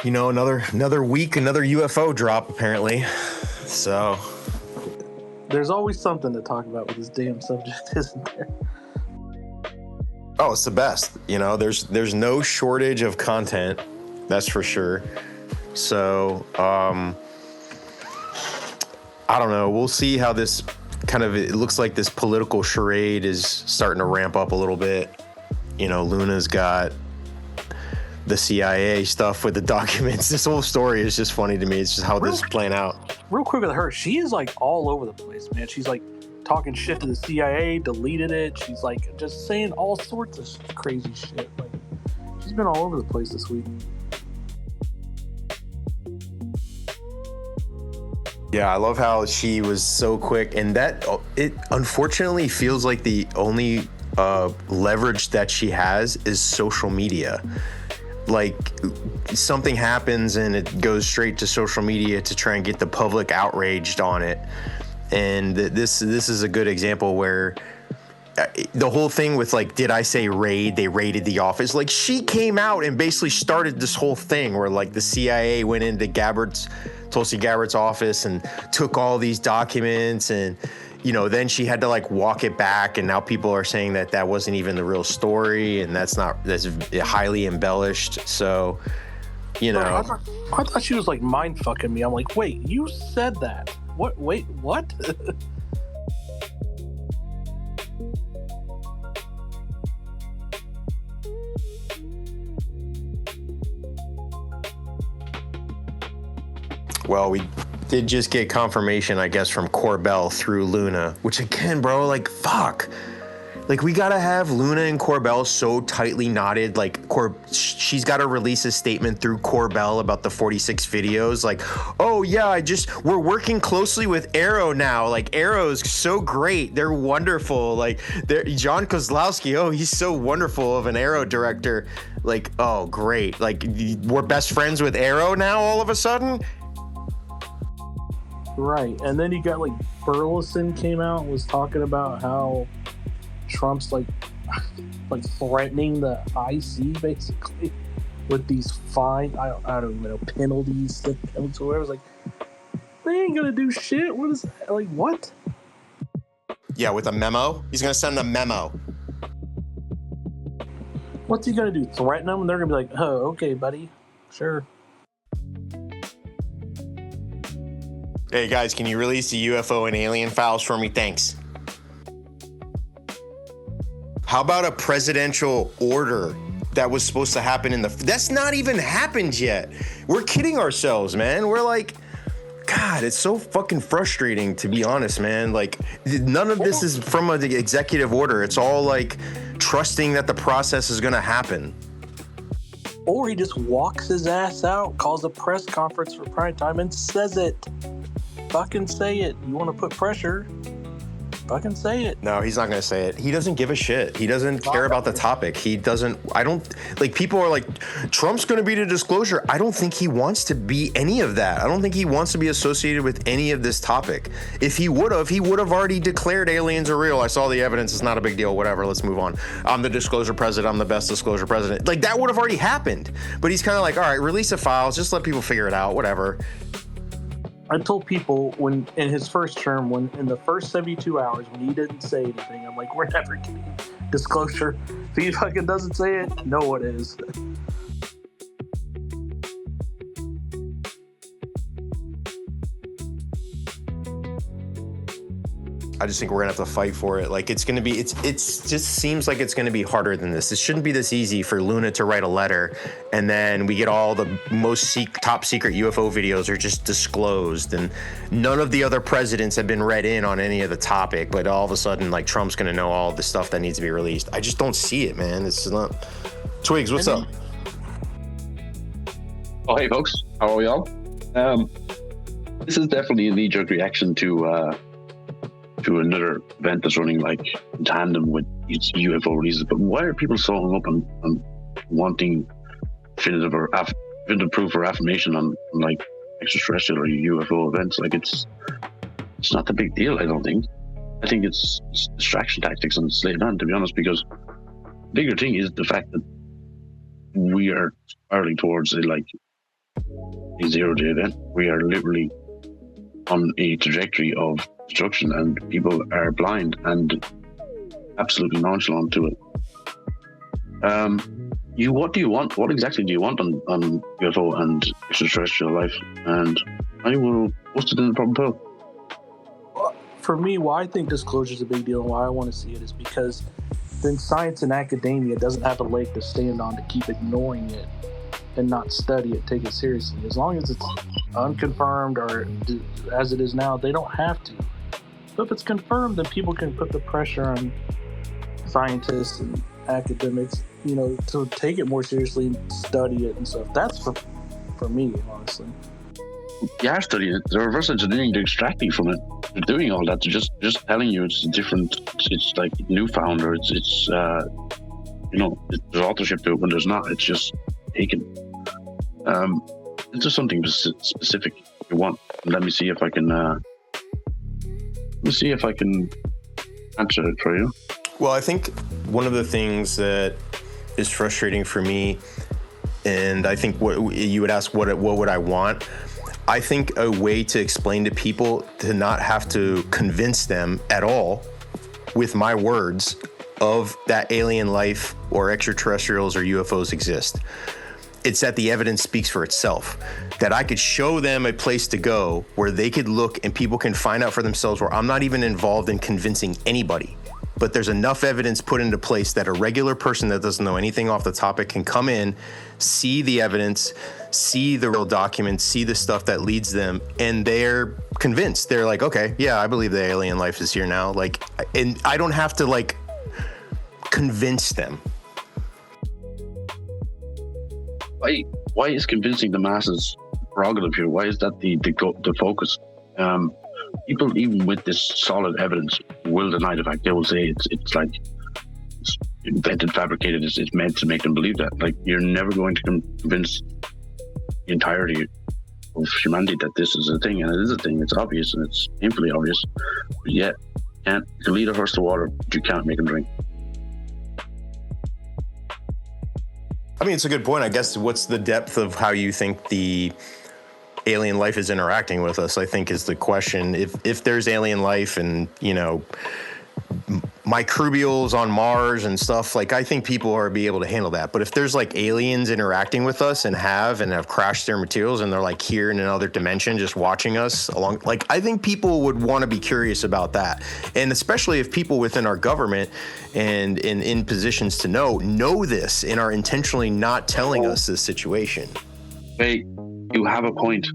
You know, another week, another UFO drop apparently. So there's always something to talk about with this damn subject, isn't there? Oh, it's the best. You know, there's no shortage of content, that's for sure. So I don't know. We'll see how this it looks like this political charade is starting to ramp up a little bit. You know, Luna's got the CIA stuff with the documents. This whole story is just funny to me. It's just how this is playing out. Real quick with her, she is like all over the place, man. She's like talking shit to the CIA, deleted it. She's like just saying all sorts of crazy shit. Like she's been all over the place this week. Yeah, I love how she was so quick, and that it unfortunately feels like the only leverage that she has is social media. Like something happens and it goes straight to social media to try and get the public outraged on it. And this is a good example where the whole thing with like, did I say raid? They raided the office. Like she came out and basically started this whole thing where like the CIA went into Tulsi Gabbard's office and took all these documents, and you know, then she had to like walk it back, and now people are saying that that wasn't even the real story, and that's highly embellished. So, you know, I thought she was like mind fucking me. I'm like, wait, you said that? What? Wait, what? Well, we did just get confirmation, I guess, from Corbell through Luna, which again, bro, like, fuck. Like, we gotta have Luna and Corbell so tightly knotted. Like, she's gotta release a statement through Corbell about the 46 videos. Like, oh yeah, we're working closely with Arrow now. Like, Arrow's so great. They're wonderful. Like, John Kozlowski, oh, he's so wonderful of an Arrow director. Like, oh, great. Like, we're best friends with Arrow now all of a sudden? Right, and then you got like Burleson came out and was talking about how Trump's like threatening the IC basically with these I don't even know, penalties whatever. I was like, they ain't gonna do shit. What is that? Like, what? Yeah, with a memo. He's gonna send a memo. What's he gonna do? Threaten them? And they're gonna be like, oh, okay, buddy, sure. Hey guys, can you release the UFO and alien files for me? Thanks. How about a presidential order that was supposed to happen that's not even happened yet. We're kidding ourselves, man. We're like, God, it's so fucking frustrating, to be honest, man. Like, none of this is from an executive order. It's all like trusting that the process is gonna happen. Or he just walks his ass out, calls a press conference for prime time and says it. Fucking say it. You want to put pressure? Fucking say it. No, he's not going to say it. He doesn't give a shit. He doesn't care about the topic. People are like, Trump's going to be the disclosure. I don't think he wants to be any of that. I don't think he wants to be associated with any of this topic. If he would have already declared aliens are real. I saw the evidence. It's not a big deal. Whatever. Let's move on. I'm the disclosure president. I'm the best disclosure president. Like, that would have already happened. But he's kind of like, all right, release the files. Just let people figure it out. Whatever. I told people when in his first term, when in the first 72 hours, when he didn't say anything, I'm like, we're never getting disclosure. If he fucking doesn't say it, no one is. I just think we're gonna have to fight for it. Like, it's just seems like it's gonna be harder than this. It shouldn't be this easy for Luna to write a letter and then we get all the top secret UFO videos are just disclosed, and none of the other presidents have been read in on any of the topic, but all of a sudden, like, Trump's gonna know all the stuff that needs to be released. I just don't see it, man. It's not. Twigs, what's up? Oh, hey folks, how are we all? This is definitely a knee-jerk reaction to another event that's running like in tandem with UFO releases. But why are people so hung up on wanting definitive proof or affirmation on like extraterrestrial or UFO events? Like, it's not the big deal, I don't think. I think it's distraction tactics and slave on, to be honest, because the bigger thing is the fact that we are spiraling towards a like a zero-day event. We are literally on a trajectory of destruction, and people are blind and absolutely nonchalant to it. What do you want? What exactly do you want on UFO and extraterrestrial life? And I will post it in the problem poll. For me, why I think disclosure is a big deal and why I want to see it is because then science and academia doesn't have a leg to stand on to keep ignoring it and not study it, take it seriously. As long as it's unconfirmed or as it is now, they don't have to. But if it's confirmed, then people can put the pressure on scientists and academics, to take it more seriously and study it and stuff. That's for me, honestly. You are studying it. The reverse engineering to extract you from it. They're doing all that. They're just telling you it's different. It's like newfound, or it's there's authorship to it when there's not. It's just taken. It's just something specific you want. Let me see if I can. Answer it for you. Well, I think one of the things that is frustrating for me, and I think what you would ask, what would I want? I think a way to explain to people to not have to convince them at all with my words of that alien life or extraterrestrials or UFOs exist. It's that the evidence speaks for itself, that I could show them a place to go where they could look and people can find out for themselves, where I'm not even involved in convincing anybody. But there's enough evidence put into place that a regular person that doesn't know anything off the topic can come in, see the evidence, see the real documents, see the stuff that leads them, and they're convinced. They're like, okay, yeah, I believe the alien life is here now. Like, and I don't have to convince them. Why is convincing the masses prerogative here? Why is that the focus? People, even with this solid evidence, will deny the fact. They will say it's invented, fabricated. It's meant to make them believe that. Like, you're never going to convince the entirety of humanity that this is a thing, and it is a thing. It's obvious, and it's painfully obvious. But yet, you can lead a horse to water, but you can't make them drink. I mean, it's a good point. I guess what's the depth of how you think the alien life is interacting with us, I think, is the question. If there's alien life and, microbials on Mars and stuff, I think people are be able to handle that. But if there's aliens interacting with us and have crashed their materials and they're here in another dimension just watching us along, I think people would want to be curious about that. And especially if people within our government and in positions to know this and are intentionally not telling us this situation. Hey, you have a point.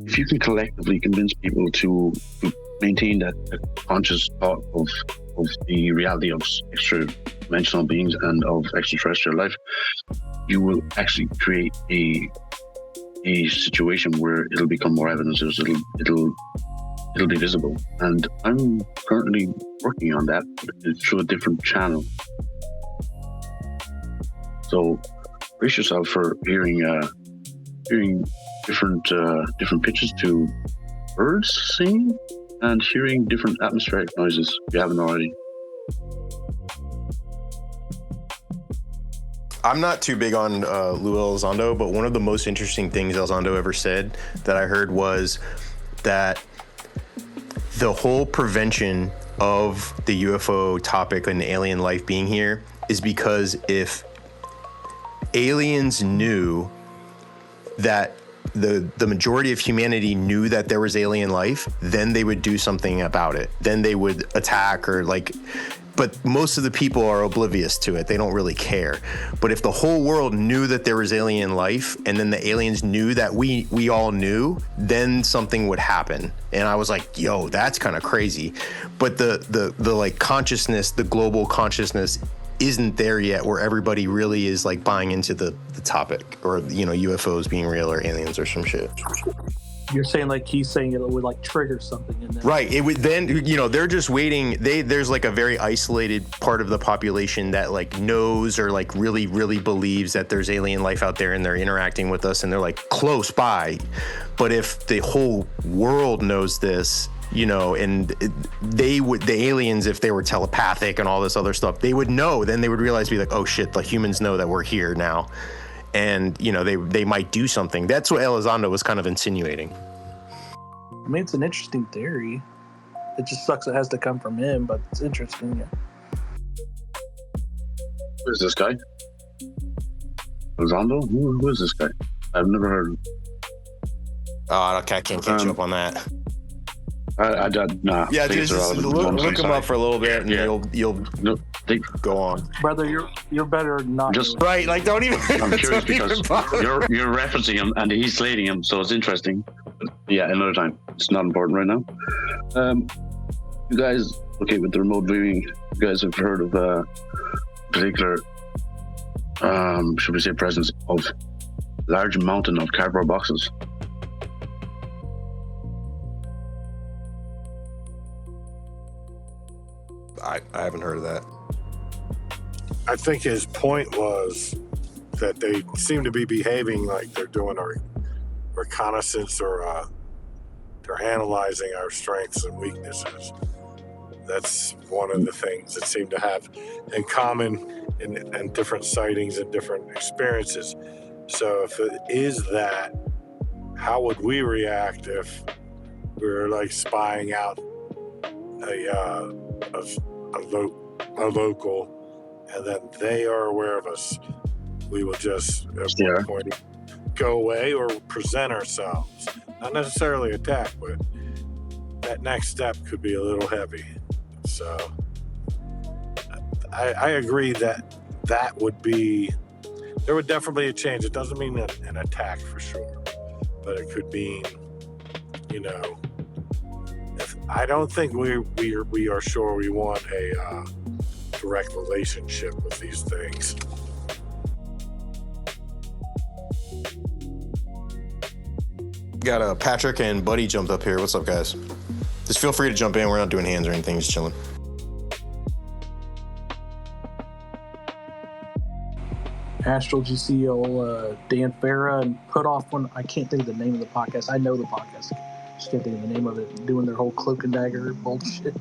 If you can collectively convince people to maintain that conscious thought of the reality of extra-dimensional beings and of extraterrestrial life, you will actually create a situation where it'll become more evidence. It'll be visible. And I'm currently working on that through a different channel. So brace yourself for hearing different pitches to birds singing and hearing different atmospheric noises if you haven't already. I'm not too big on Lou Elizondo, but one of the most interesting things Elizondo ever said that I heard was that the whole prevention of the UFO topic and alien life being here is because if aliens knew that the majority of humanity knew that there was alien life, then they would do something about it. Then they would attack but most of the people are oblivious to it. They don't really care. But if the whole world knew that there was alien life and then the aliens knew that we all knew, then something would happen. And I was like, yo, that's kind of crazy. But the consciousness, the global consciousness isn't there yet where everybody really is buying into the topic or, UFOs being real or aliens or some shit. You're saying he's saying it would trigger something in there. Right. It would then, they're just waiting. There's a very isolated part of the population that knows or really, really believes that there's alien life out there and they're interacting with us and they're close by. But if the whole world knows this, and the aliens, if they were telepathic and all this other stuff, they would know. Then they would realize, oh shit, the humans know that we're here now. and they might do something. That's what Elizondo was kind of insinuating. I mean, it's an interesting theory. It just sucks it has to come from him, but it's interesting. Yeah. Who's this guy? Elizondo? Who is this guy? I've never heard of him. Oh, I can't catch you up on that. Nah. Yeah, just look him up for a little bit, and you'll go on. Brother, you're better not. Just right, like don't even. I'm curious because you're referencing him and he's slating him, so it's interesting. But yeah, another time. It's not important right now. You guys, okay, with the remote viewing, you guys have heard of a particular, should we say, presence of large mountain of cardboard boxes. I haven't heard of that. I think his point was that they seem to be behaving like they're doing a reconnaissance or they're analyzing our strengths and weaknesses. That's one of the things that seem to have in common in different sightings and different experiences. So if it is that, how would we react if we were like spying out a local, and then they are aware of us? We will just at one point go away or present ourselves. Not necessarily attack, but that next step could be a little heavy. So I agree that would be, there would definitely be a change. It doesn't mean an attack for sure, but it could mean, I don't think we are sure we want a direct relationship with these things. Got Patrick and Buddy jumped up here. What's up, guys? Just feel free to jump in. We're not doing hands or anything. Just chilling. Astral, did you see old Dan Farah and put off one? I can't think of the name of the podcast. I know the podcast. Just can't think of the name of it. Doing their whole cloak and dagger bullshit.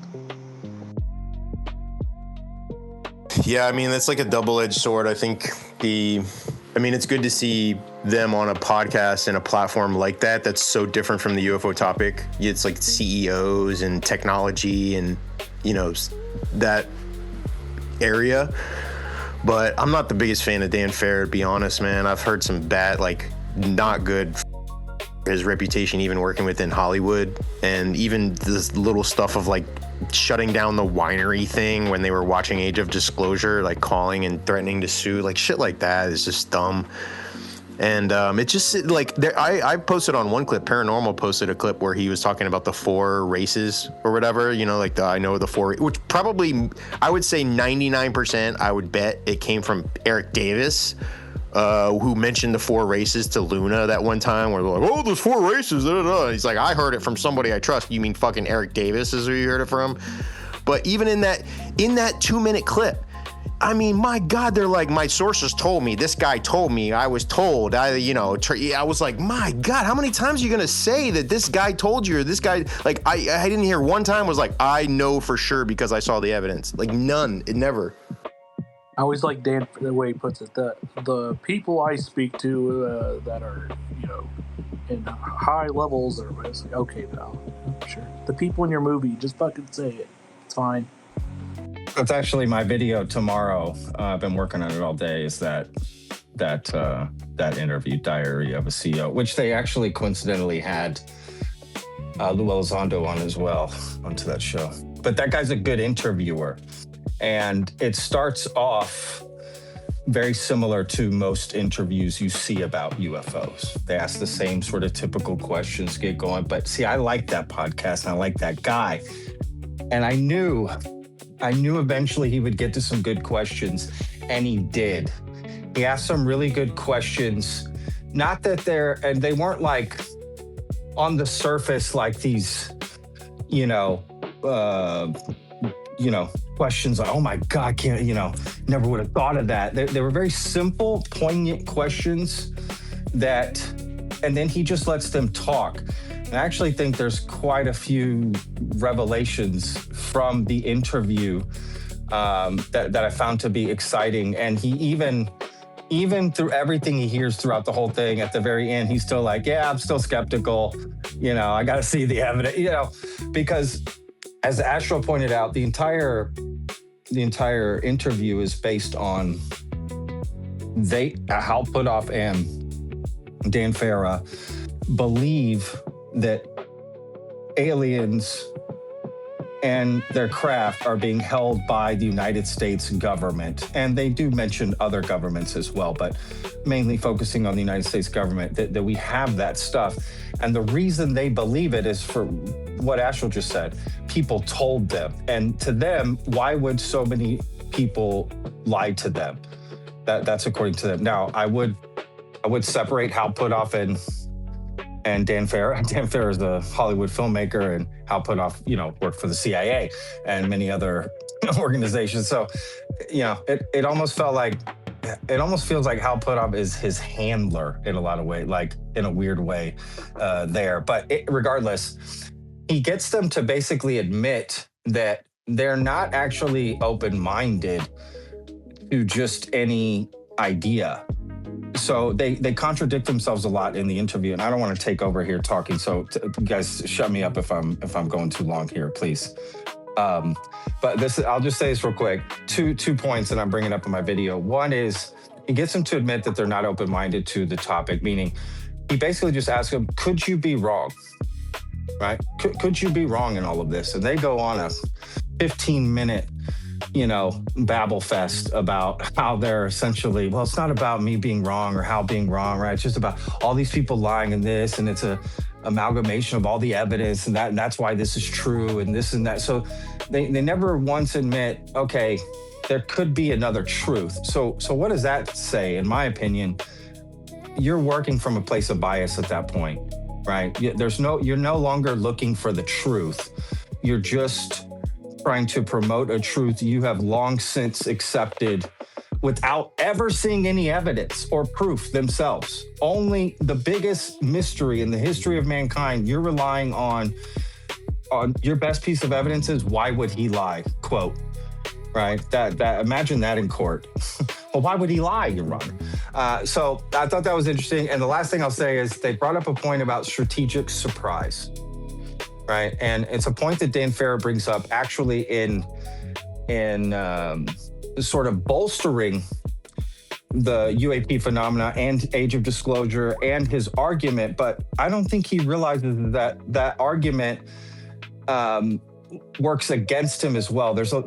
Yeah, I mean, that's like a double-edged sword. I think it's good to see them on a podcast and a platform like that that's so different from the UFO topic. It's like CEOs and technology and, that area. But I'm not the biggest fan of Dan Farah, to be honest, man. I've heard some bad, not good his reputation even working within Hollywood, and even this little stuff of shutting down the winery thing when they were watching Age of Disclosure, calling and threatening to sue, shit like that is just dumb. And it just I posted on one clip, Paranormal posted a clip where he was talking about the 4 races or whatever, I know the 4, which probably I would say 99%, I would bet it came from Eric Davis, who mentioned the 4 races to Luna that one time, where they're like, oh, there's 4 races. And he's like, I heard it from somebody I trust. You mean fucking Eric Davis is who you heard it from? But even in that 2-minute clip, I mean, my God, they're like, my sources told me, this guy told me, I was told, I was like, my God, how many times are you going to say that this guy told you, or this guy, I didn't hear one time was like, I know for sure because I saw the evidence. None, it never. I always like Dan, the way he puts it, that the people I speak to that are, in high levels, or it's like, okay, pal, sure. The people in your movie, just fucking say it. It's fine. That's actually my video tomorrow. I've been working on it all day. Is that interview, Diary of a CEO, which they actually coincidentally had Lou Elizondo on as well onto that show. But that guy's a good interviewer, and it starts off very similar to most interviews you see about UFOs. They ask the same sort of typical questions, get going. But see, I like that podcast and I like that guy, and I knew eventually he would get to some good questions, and he did. He asked some really good questions. Not that they weren't on the surface these, questions like, oh my God, never would have thought of that. They were very simple, poignant questions and then he just lets them talk. I actually think there's quite a few revelations from the interview that I found to be exciting. And he even even through everything he hears throughout the whole thing, at the very end, he's still like, yeah, I'm still skeptical. I got to see the evidence, because as Astral pointed out, the entire interview is based on Hal Puthoff and Dan Farah believe that aliens and their craft are being held by the United States government. And they do mention other governments as well, but mainly focusing on the United States government, that we have that stuff. And the reason they believe it is for what Astral just said. People told them. And to them, why would so many people lie to them? That's according to them. Now, I would separate Hal Puthoff and Dan Farah. Dan Farah is a Hollywood filmmaker, and Hal Puthoff, worked for the CIA and many other organizations. So, it almost feels like Hal Puthoff is his handler in a lot of ways, like in a weird way there. But regardless, he gets them to basically admit that they're not actually open-minded to just any idea. So they contradict themselves a lot in the interview, and I don't want to take over here talking. So you guys, shut me up if I'm going too long here, please. But I'll just say this real quick. Two points that I'm bringing up in my video. One is he gets them to admit that they're not open-minded to the topic, meaning he basically just asks them, "Could you be wrong?" Right? Could you be wrong in all of this? And they go on a 15-minute babble fest about how they're essentially, well, it's not about me being wrong or Hal being wrong, right? It's just about all these people lying in this, and it's a amalgamation of all the evidence, and that's why this is true, and this and that. So they never once admit, okay, there could be another truth. So what does that say? In my opinion, you're working from a place of bias at that point, right? You're no longer looking for the truth. You're just trying to promote a truth you have long since accepted without ever seeing any evidence or proof themselves. Only the biggest mystery in the history of mankind, you're relying on your best piece of evidence is, why would he lie? Quote, right? That imagine that in court. Well, why would he lie, Your Honor? So I thought that was interesting. And the last thing I'll say is they brought up a point about strategic surprise. Right, and it's a point that Dan Farah brings up actually in sort of bolstering the UAP phenomena and Age of Disclosure and his argument. But I don't think he realizes that argument works against him as well. There's a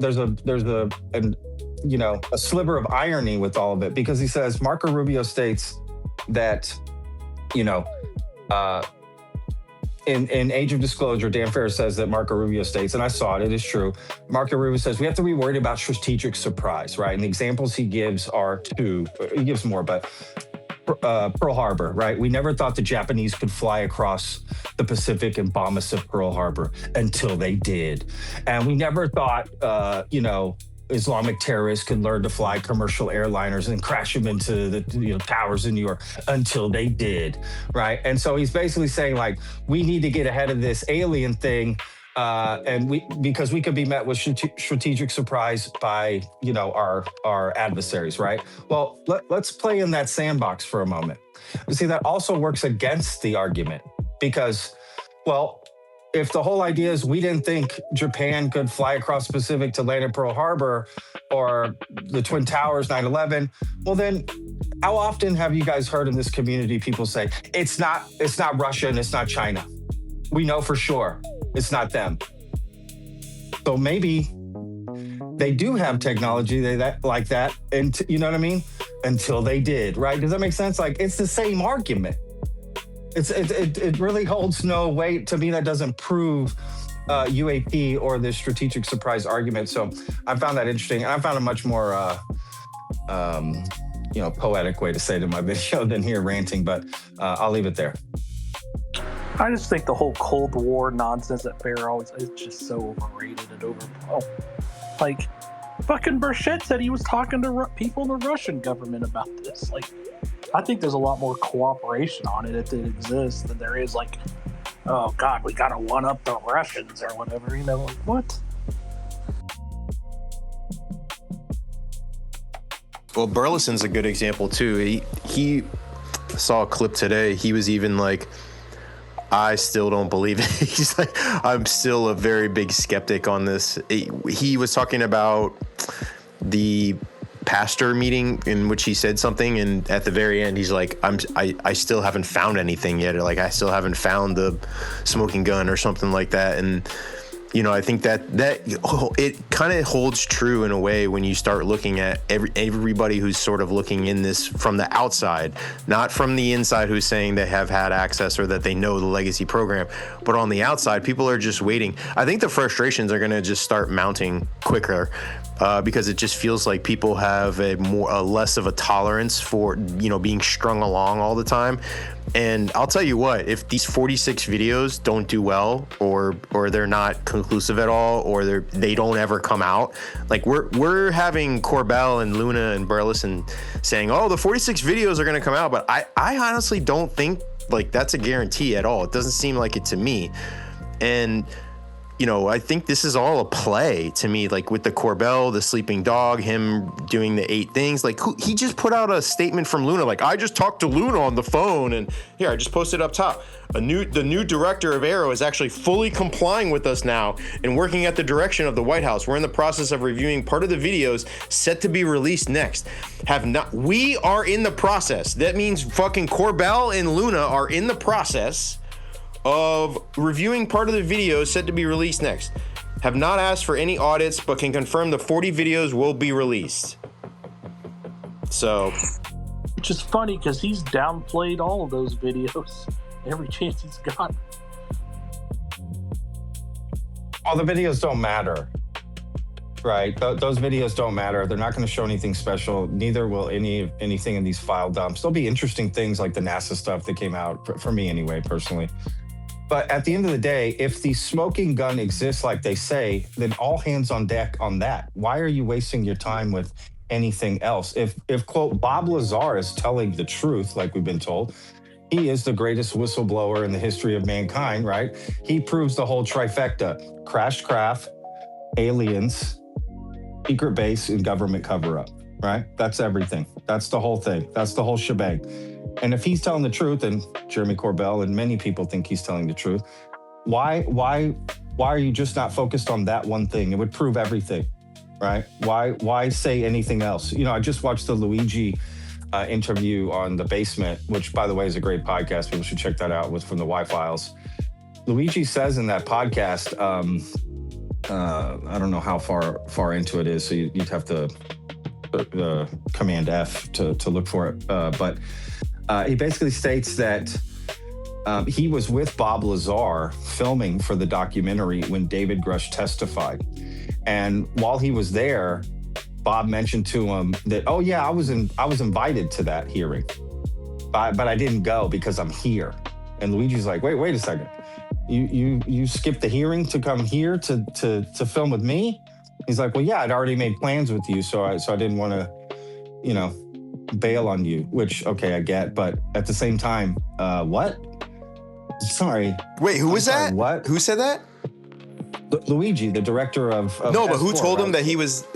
sliver of irony with all of it, because he says Marco Rubio states that in Age of Disclosure, Dan Farah says that Marco Rubio states, and I saw it is true. Marco Rubio says we have to be worried about strategic surprise, right? And the examples he gives are two. He gives more, but Pearl Harbor, right? We never thought the Japanese could fly across the Pacific and bomb us at Pearl Harbor until they did. And we never thought, Islamic terrorists could learn to fly commercial airliners and crash them into the towers in New York until they did, right? And so he's basically saying, like, we need to get ahead of this alien thing, because we could be met with strategic surprise by our adversaries, right? Well, let's play in that sandbox for a moment. You see, that also works against the argument, because, well, if the whole idea is we didn't think Japan could fly across the Pacific to land at Pearl Harbor or the Twin Towers, 9/11, well then, how often have you guys heard in this community people say, it's not Russia and it's not China. We know for sure it's not them. So maybe they do have technology like that, and you know what I mean? Until they did, right? Does that make sense? Like, it's the same argument. It really holds no weight. To me, that doesn't prove UAP or the strategic surprise argument. So I found that interesting. And I found a much more, poetic way to say it in my video than here ranting, but I'll leave it there. I just think the whole Cold War nonsense that Farah always is just so overrated and overblown. Like, fucking Burchett said he was talking to people in the Russian government about this. Like, I think there's a lot more cooperation on it if it exists than there is, like, oh God, we gotta one up the Russians or whatever, like, what? Well, Burleson's a good example too. He saw a clip today. He was even like, I still don't believe it. He's like, I'm still a very big skeptic on this. He was talking about the pastor meeting in which he said something, and at the very end, he's like, I still haven't found anything yet. Or like, I still haven't found the smoking gun or something like that. And you know, I think that it kind of holds true in a way when you start looking at everybody who's sort of looking in this from the outside, not from the inside who's saying they have had access or that they know the legacy program, but on the outside, people are just waiting. I think the frustrations are going to just start mounting quicker because it just feels like people have a less of a tolerance for, you know, being strung along all the time. And I'll tell you what, if these 46 videos don't do well, or they're not conclusive at all, or they don't ever come out, like we're having Corbell and Luna and Burleson saying, oh, the 46 videos are going to come out, but I honestly don't think like that's a guarantee at all. It doesn't seem like it to me. And you know, I think this is all a play to me, like with the Corbell, the sleeping dog, him doing the 8 things. Like he just put out a statement from Luna, like, I just talked to Luna on the phone, and here, I just posted up top. The new director of Arrow is actually fully complying with us now and working at the direction of the White House. We're in the process of reviewing part of the videos set to be released next. We are in the process. That means fucking Corbell and Luna are in the process of reviewing part of the videos set to be released next. Have not asked for any audits, but can confirm the 40 videos will be released. So, which is funny because he's downplayed all of those videos every chance he's got. Well, the videos don't matter, right? Those videos don't matter. They're not going to show anything special. Neither will anything in these file dumps. There'll be interesting things like the NASA stuff that came out, for me anyway, personally. But at the end of the day, if the smoking gun exists like they say, then all hands on deck on that. Why are you wasting your time with anything else? If quote, Bob Lazar is telling the truth, like we've been told, he is the greatest whistleblower in the history of mankind, right? He proves the whole trifecta: crashed craft, aliens, secret base, and government cover-up, right? That's everything. That's the whole thing. That's the whole shebang. And if he's telling the truth, and Jeremy Corbell and many people think he's telling the truth, why are you just not focused on that one thing? It would prove everything, right? Why say anything else? You know, I just watched the Luigi interview on The Basement, which, by the way, is a great podcast. People should check that out. With from the Y-Files. Luigi says in that podcast, I don't know how far into it is, so you'd have to Command F to look for it. But he basically states that he was with Bob Lazar filming for the documentary when David Grush testified. And while he was there, Bob mentioned to him that, oh yeah, I was invited to that hearing, but I didn't go because I'm here. And Luigi's like, wait a second. You skipped the hearing to come here to film with me? He's like, well, yeah, I'd already made plans with you, so I didn't want to, you know, bail on you, which, okay, I get. But at the same time, what? Sorry. Wait, who was that? What? Who said that? Luigi, the director of no, but S4, who told him right? that he was...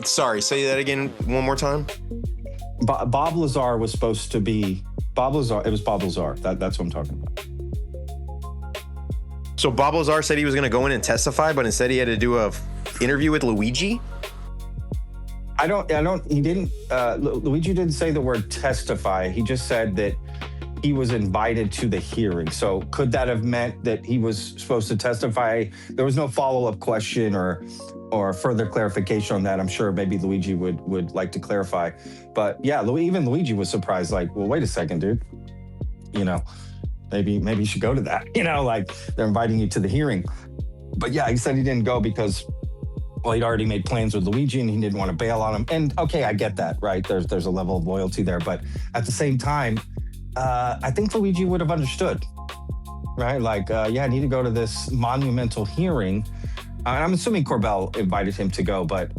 Sorry, say that again one more time. Bob Lazar was supposed to be... Bob Lazar, it was Bob Lazar. That's what I'm talking about. So Bob Lazar said he was going to go in and testify, but instead he had to do a interview with Luigi? He didn't, Luigi didn't say the word testify. He just said that he was invited to the hearing. So could that have meant that he was supposed to testify? There was no follow-up question or further clarification on that. I'm sure maybe Luigi would like to clarify. But yeah, even Luigi was surprised, like, well, wait a second, dude. You know, maybe you should go to that. You know, like they're inviting you to the hearing. But yeah, he said he didn't go because, well, he'd already made plans with Luigi and he didn't want to bail on him. And okay, I get that, right? There's a level of loyalty there. But at the same time, I think Luigi would have understood, right? Like, yeah, I need to go to this monumental hearing. I'm assuming Corbell invited him to go, but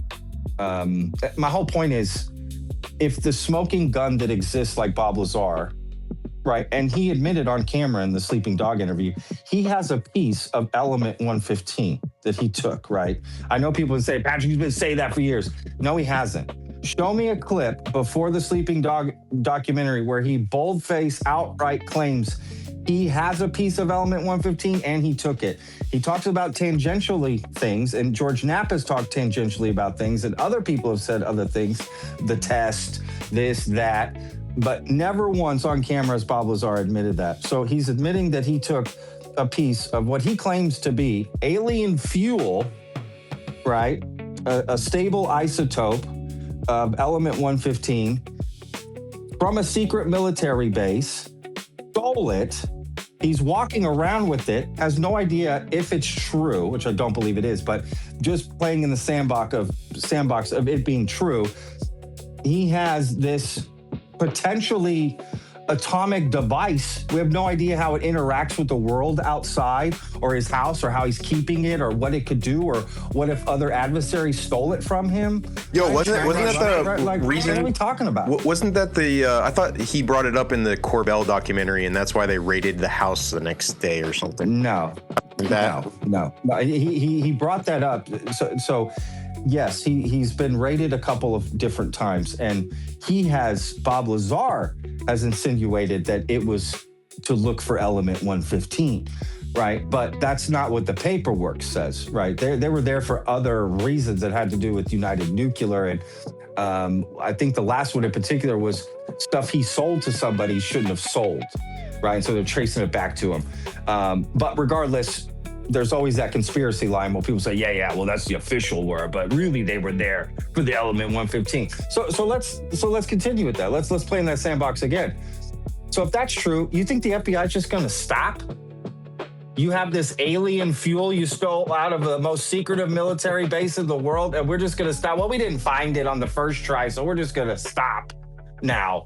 my whole point is, if the smoking gun that exists like Bob Lazar, right, and he admitted on camera in the Sleeping Dog interview, he has a piece of Element 115 that he took, right? I know people would say, Patrick, you've been saying that for years. No, he hasn't. Show me a clip before the Sleeping Dog documentary where he boldface outright claims he has a piece of element 115 and he took it. He talks about tangentially things, and George Knapp has talked tangentially about things, and other people have said other things, the test, this, that, but never once on camera has Bob Lazar admitted that. So he's admitting that he took a piece of what he claims to be alien fuel, right? A stable isotope of element 115 from a secret military base, stole it. He's walking around with it, has no idea if it's true, which I don't believe it is, but just playing in the sandbox of it being true. He has this potentially atomic device. We have no idea how it interacts with the world outside or his house, or how he's keeping it, or what it could do, or what if other adversaries stole it from him. Yo, wasn't that the like, reason? What are we talking about? Wasn't that the? I thought he brought it up in the Corbell documentary, and that's why they raided the house the next day or something. No. He brought that up. So yes, he's been raided a couple of different times, and Bob Lazar has insinuated that it was to look for element 115, right? But that's not what the paperwork says, right? They were there for other reasons that had to do with United Nuclear, and I think the last one in particular was stuff he sold to somebody he shouldn't have sold, right? So they're tracing it back to him. But regardless, there's always that conspiracy line where people say, yeah, well, that's the official word, but really they were there for the element 115. So let's continue with that. Let's play in that sandbox again. So if that's true, you think the FBI is just going to stop? You have this alien fuel you stole out of the most secretive military base in the world, and we're just going to stop? Well, we didn't find it on the first try, so we're just going to stop now.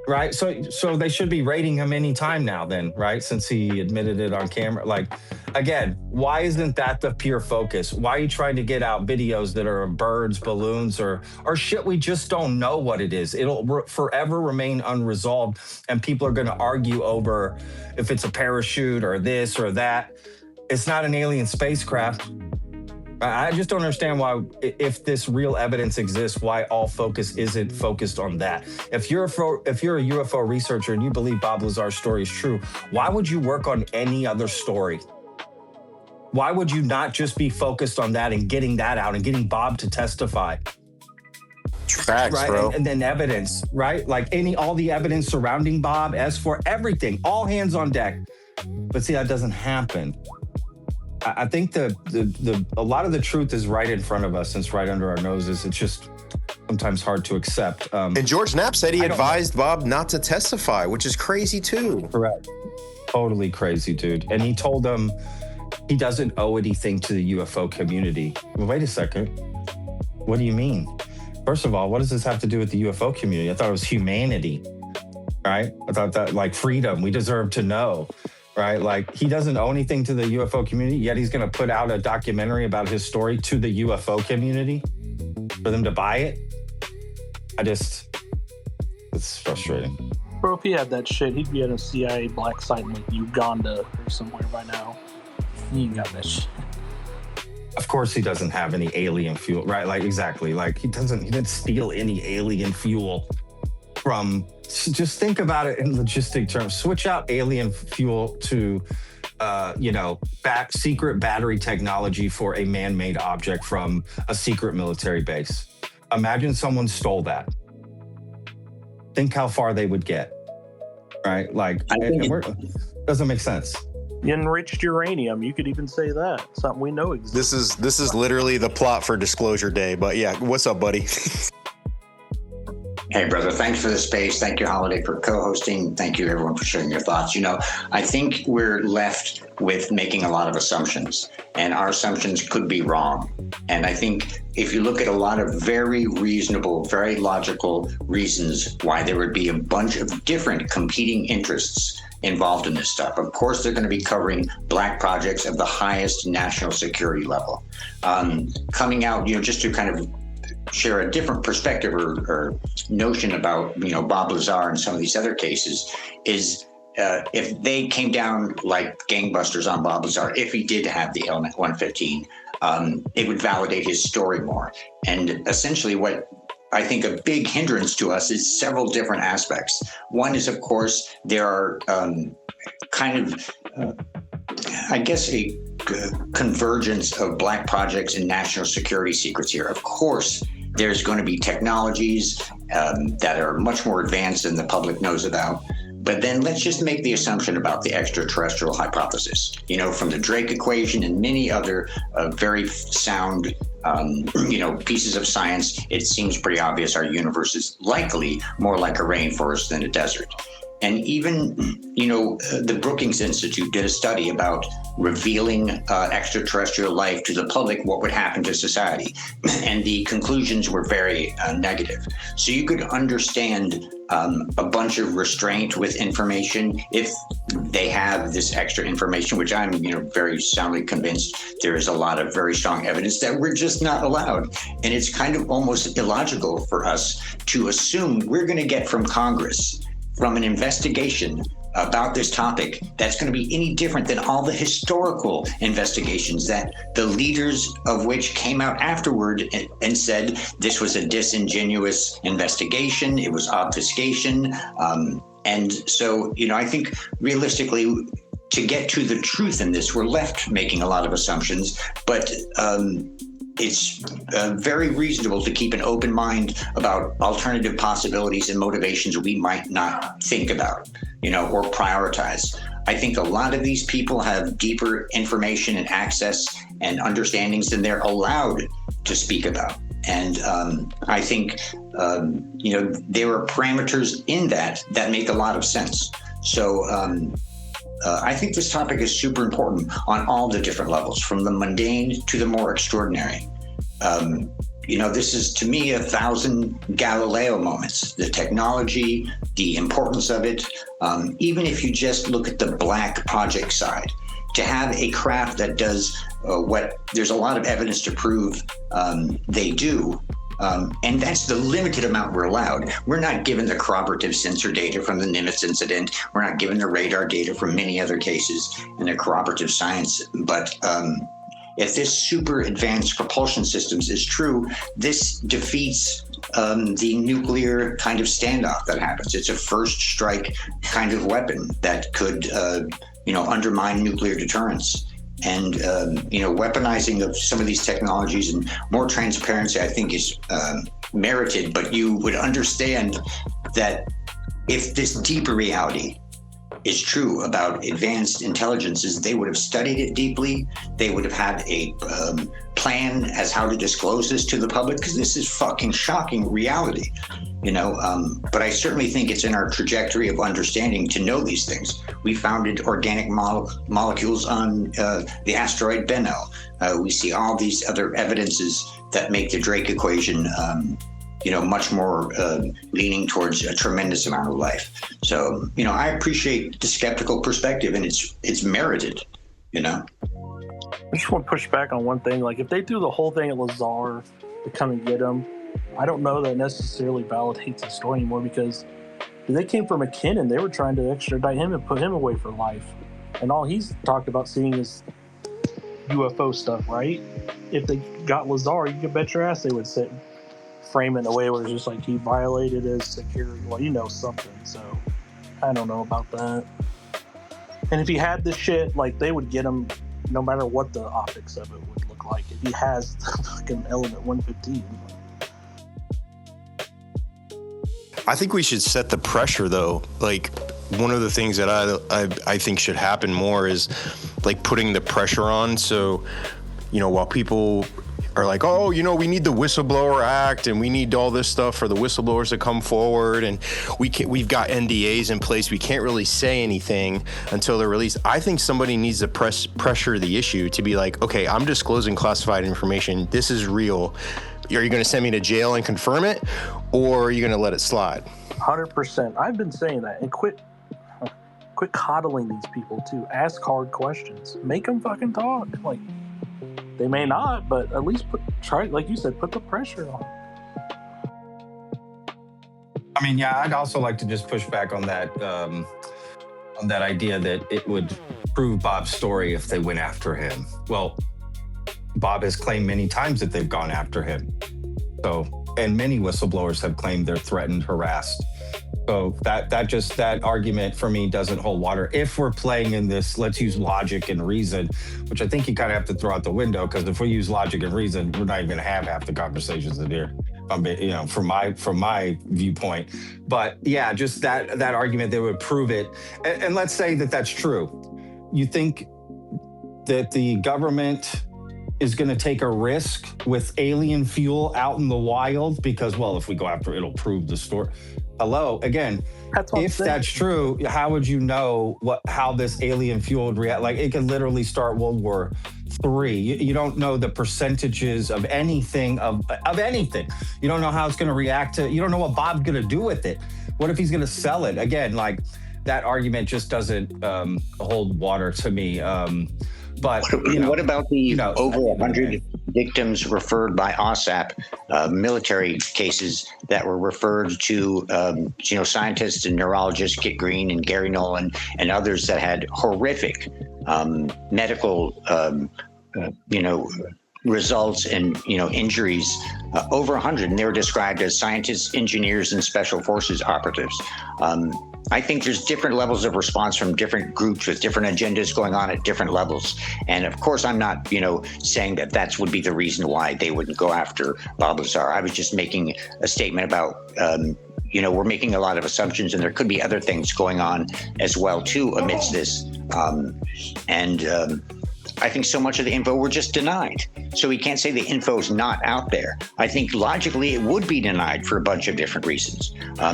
Right. So they should be raiding him any time now then, right? Since he admitted it on camera. Like, again, why isn't that the pure focus? Why are you trying to get out videos that are birds, balloons, or shit we just don't know what it is? It'll forever remain unresolved, and people are going to argue over if it's a parachute or this or that. It's not an alien spacecraft. I just don't understand why, if this real evidence exists, why all focus isn't focused on that. If you're a UFO researcher and you believe Bob Lazar's story is true, why would you work on any other story? Why would you not just be focused on that and getting that out and getting Bob to testify? Facts, right? bro. And then evidence, right? Like all the evidence surrounding Bob, S4, everything, all hands on deck. But see, that doesn't happen. I think a lot of the truth is right in front of us, and it's right under our noses. It's just sometimes hard to accept. And George Knapp said he advised Bob not to testify, which is crazy too. Correct. Totally crazy, dude. And he told him he doesn't owe anything to the UFO community. Well, wait a second. What do you mean? First of all, what does this have to do with the UFO community? I thought it was humanity, right? I thought that, like, freedom, we deserve to know. Right? Like, he doesn't owe anything to the UFO community, yet he's going to put out a documentary about his story to the UFO community for them to buy it. It's frustrating. Bro, if he had that shit, he'd be at a CIA black site in like Uganda or somewhere by now. He ain't got that shit. Of course he doesn't have any alien fuel, right? Like, exactly. Like, he didn't steal any alien fuel from... Just think about it in logistic terms. Switch out alien fuel to, secret battery technology for a man-made object from a secret military base. Imagine someone stole that. Think how far they would get, right? Like, doesn't make sense. Enriched uranium, you could even say that. Something we know exists. This is literally the plot for Disclosure Day. But yeah, what's up, buddy? Hey, brother, thanks for the space. Thank you, Holiday, for co-hosting. Thank you, everyone, for sharing your thoughts. I think we're left with making a lot of assumptions, and our assumptions could be wrong. And I think if you look at a lot of very reasonable, very logical reasons why there would be a bunch of different competing interests involved in this stuff. Of course, they're going to be covering black projects of the highest national security level. Coming out, just to kind of share a different perspective or notion about, Bob Lazar and some of these other cases is if they came down like gangbusters on Bob Lazar, if he did have the element 115, it would validate his story more. And essentially what I think a big hindrance to us is several different aspects. One is, of course, there are I guess, a convergence of black projects and national security secrets here. Of course, there's going to be technologies that are much more advanced than the public knows about. But then let's just make the assumption about the extraterrestrial hypothesis. From the Drake equation and many other very sound, pieces of science, it seems pretty obvious our universe is likely more like a rainforest than a desert. And even, the Brookings Institute did a study about revealing extraterrestrial life to the public, what would happen to society. And the conclusions were very negative. So you could understand a bunch of restraint with information if they have this extra information, which I'm, very soundly convinced there is a lot of very strong evidence that we're just not allowed. And it's kind of almost illogical for us to assume we're going to get from Congress, from an investigation about this topic, that's going to be any different than all the historical investigations that the leaders of which came out afterward and said this was a disingenuous investigation, it was obfuscation. And so, I think realistically, to get to the truth in this, we're left making a lot of assumptions, but it's very reasonable to keep an open mind about alternative possibilities and motivations we might not think about, or prioritize. I think a lot of these people have deeper information and access and understandings than they're allowed to speak about. And I think, there are parameters in that make a lot of sense. So I think this topic is super important on all the different levels, from the mundane to the more extraordinary. This is, to me, 1,000 Galileo moments. The technology, the importance of it, even if you just look at the black project side, to have a craft that does what there's a lot of evidence to prove they do. And that's the limited amount we're allowed. We're not given the corroborative sensor data from the Nimitz incident. We're not given the radar data from many other cases in the corroborative science. But if this super advanced propulsion systems is true, this defeats the nuclear kind of standoff that happens. It's a first strike kind of weapon that could, undermine nuclear deterrence. And, weaponizing of some of these technologies and more transparency, I think, is merited. But you would understand that if this deeper reality is true about advanced intelligences, they would have studied it deeply. They would have had a plan as how to disclose this to the public, because this is fucking shocking reality, But I certainly think it's in our trajectory of understanding to know these things. We founded organic molecules on the asteroid Bennu. We see all these other evidences that make the Drake equation much more leaning towards a tremendous amount of life. So, I appreciate the skeptical perspective, and it's merited, I just want to push back on one thing. Like, if they do the whole thing at Lazar to come and get him, I don't know that necessarily validates the story anymore, because they came from McKinnon. They were trying to extradite him and put him away for life. And all he's talked about seeing is UFO stuff, right? If they got Lazar, you could bet your ass they would frame it in a way where it's just like he violated his security. Well, something. So I don't know about that. And if he had this shit, like, they would get him no matter what the optics of it would look like. If he has the fucking element 115. I think we should set the pressure, though. Like, one of the things that I think should happen more is, like, putting the pressure on. So, while people are like, oh, we need the Whistleblower Act and we need all this stuff for the whistleblowers to come forward, and we've got NDAs in place. We can't really say anything until they're released. I think somebody needs to pressure the issue to be like, okay, I'm disclosing classified information. This is real. Are you going to send me to jail and confirm it, or are you going to let it slide? 100%. I've been saying that. And quit coddling these people, too. Ask hard questions. Make them fucking talk. Like, they may not, but at least try, like you said, put the pressure on. I mean, yeah, I'd also like to just push back on that idea that it would prove Bob's story if they went after him. Well, Bob has claimed many times that they've gone after him. So and many whistleblowers have claimed they're threatened, harassed. So that argument for me doesn't hold water. If we're playing in this, let's use logic and reason, which I think you kind of have to throw out the window, because if we use logic and reason, we're not even going to have half the conversations in here. From my viewpoint. But yeah, just that argument that would prove it. And let's say that that's true. You think that the government is going to take a risk with alien fuel out in the wild because, well, if we go after it, it'll prove the story. Hello, again, if that's true, how would you know how this alien fuel would react? Like, it could literally start World War III. You don't know the percentages of anything, of anything. You don't know how it's going to react to, you don't know what Bob's going to do with it. What if he's going to sell it? Again, like, that argument just doesn't hold water to me. But what about the over 100 victims referred by OSAP, military cases that were referred to, scientists and neurologists, Kit Green and Gary Nolan and others that had horrific medical, results and, injuries, over 100, and they were described as scientists, engineers, and special forces operatives. I think there's different levels of response from different groups with different agendas going on at different levels. And of course, I'm not, saying that would be the reason why they wouldn't go after Bob Lazar. I was just making a statement about, we're making a lot of assumptions, and there could be other things going on as well, too, amidst this. I think so much of the info were just denied. So we can't say the info is not out there. I think logically it would be denied for a bunch of different reasons.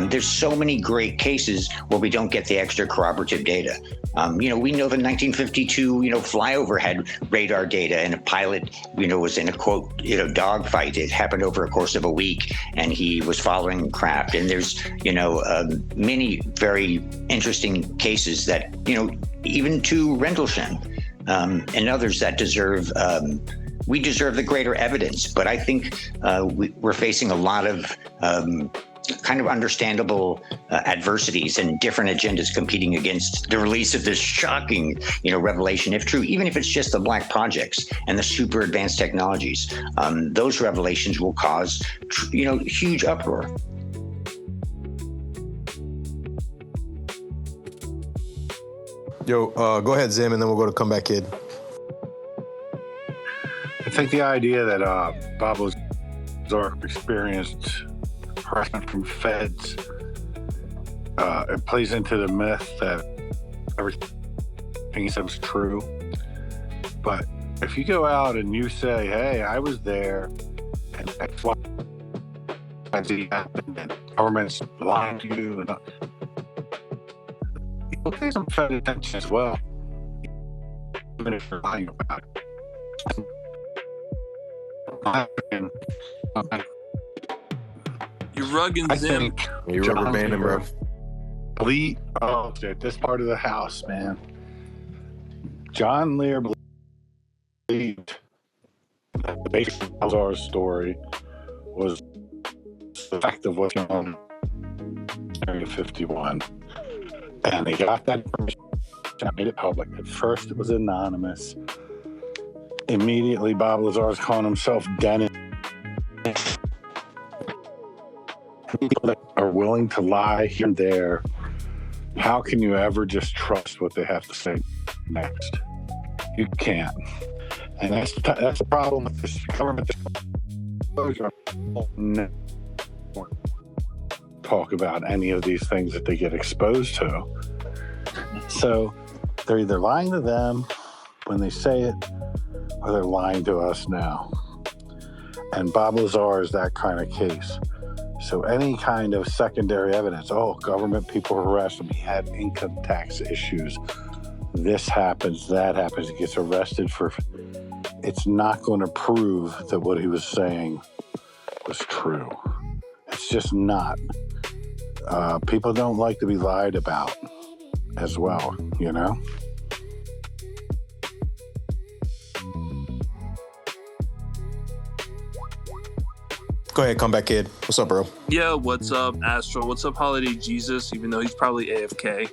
There's so many great cases where we don't get the extra corroborative data. We know the 1952, flyover had radar data, and a pilot, was in a quote, dogfight. It happened over a course of a week, and he was following craft. And there's, many very interesting cases that, even to Rendlesham, and others that we deserve the greater evidence. But I think we're facing a lot of kind of understandable adversities and different agendas competing against the release of this shocking, revelation, if true, even if it's just the black projects and the super advanced technologies. Those revelations will cause, huge uproar. Yo, go ahead, Zim, and then we'll go to Comeback Kid. I think the idea that Bob Lazar experienced harassment from feds, it plays into the myth that everything he said was true. But if you go out and you say, hey, I was there, and X, Y, Z happened, and government's lying to you, and you'll pay some fed attention as well, even if you're lying about it. You're rugging, Zim. You're rubber banding, bro. This part of the house, man. John Lear believed that the basic Lazar's story was the fact of what's known in Area 51. And they got that information, made it public. At first, it was anonymous. Immediately, Bob Lazar's calling himself Dennis. People that are willing to lie here and there, how can you ever just trust what they have to say next? You can't. And that's the problem with this government. Talk about any of these things that they get exposed to. So they're either lying to them when they say it, or they're lying to us now. And Bob Lazar is that kind of case. So any kind of secondary evidence, government people harassed him, he had income tax issues, this happens, that happens, he gets arrested for, it's not going to prove that what he was saying was true. It's just not. People don't like to be lied about as well, Go ahead, Comeback Kid. What's up, bro? Yeah, what's up, Astral? What's up, Holiday Jesus? Even though he's probably AFK.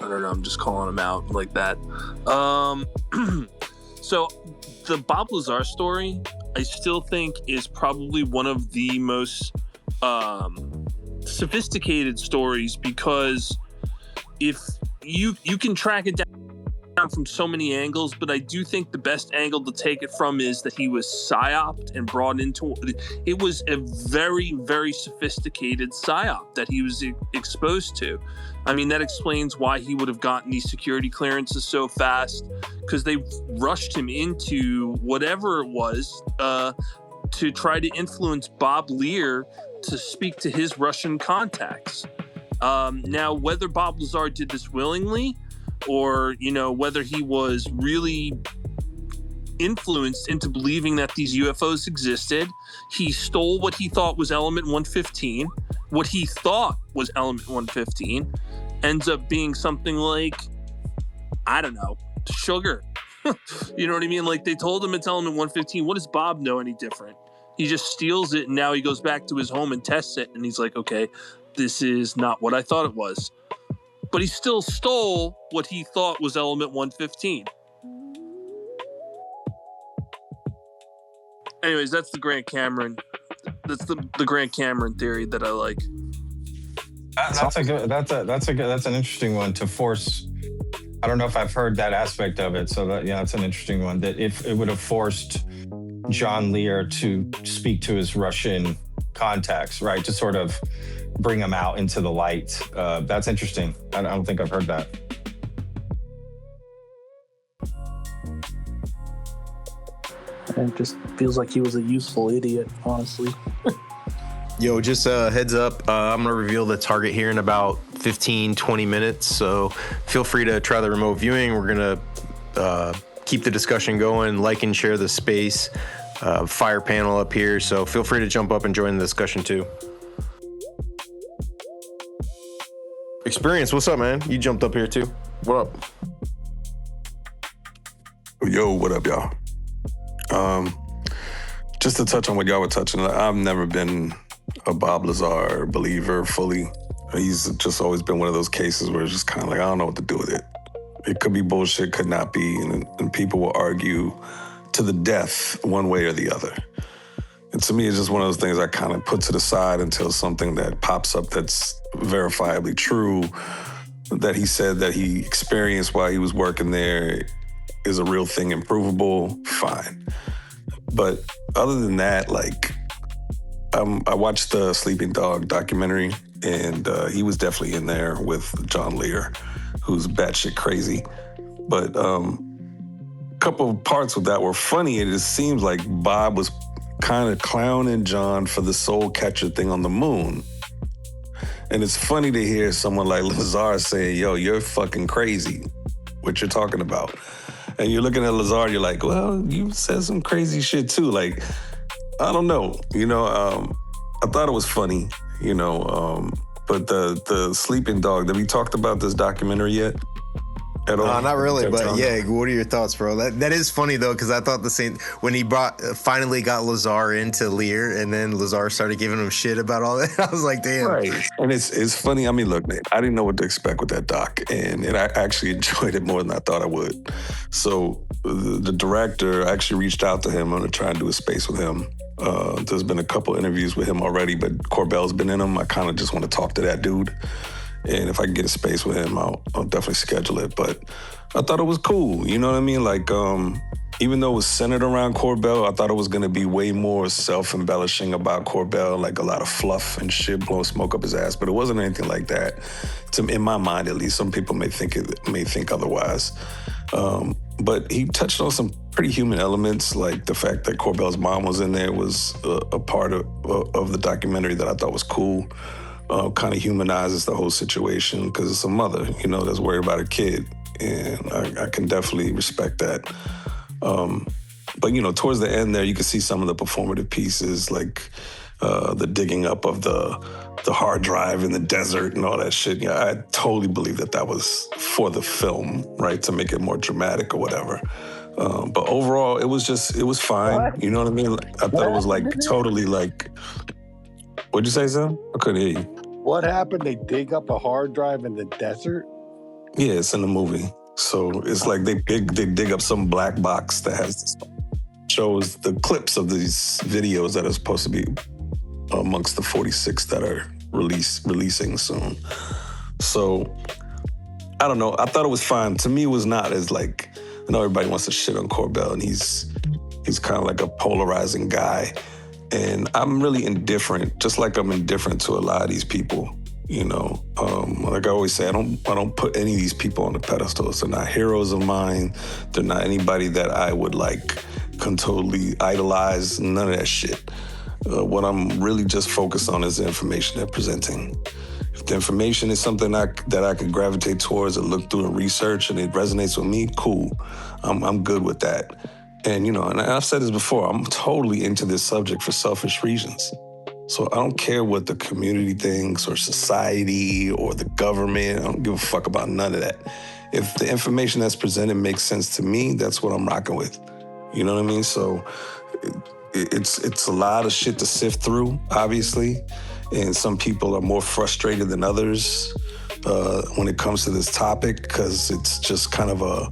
I don't know, I'm just calling him out like that. So, the Bob Lazar story, I still think is probably one of the most sophisticated stories, because if you can track it down from so many angles, but I do think the best angle to take it from is that he was psyoped and brought into it. Was a very, very sophisticated psyop that he was exposed to. I mean, that explains why he would have gotten these security clearances so fast, because they rushed him into whatever it was to try to influence Bob Lear to speak to his Russian contacts. Now, whether Bob Lazar did this willingly, or, whether he was really influenced into believing that these UFOs existed, he stole what he thought was Element 115. What he thought was Element 115 ends up being something like, I don't know, sugar. You know what I mean? Like, they told him it's Element 115. What does Bob know any different? He just steals it, and now he goes back to his home and tests it, and he's like, okay, this is not what I thought it was. But he still stole what he thought was Element 115. Anyways, that's the Grant Cameron. That's the Grant Cameron theory that I like. That's an interesting one to force. I don't know if I've heard that aspect of it. So that's an interesting one. That if it would have forced John Lear to speak to his Russian contacts, right, to sort of bring them out into the light. That's interesting. I don't think I've heard that. It just feels like he was a useful idiot, honestly. Yo, just heads up, I'm going to reveal the target here in about 15, 20 minutes. So feel free to try the remote viewing. We're going to keep the discussion going, like and share the space, fire panel up here. So feel free to jump up and join the discussion too. Experience, what's up, man? You jumped up here too. What up? Yo, what up, y'all? Just to touch on what y'all were touching, I've never been a Bob Lazar believer fully. He's just always been one of those cases where it's just kind of like, I don't know what to do with it. It could be bullshit, could not be, and people will argue to the death one way or the other. And to me, it's just one of those things I kind of put to the side until something that pops up that's verifiably true, that he said that he experienced while he was working there, is a real thing and provable, fine. But other than that, like, I watched the Sleeping Dog documentary, and he was definitely in there with John Lear, who's batshit crazy. But a couple of parts of that were funny. It just seems like Bob was kind of clowning John for the soul catcher thing on the moon. And it's funny to hear someone like Lazar saying, yo, you're fucking crazy, what you're talking about. And you're looking at Lazar, you're like, well, you said some crazy shit too. Like, I don't know, I thought it was funny, but the Sleeping Dog, have we talked about this documentary yet? At all? No, not really, but yeah, what are your thoughts, bro? That is funny though, because I thought the same when he finally got Lazar into Lear, and then Lazar started giving him shit about all that. I was like, damn. Right, and it's funny. I mean, look, man, I didn't know what to expect with that doc, and I actually enjoyed it more than I thought I would. So the director, I actually reached out to him. I'm gonna try and do a space with him. There's been a couple interviews with him already, but Corbell's been in them. I kind of just want to talk to that dude. And if I can get a space with him, I'll definitely schedule it. But I thought it was cool. You know what I mean? Like, even though it was centered around Corbell, I thought it was going to be way more self-embellishing about Corbell, like a lot of fluff and shit, blowing smoke up his ass. But it wasn't anything like that. In my mind, at least, some people may think otherwise. But he touched on some pretty human elements, like the fact that Corbell's mom was in there was a part of the documentary that I thought was cool. Kind of humanizes the whole situation because it's a mother, that's worried about a kid. And I can definitely respect that. But, towards the end there, you can see some of the performative pieces, like the digging up of the hard drive in the desert and all that shit. Yeah, I totally believe that was for the film, right, to make it more dramatic or whatever. But overall, it was fine. What? You know what I mean? I thought it was like totally like, what'd you say, Sam? I couldn't hear you. What happened? They dig up a hard drive in the desert? Yeah, it's in the movie. So it's like they dig up some black box that has this shows the clips of these videos that are supposed to be amongst the 46 that are releasing soon. So I don't know. I thought it was fine. To me, it was not as like, I know everybody wants to shit on Corbell, and he's kind of like a polarizing guy. And I'm really indifferent, just like I'm indifferent to a lot of these people. You know, like I always say, I don't put any of these people on the pedestals. They're not heroes of mine. They're not anybody that I would like can totally idolize. None of that shit. What I'm really just focused on is the information they're presenting. If the information is something that I can gravitate towards and look through and research, and it resonates with me, cool. I'm good with that. And you know, and I've said this before, I'm totally into this subject for selfish reasons. So I don't care what the community thinks or society or the government. I don't give a fuck about none of that. If the information that's presented makes sense to me, that's what I'm rocking with. You know what I mean? So it's a lot of shit to sift through, obviously. And some people are more frustrated than others when it comes to this topic, because it's just kind of a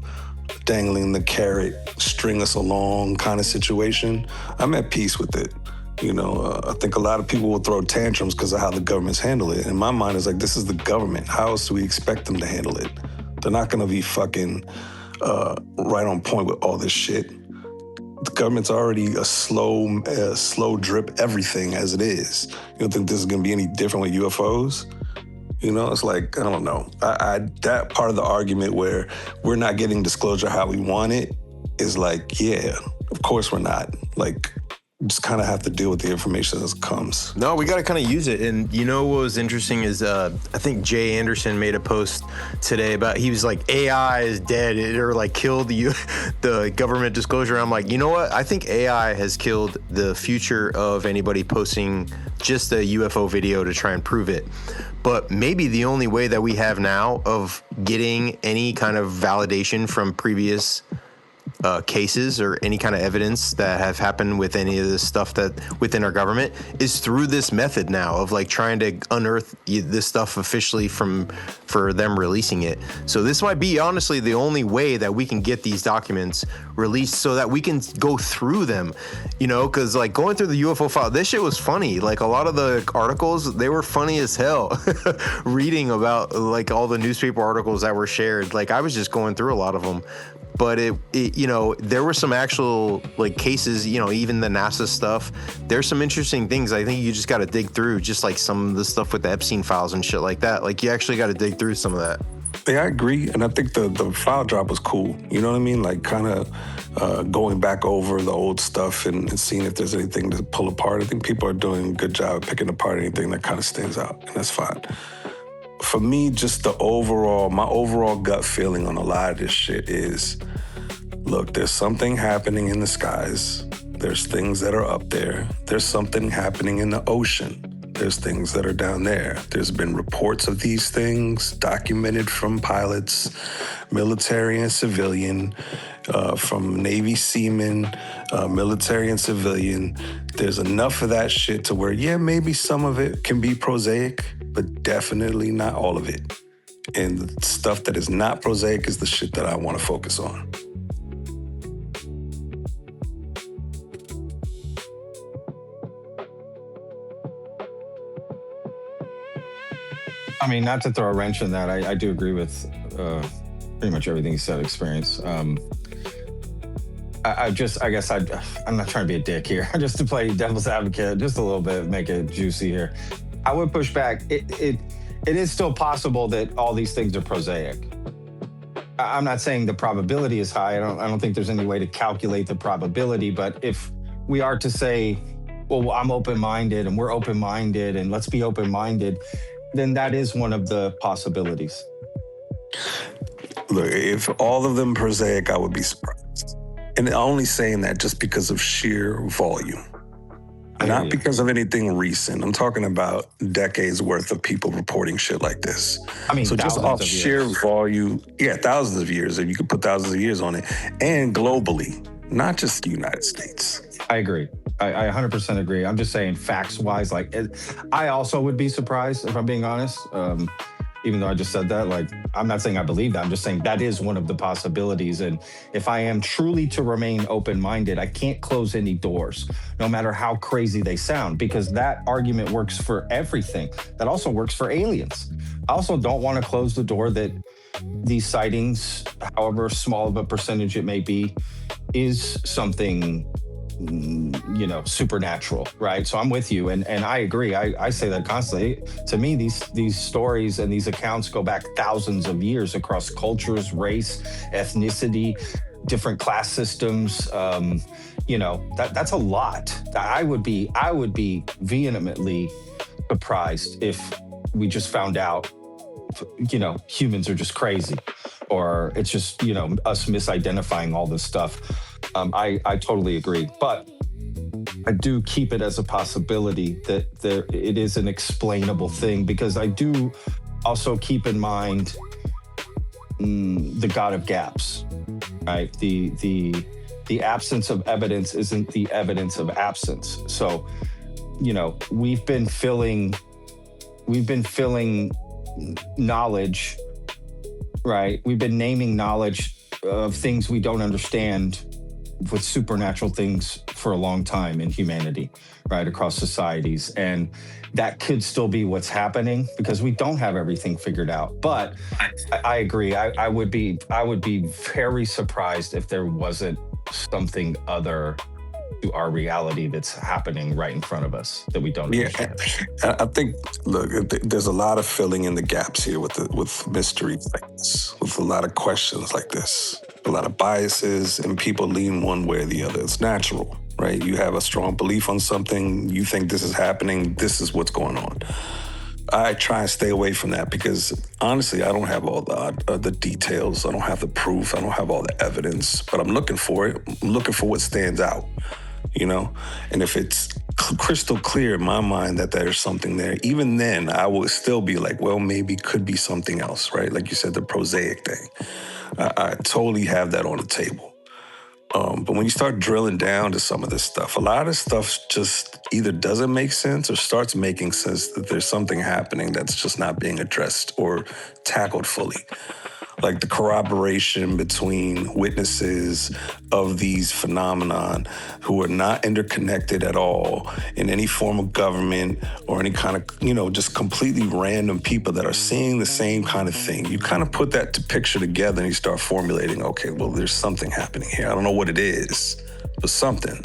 dangling the carrot, string us along kind of situation. I'm at peace with it. You know, I think a lot of people will throw tantrums because of how the government's handle it. In my mind, it's like, this is the government. How else do we expect them to handle it? They're not going to be fucking right on point with all this shit. The government's already a slow drip everything as it is. You don't think this is going to be any different with UFOs? You know, it's like, I don't know. That part of the argument where we're not getting disclosure how we want it is like, yeah, of course we're not. Like, just kind of have to deal with the information as it comes. No, we got to kind of use it. And you know what was interesting is I think Jay Anderson made a post today about, he was like, AI is dead, or like killed the government disclosure. I'm like, you know what? I think AI has killed the future of anybody posting just a UFO video to try and prove it. But maybe the only way that we have now of getting any kind of validation from previous cases or any kind of evidence that have happened with any of this stuff that within our government is through this method now of like trying to unearth this stuff officially for them releasing it. So this might be honestly the only way that we can get these documents released so that we can go through them, you know, because like going through the UFO file, this shit was funny. Like a lot of the articles, they were funny as hell. Reading about like all the newspaper articles that were shared, like I was just going through a lot of them. But it, you know, there were some actual like cases, you know, even the NASA stuff. There's some interesting things. I think you just got to dig through, just like some of the stuff with the Epstein files and shit like that. Like you actually got to dig through some of that. Yeah, I agree. And I think the file drop was cool. You know what I mean? Like kind of going back over the old stuff and seeing if there's anything to pull apart. I think people are doing a good job of picking apart anything that kind of stands out. And that's fine. For me, just my overall gut feeling on a lot of this shit is, look, there's something happening in the skies. There's things that are up there. There's something happening in the ocean. There's things that are down there. There's been reports of these things documented from pilots, military and civilian, from Navy seamen, military and civilian. There's enough of that shit to where, yeah, maybe some of it can be prosaic, but definitely not all of it. And the stuff that is not prosaic is the shit that I want to focus on. I mean, not to throw a wrench in that, I do agree with pretty much everything you said, Experience. I'm not trying to be a dick here, just to play devil's advocate just a little bit, make it juicy here. I would push back. It is still possible that all these things are prosaic. I'm not saying the probability is high. I don't think there's any way to calculate the probability, but if we are to say, well, I'm open-minded and we're open-minded and let's be open-minded, then that is one of the possibilities. Look, if all of them prosaic, I would be surprised. And I'm only saying that just because of sheer volume. Not because of anything recent. I'm talking about decades worth of people reporting shit like this. I mean, so just off sheer volume, yeah, thousands of years, if you could put thousands of years on it, and globally, not just the United States. I agree. I 100% agree. I'm just saying facts-wise, like I also would be surprised, if I'm being honest. even though I just said that. Like, I'm not saying I believe that. I'm just saying that is one of the possibilities. And if I am truly to remain open-minded, I can't close any doors, no matter how crazy they sound, because that argument works for everything. That also works for aliens. I also don't want to close the door that these sightings, however small of a percentage it may be, is something, you know, supernatural, right? So I'm with you, and I agree. I say that constantly. To me, these stories and these accounts go back thousands of years across cultures, race, ethnicity, different class systems. You know, that's a lot. I would be vehemently surprised if we just found out, you know, humans are just crazy, or it's just, you know, us misidentifying all this stuff. I totally agree, but I do keep it as a possibility that it is an explainable thing, because I do also keep in mind the God of gaps, right? The absence of evidence isn't the evidence of absence. So, you know, we've been filling knowledge, right? We've been naming knowledge of things we don't understand with supernatural things for a long time in humanity, right? Across societies. And that could still be what's happening, because we don't have everything figured out. But I agree. I would be very surprised if there wasn't something other to our reality that's happening right in front of us that we don't understand. I think, look, there's a lot of filling in the gaps here with mysteries like this, with a lot of questions like this, a lot of biases, and people lean one way or the other. It's natural, right? You have a strong belief on something, you think this is happening, this is what's going on. I try and stay away from that, because honestly, I don't have all the details. I don't have the proof. I don't have all the evidence, but I'm looking for it. I'm looking for what stands out, you know? And if it's crystal clear in my mind that there's something there, even then I will still be like, well, maybe could be something else, right? Like you said, the prosaic thing. I totally have that on the table. But when you start drilling down to some of this stuff, a lot of stuff just either doesn't make sense or starts making sense, that there's something happening that's just not being addressed or tackled fully. Like the corroboration between witnesses of these phenomenon who are not interconnected at all in any form of government or any kind of, you know, just completely random people that are seeing the same kind of thing. You kind of put that to picture together and you start formulating, okay, well, there's something happening here. I don't know what it is, but something.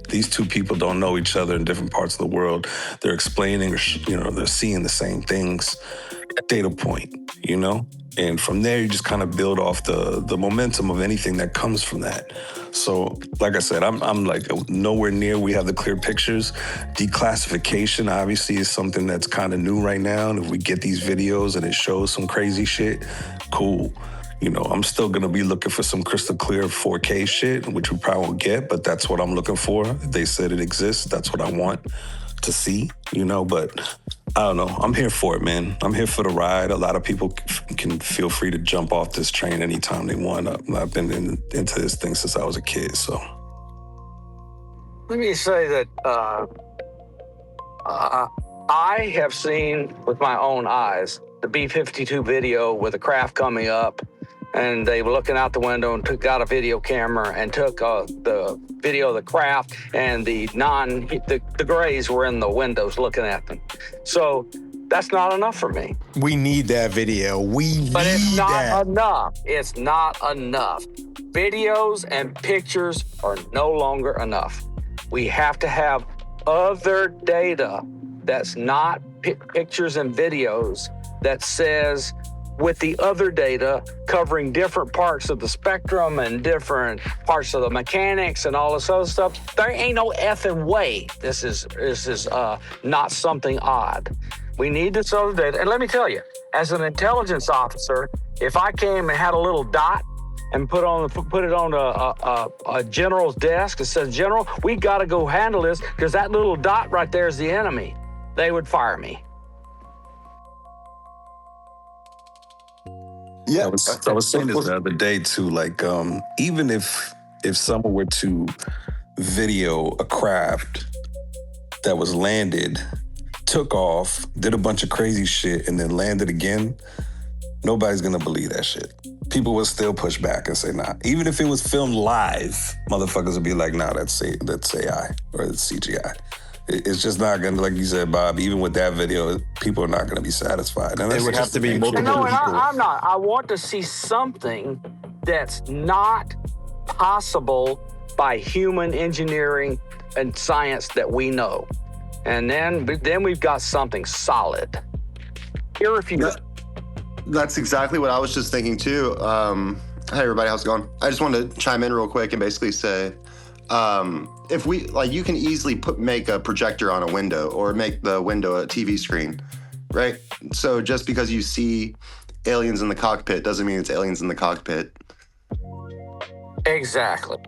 These two people don't know each other in different parts of the world. They're explaining, or, you know, they're seeing the same things. Data point, you know? And from there, you just kind of build off the momentum of anything that comes from that. So, like I said, I'm like nowhere near we have the clear pictures. Declassification, obviously, is something that's kind of new right now. And if we get these videos and it shows some crazy shit, cool. You know, I'm still going to be looking for some crystal clear 4K shit, which we probably won't get, but that's what I'm looking for. They said it exists. That's what I want to see, you know, but I don't know. I'm here for it, man. I'm here for the ride. A lot of people can feel free to jump off this train anytime they want. I've been into this thing since I was a kid, so. Let me say that I have seen with my own eyes the B-52 video with a craft coming up, and they were looking out the window and got a video camera and took the video of the craft, and the grays were in the windows looking at them. So that's not enough for me. We need that video. But it's not enough. It's not enough. Videos and pictures are no longer enough. We have to have other data that's not pictures and videos that says, with the other data covering different parts of the spectrum and different parts of the mechanics and all this other stuff, there ain't no effing way this is not something odd. We need this other data. And let me tell you, as an intelligence officer, if I came and had a little dot and put it on a general's desk and said, General, we got to go handle this because that little dot right there is the enemy, they would fire me. Yeah, I was saying this the other day too. Like, even if someone were to video a craft that was landed took off, did a bunch of crazy shit, and then landed again, nobody's gonna believe that shit. People will still push back and say, nah. Even if it was filmed live, motherfuckers would be like, nah, that's AI or it's CGI. It's just not gonna, like you said, Bob, even with that video, people are not gonna be satisfied. And It would have to be multiple No, people. and I'm not. I want to see something that's not possible by human engineering and science that we know. And then we've got something solid. Irrefutable. That's exactly what I was just thinking too. Hey everybody, how's it going? I just wanted to chime in real quick and basically say, if we you can easily make a projector on a window or make the window a TV screen, right? So just because you see aliens in the cockpit doesn't mean it's aliens in the cockpit. Exactly.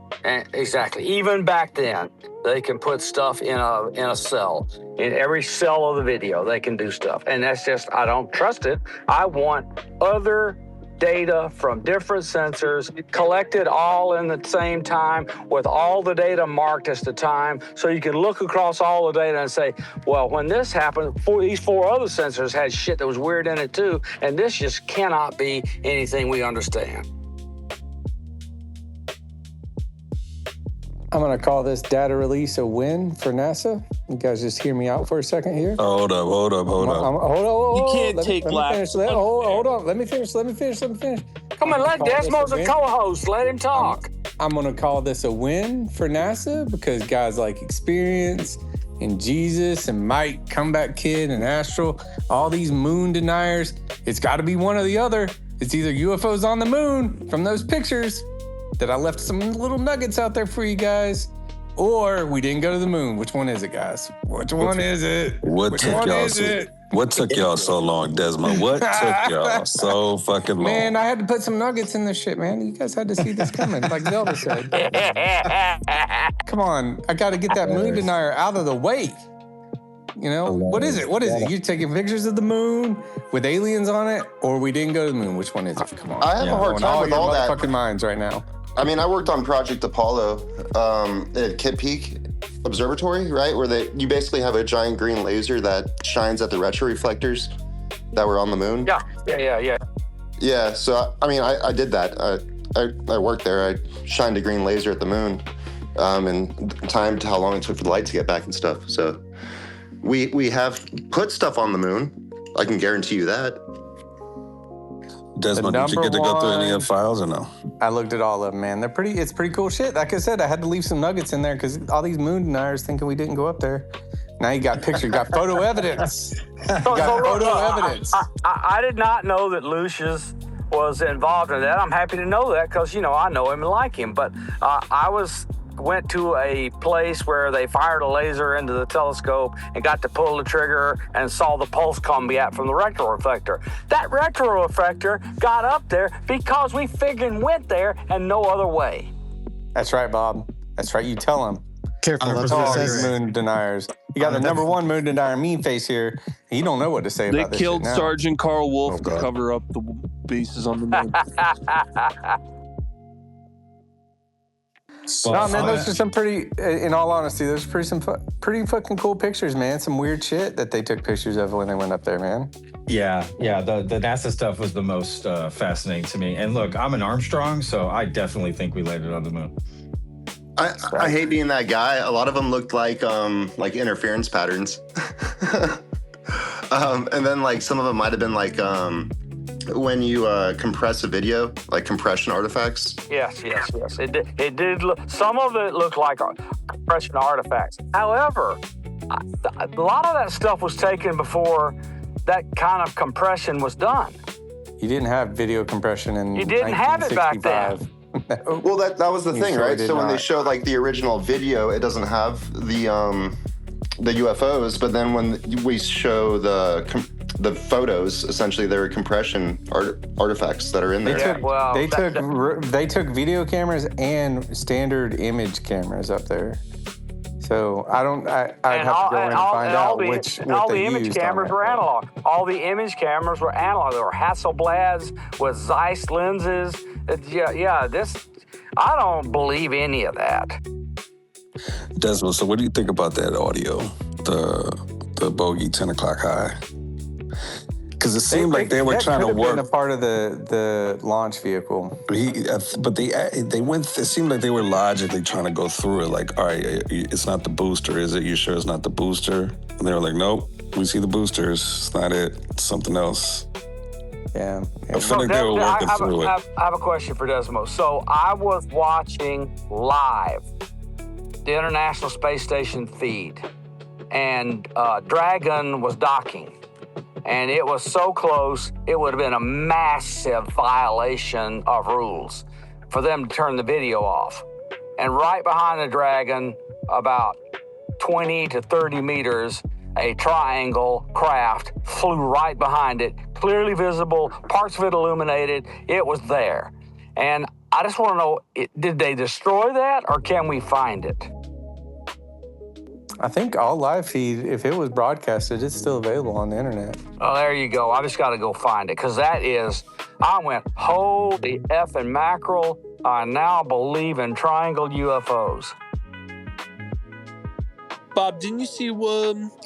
Even back then, they can put stuff in a cell. In every cell of the video, they can do stuff. And that's just, I don't trust it. I want other data from different sensors collected all in the same time with all the data marked as the time, so you can look across all the data and say, well, when this happened, these 4 other sensors had shit that was weird in it too, and this just cannot be anything we understand. I'm going to call this data release a win for NASA. You guys just hear me out for a second here. Hold up. Hold on. You can't take black. Hold on. Let me finish. Come on, let Desmond's a co-host. Let him talk. I'm going to call this a win for NASA because guys like Experience and Jesus and Mike, Comeback Kid and Astral, all these moon deniers, it's got to be one or the other. It's either UFOs on the moon from those pictures that I left some little nuggets out there for you guys, or we didn't go to the moon. Which one is it, guys? Which one is it? What took y'all so long, Desmond? What took y'all so fucking long? Man, I had to put some nuggets in this shit, man. You guys had to see this coming, like Zelda said. Come on, I got to get that moon denier out of the way. You know, what is it? You're taking pictures of the moon with aliens on it, or we didn't go to the moon? Which one is it? Come on. I have a hard time with all that. Fucking minds right now. I mean, I worked on Project Apollo at Kitt Peak Observatory, right? Where you basically have a giant green laser that shines at the retroreflectors that were on the moon. Yeah. Yeah, so, I mean, I did that. I worked there. I shined a green laser at the moon and timed how long it took for the light to get back and stuff. So we have put stuff on the moon. I can guarantee you that. Desmond, did you get to go through any of the files or no? I looked at all of them, man. It's pretty cool shit. Like I said, I had to leave some nuggets in there because all these moon deniers thinking we didn't go up there. Now you got pictures, you got photo evidence. I did not know that Lucius was involved in that. I'm happy to know that because, I know him and like him. But I went to a place where they fired a laser into the telescope and got to pull the trigger and saw the pulse come back from the retroreflector. That retroreflector got up there because we figured went there and no other way. That's right, Bob. That's right. You tell them. Careful. That's all what these moon deniers. You got the number one moon denier mean face here. He don't know what to say about this. They killed Sergeant Carl Wolf to God. cover up the bases on the moon. No, man, those are some pretty, in all honesty, those are some pretty fucking cool pictures, man. Some weird shit that they took pictures of when they went up there, man. Yeah. The NASA stuff was the most fascinating to me. And look, I'm an Armstrong, so I definitely think we landed on the moon. I hate being that guy. A lot of them looked like interference patterns. And then some of them might have been when you compress a video, like compression artifacts. Yes. It did look, some of it looked like compression artifacts. However, a lot of that stuff was taken before that kind of compression was done. You didn't have video compression in You didn't have it back then. No. Well, that was the thing, right? So when they show the original video, it doesn't have the UFOs, but then when we show the photos, essentially there are compression artifacts that are in there. They took video cameras and standard image cameras up there. So I'd have to go in and find out which all the image cameras were analog. All the image cameras were analog. They were Hasselblads with Zeiss lenses. I don't believe any of that. Desmond, so what do you think about that audio? the bogey 10 o'clock high. Because it seemed like they were trying to work. Been a part of the launch vehicle. But they went. It seemed like they were logically trying to go through it. Like, all right, it's not the booster, is it? You sure it's not the booster? And they were like, nope, we see the boosters. It's not it. It's something else. Yeah. I feel like they were working through it. I have a question for Desmo. So I was watching live the International Space Station feed, and Dragon was docking. And it was so close, it would have been a massive violation of rules for them to turn the video off. And right behind the Dragon, about 20 to 30 meters, a triangle craft flew right behind it, clearly visible, parts of it illuminated. It was there. And I just want to know, did they destroy that, or can we find it? I think all live feed, if it was broadcasted, it's still available on the internet. Oh, there you go. I just got to go find it, because that is, I went, holy effing mackerel, I now believe in triangle UFOs. Bob, didn't you see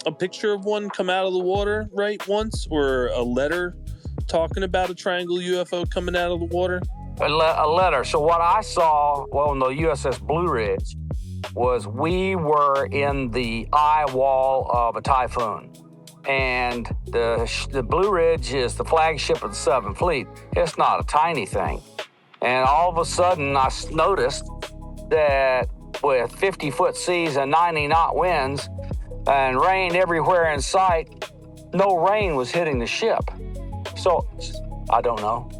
a picture of one come out of the water, right, once? Or a letter talking about a triangle UFO coming out of the water? A letter. So what I saw, on the USS Blue Ridge, was we were in the eye wall of a typhoon. And the Blue Ridge is the flagship of the 7th Fleet. It's not a tiny thing. And all of a sudden, I noticed that with 50-foot seas and 90-knot winds and rain everywhere in sight, no rain was hitting the ship. So, I don't know.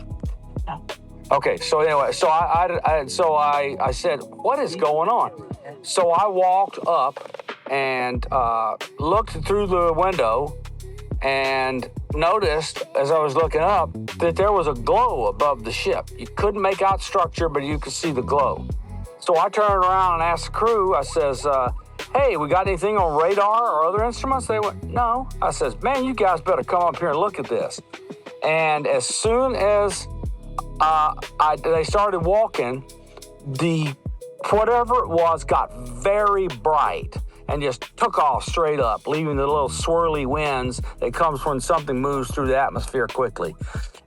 Okay, so anyway, so I said, what is going on? So I walked up and looked through the window and noticed, as I was looking up, that there was a glow above the ship. You couldn't make out structure, but you could see the glow. So I turned around and asked the crew, I says, hey, we got anything on radar or other instruments? They went, no. I says, man, you guys better come up here and look at this. And as soon as they started walking, the whatever it was got very bright and just took off straight up, leaving the little swirly winds that comes when something moves through the atmosphere quickly.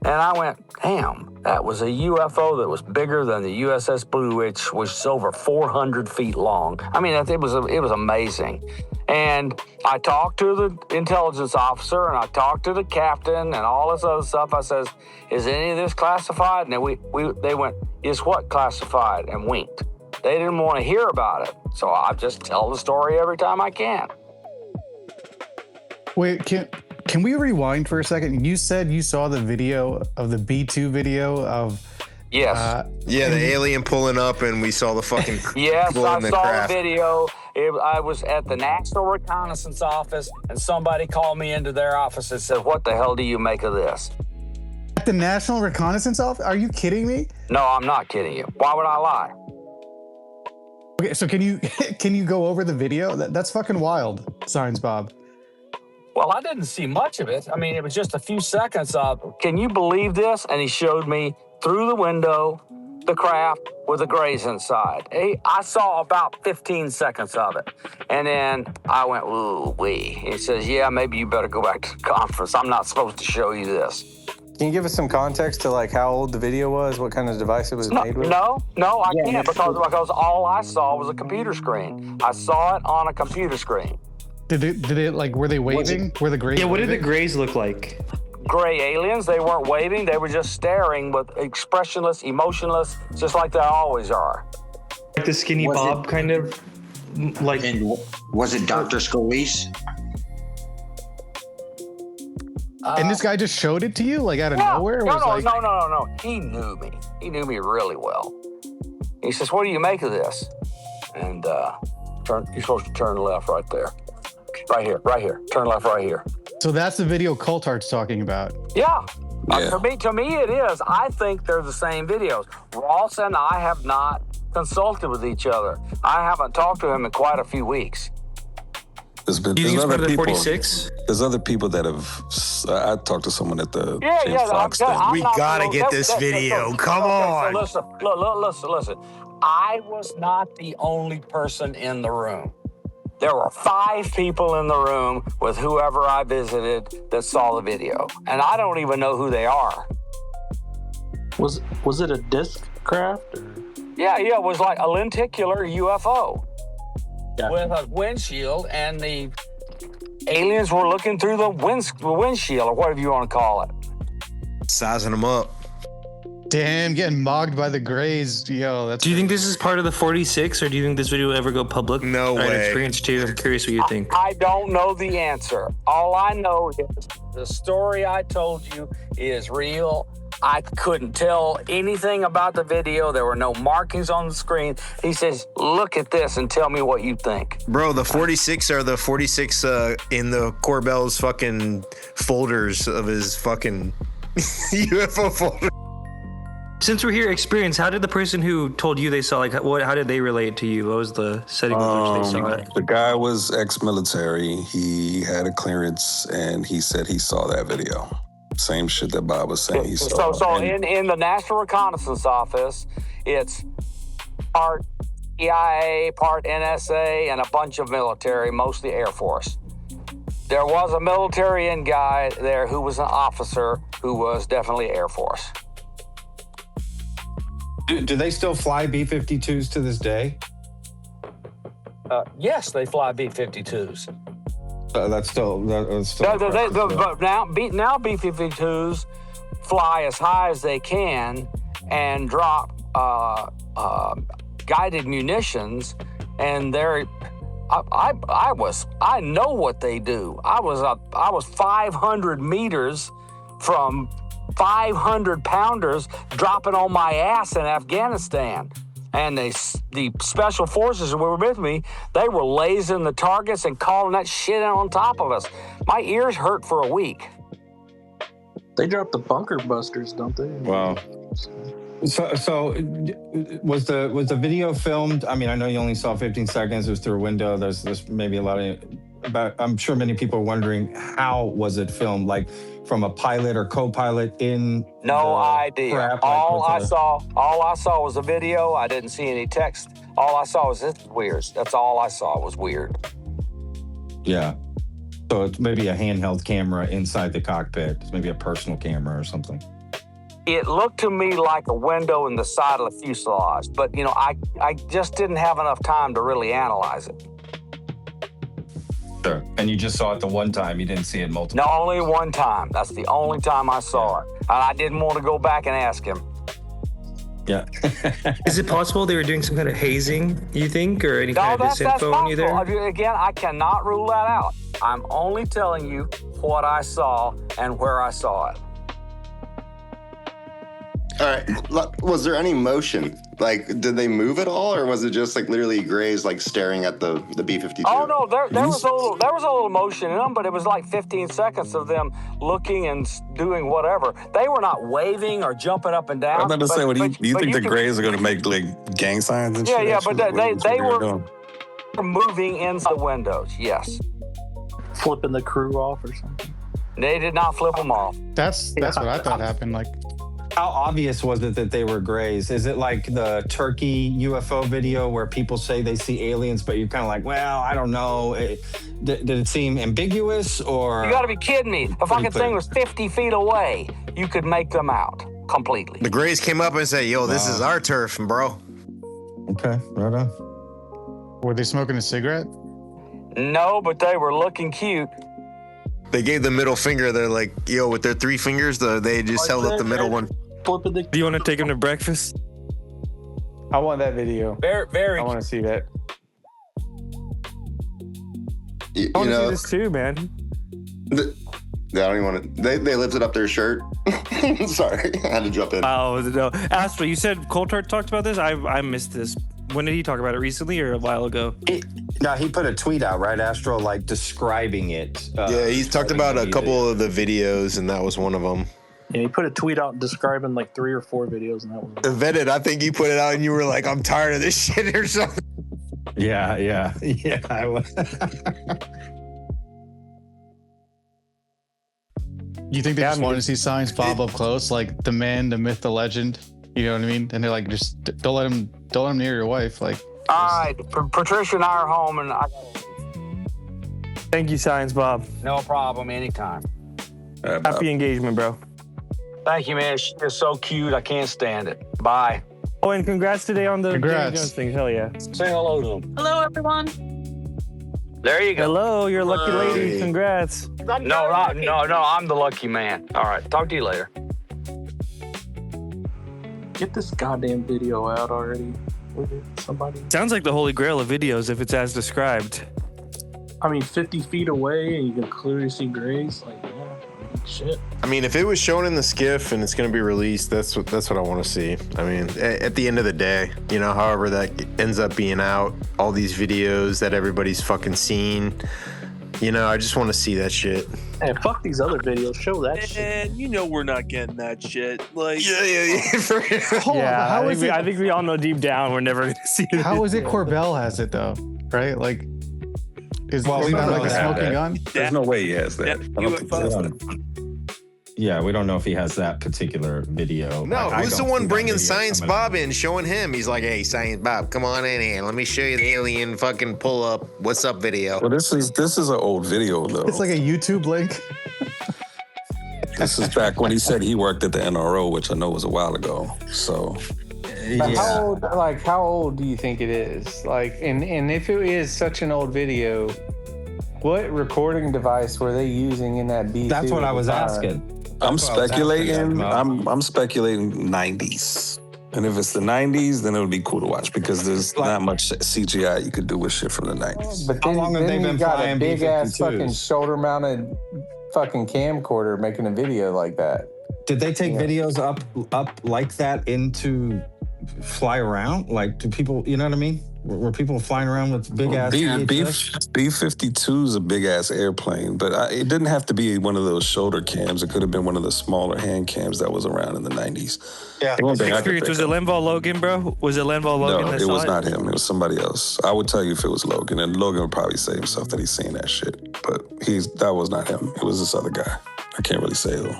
And I went, damn, that was a UFO that was bigger than the USS Blue Ridge, which was over 400 feet long. I mean, it was amazing. And I talked to the intelligence officer, and I talked to the captain and all this other stuff. I says, is any of this classified? And they went, is what classified? And winked. They didn't want to hear about it. So I just tell the story every time I can. Wait, can we rewind for a second? You said you saw the video of the B2 video of... Yes. Yeah, the alien pulling up, and we saw the fucking... Yes, I saw craft. the video. I was at the National Reconnaissance Office, and somebody called me into their office and said, what the hell do you make of this? At the National Reconnaissance Office? Are you kidding me? No, I'm not kidding you. Why would I lie? Okay, so can you go over the video? That's fucking wild. Signs, Bob. Well, I didn't see much of it. I mean, it was just a few seconds of, can you believe this? And he showed me through the window the craft with the grays inside. I saw about 15 seconds of it. And then I went, ooh, wee. He says, yeah, maybe you better go back to the conference. I'm not supposed to show you this. Can you give us some context to like how old the video was, what kind of device it was made with? No, I can't because all I saw was a computer screen. I saw it on a computer screen. Did it like, were they waving? Were the grays? Yeah, what did the waving? grays look like? Gray aliens, they weren't waving, they were just staring with expressionless, emotionless, just like they always are. Like the Skinny Bob kind of, like... And was it Dr. Scalise? And this guy just showed it to you, like out of nowhere? No. He knew me. He knew me really well. He says, what do you make of this? And you're supposed to turn left right there. Right here. Turn left right here. So that's the video Coulthard's talking about. Yeah. To me, it is. I think they're the same videos. Ross and I have not consulted with each other. I haven't talked to him in quite a few weeks. There's other people. 46? There's other people that have. I talked to someone at the Fox thing. We gotta get this video. Come on. So listen. I was not the only person in the room. There were 5 people in the room with whoever I visited that saw the video, and I don't even know who they are. Was it a disc craft? Or? Yeah, it was like a lenticular UFO Gotcha. with a windshield, and the aliens were looking through the windshield, or whatever you want to call it. Sizing them up. Damn, getting mogged by the Greys. Yo, that's. Do you think this is part of the 46, or do you think this video will ever go public? No Or an way. experience too. I'm curious what you think. I don't know the answer. All I know is the story I told you is real. I couldn't tell anything about the video. There were no markings on the screen. He says, look at this and tell me what you think. Bro, the 46 are the 46 in the Corbell's fucking folders of his fucking UFO folder. Since we're here, experience. How did the person who told you they saw, like, how did they relate to you? What was the setting with which they saw it? The guy was ex-military. He had a clearance, and he said he saw that video. Same shit that Bob was saying he saw. So in the National Reconnaissance Office, it's part CIA, part NSA, and a bunch of military, mostly Air Force. There was a military guy there who was an officer who was definitely Air Force. Do they still fly B-52s to this day? Yes, they fly B-52s. That's still. But now B-52s fly as high as they can and drop guided munitions, and they're. I know what they do. I was 500 meters from 500 pounders dropping on my ass in Afghanistan. And the special forces who were with me, they were lasering the targets and calling that shit on top of us. My ears hurt for a week. They drop the bunker busters, don't they? Wow. So was the video filmed? I mean, I know you only saw 15 seconds. It was through a window. There's maybe a lot of, but I'm sure many people are wondering, how was it filmed? Like from a pilot or co-pilot in? No idea. Crap, all I saw was a video. I didn't see any text. All I saw was this is weird. That's all I saw was weird. Yeah. So it's maybe a handheld camera inside the cockpit. It's maybe a personal camera or something. It looked to me like a window in the side of the fuselage, but I just didn't have enough time to really analyze it. Sure. And you just saw it the one time. You didn't see it multiple. No, only one time. That's the only time I saw it. And I didn't want to go back and ask him. Yeah. Is it possible they were doing some kind of hazing, you think, or any kind of disinfo on you there? Again, I cannot rule that out. I'm only telling you what I saw and where I saw it. All right. Was there any motion? Like, did they move at all, or was it just like literally Grays like staring at the B-52? Oh no, there was a little motion in them, but it was like 15 seconds of them looking and doing whatever. They were not waving or jumping up and down. I'm about to say, do you think the Grays are going to make like gang signs and shit? Yeah, but they were moving inside the windows. Yes. Flipping the crew off or something. They did not flip them off. That's what I thought happened. Like, how obvious was it that they were Greys? Is it like the Turkey UFO video where people say they see aliens, but you're kind of like, well, I don't know. Did it seem ambiguous or? You got to be kidding me. The fucking thing was 50 feet away. You could make them out completely. The Greys came up and said, yo, this is our turf, bro. Okay, right on. Were they smoking a cigarette? No, but they were looking cute. They gave the middle finger. They're like, yo, with their 3 fingers, they just held up the middle one. Do you want to take him to breakfast? I want that video. Very. I want to see that. You I want to see know, this too, man. I don't even want to. They lifted up their shirt. Sorry, I had to jump in. Oh no, Astral, you said Coulthard talked about this. I missed this. When did he talk about it? Recently or a while ago? He put a tweet out, right, Astral, like describing it. Yeah, he's talked about a couple of the videos, and that was one of them. Yeah, he put a tweet out describing like 3 or 4 videos, and that was Vetted, I think you put it out, and you were like, I'm tired of this shit or something. Yeah. I was. You think they just wanted to see signs pop up close, like the man, the myth, the legend? You know what I mean? And they're like, just don't let him near your wife. Like, all right, Patricia and I are home, and I Thank you, Science Bob. No problem. Anytime. Happy engagement, bro. Thank you, man. She is so cute. I can't stand it. Bye. Oh, and congrats today on the Congrats. Davy Jones thing. Hell yeah. Say hello to them. Hello, everyone. There you go. Hello, you're a lucky lady. Congrats. No, I'm the lucky man. All right. Talk to you later. Get this goddamn video out already. Somebody. Sounds like the holy grail of videos if it's as described. I mean, 50 feet away and you can clearly see Grace. Like, yeah, shit. I mean, if it was shown in the skiff and it's going to be released, that's what I want to see. I mean, at the end of the day, you know, however that ends up being out, all these videos that everybody's fucking seen, you know, I just want to see that shit. Man, fuck these other videos. Show that shit. And you know we're not getting that shit. Like, I think we all know deep down we're never going to see it. How is it Corbell has it though? Right? Like, is that like a smoking gun? There's no way he has that. I don't think so. Yeah, we don't know if he has that particular video. No, Like, who's the one bringing Science Bob in, showing him? He's like, hey, Science Bob, come on in here. Let me show you the alien fucking pull up. What's up video? Well, this is an old video though. It's like a YouTube link. This is back when he said he worked at the NRO, which I know was a while ago. So, But how old do you think it is? Like, and if it is such an old video, what recording device were they using in that B? That's what I was asking. I'm speculating 90s. And if it's the 90s, then it would be cool to watch because there's not much CGI you could do with shit from the 90s. But then, you got a big ass fucking shoulder mounted fucking camcorder making a video like that. Did they take videos up like that into fly around? Like, do people, you know what I mean? Were people flying around with big ass B-52 is a big ass airplane, but it didn't have to be one of those shoulder cams. It could have been one of the smaller hand cams that was around in the 90s. Yeah. Experience, was it Lenval Logan, bro? Was it Lenval Logan? No, it was not him. It was somebody else. I would tell you if it was Logan, and Logan would probably say himself that he's seen that shit, but that was not him. It was this other guy. I can't really say though.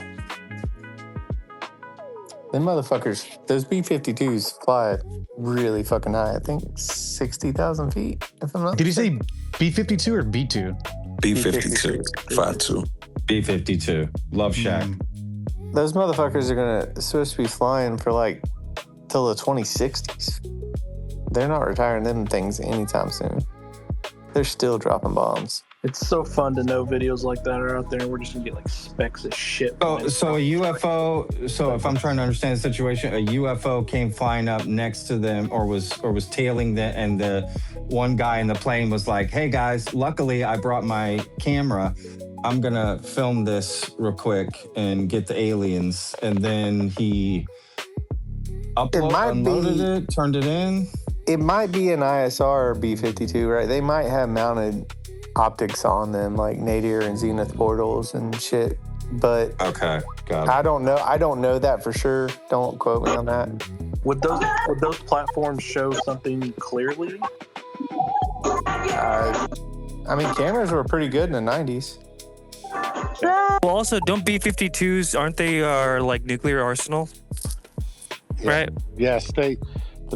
Them motherfuckers, those B-52s fly really fucking high. I think 60,000 feet, if I'm not Did you say B-52 or B-2? B-52, 5-2. B-52, Love Shack. Those motherfuckers are supposed to be flying for like till the 2060s. They're not retiring them things anytime soon. They're still dropping bombs. It's so fun to know videos like that are out there, and we're just gonna get like specks of shit. So a UFO. So if I'm trying to understand the situation, a UFO came flying up next to them, or was tailing them, and the one guy in the plane was like, "Hey guys, luckily I brought my camera. I'm gonna film this real quick and get the aliens." And then he unloaded it, turned it in. It might be an ISR B-52, right? They might have mounted optics on them, like nadir and zenith portals and shit. But okay, got it. I don't know that for sure. Don't quote me on that. Would those platforms show something clearly? I mean, cameras were pretty good in the 90s. Well, also, don't B-52s, aren't they like nuclear arsenal? Yeah. Right? Yes, the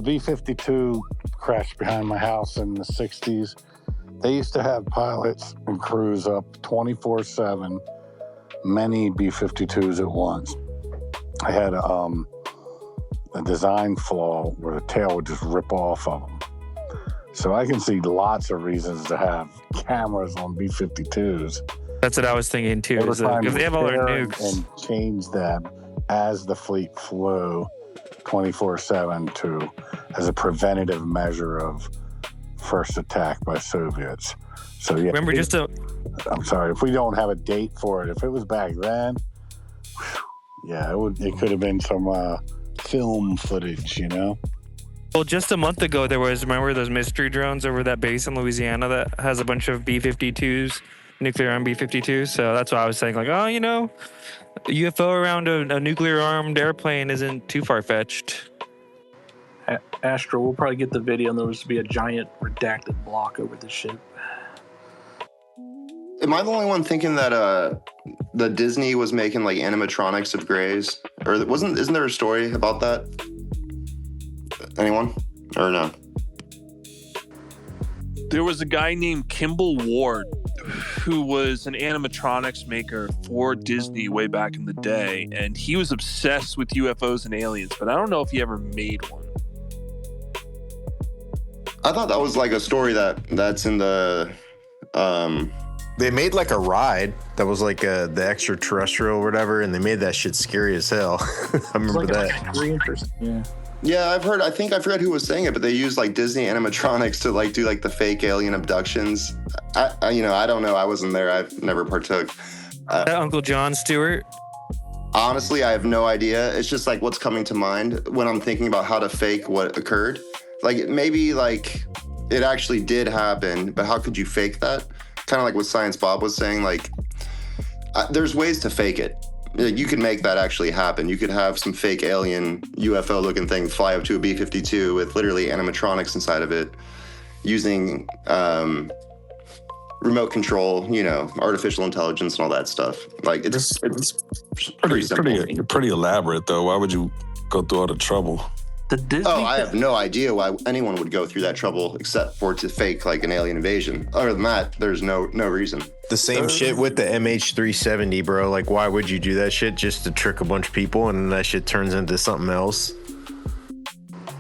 B-52 crashed behind my house in the 60s. They used to have pilots and crews up 24/7, many B-52s at once. I had a design flaw where the tail would just rip off of them. So I can see lots of reasons to have cameras on B-52s. That's what I was thinking too. If they have all their nukes. And change them as the fleet flew 24/7 as a preventative measure of first attack by Soviets. So yeah. Remember, I'm sorry if we don't have a date for it. If it was back then, yeah, it could have been some film footage, you know. Well, just a month ago, remember those mystery drones over that base in Louisiana that has a bunch of B-52s, nuclear armed B-52s. So that's why I was saying, like, oh, you know, a UFO around a nuclear armed airplane isn't too far fetched. Astral, we'll probably get the video and there'll just be a giant redacted block over the ship. Am I the only one thinking that the Disney was making like animatronics of Greys? Or isn't there a story about that? Anyone? Or no? There was a guy named Kimball Ward who was an animatronics maker for Disney way back in the day, and he was obsessed with UFOs and aliens, but I don't know if he ever made one. I thought that was like a story that's in the. They made like a ride that was like the extraterrestrial or whatever, and they made that shit scary as hell. I remember that. Yeah. Yeah, I've heard. I think I forgot who was saying it, but they used like Disney animatronics to like do like the fake alien abductions. I don't know. I wasn't there. I've never partook. Uncle John Stewart. Honestly, I have no idea. It's just like what's coming to mind when I'm thinking about how to fake what occurred. Like maybe like it actually did happen, but how could you fake that? Kind of like what Science Bob was saying. Like there's ways to fake it. You could make that actually happen. You could have some fake alien UFO looking thing fly up to a B-52 with literally animatronics inside of it using remote control, artificial intelligence and all that stuff. Like it's pretty simple. Pretty elaborate though. Why would you go through all the trouble? The Disney. Oh, I have no idea why anyone would go through that trouble except for to fake like an alien invasion. Other than that, there's no reason. The same shit with the MH370, bro. Like, why would you do that shit just to trick a bunch of people and then that shit turns into something else?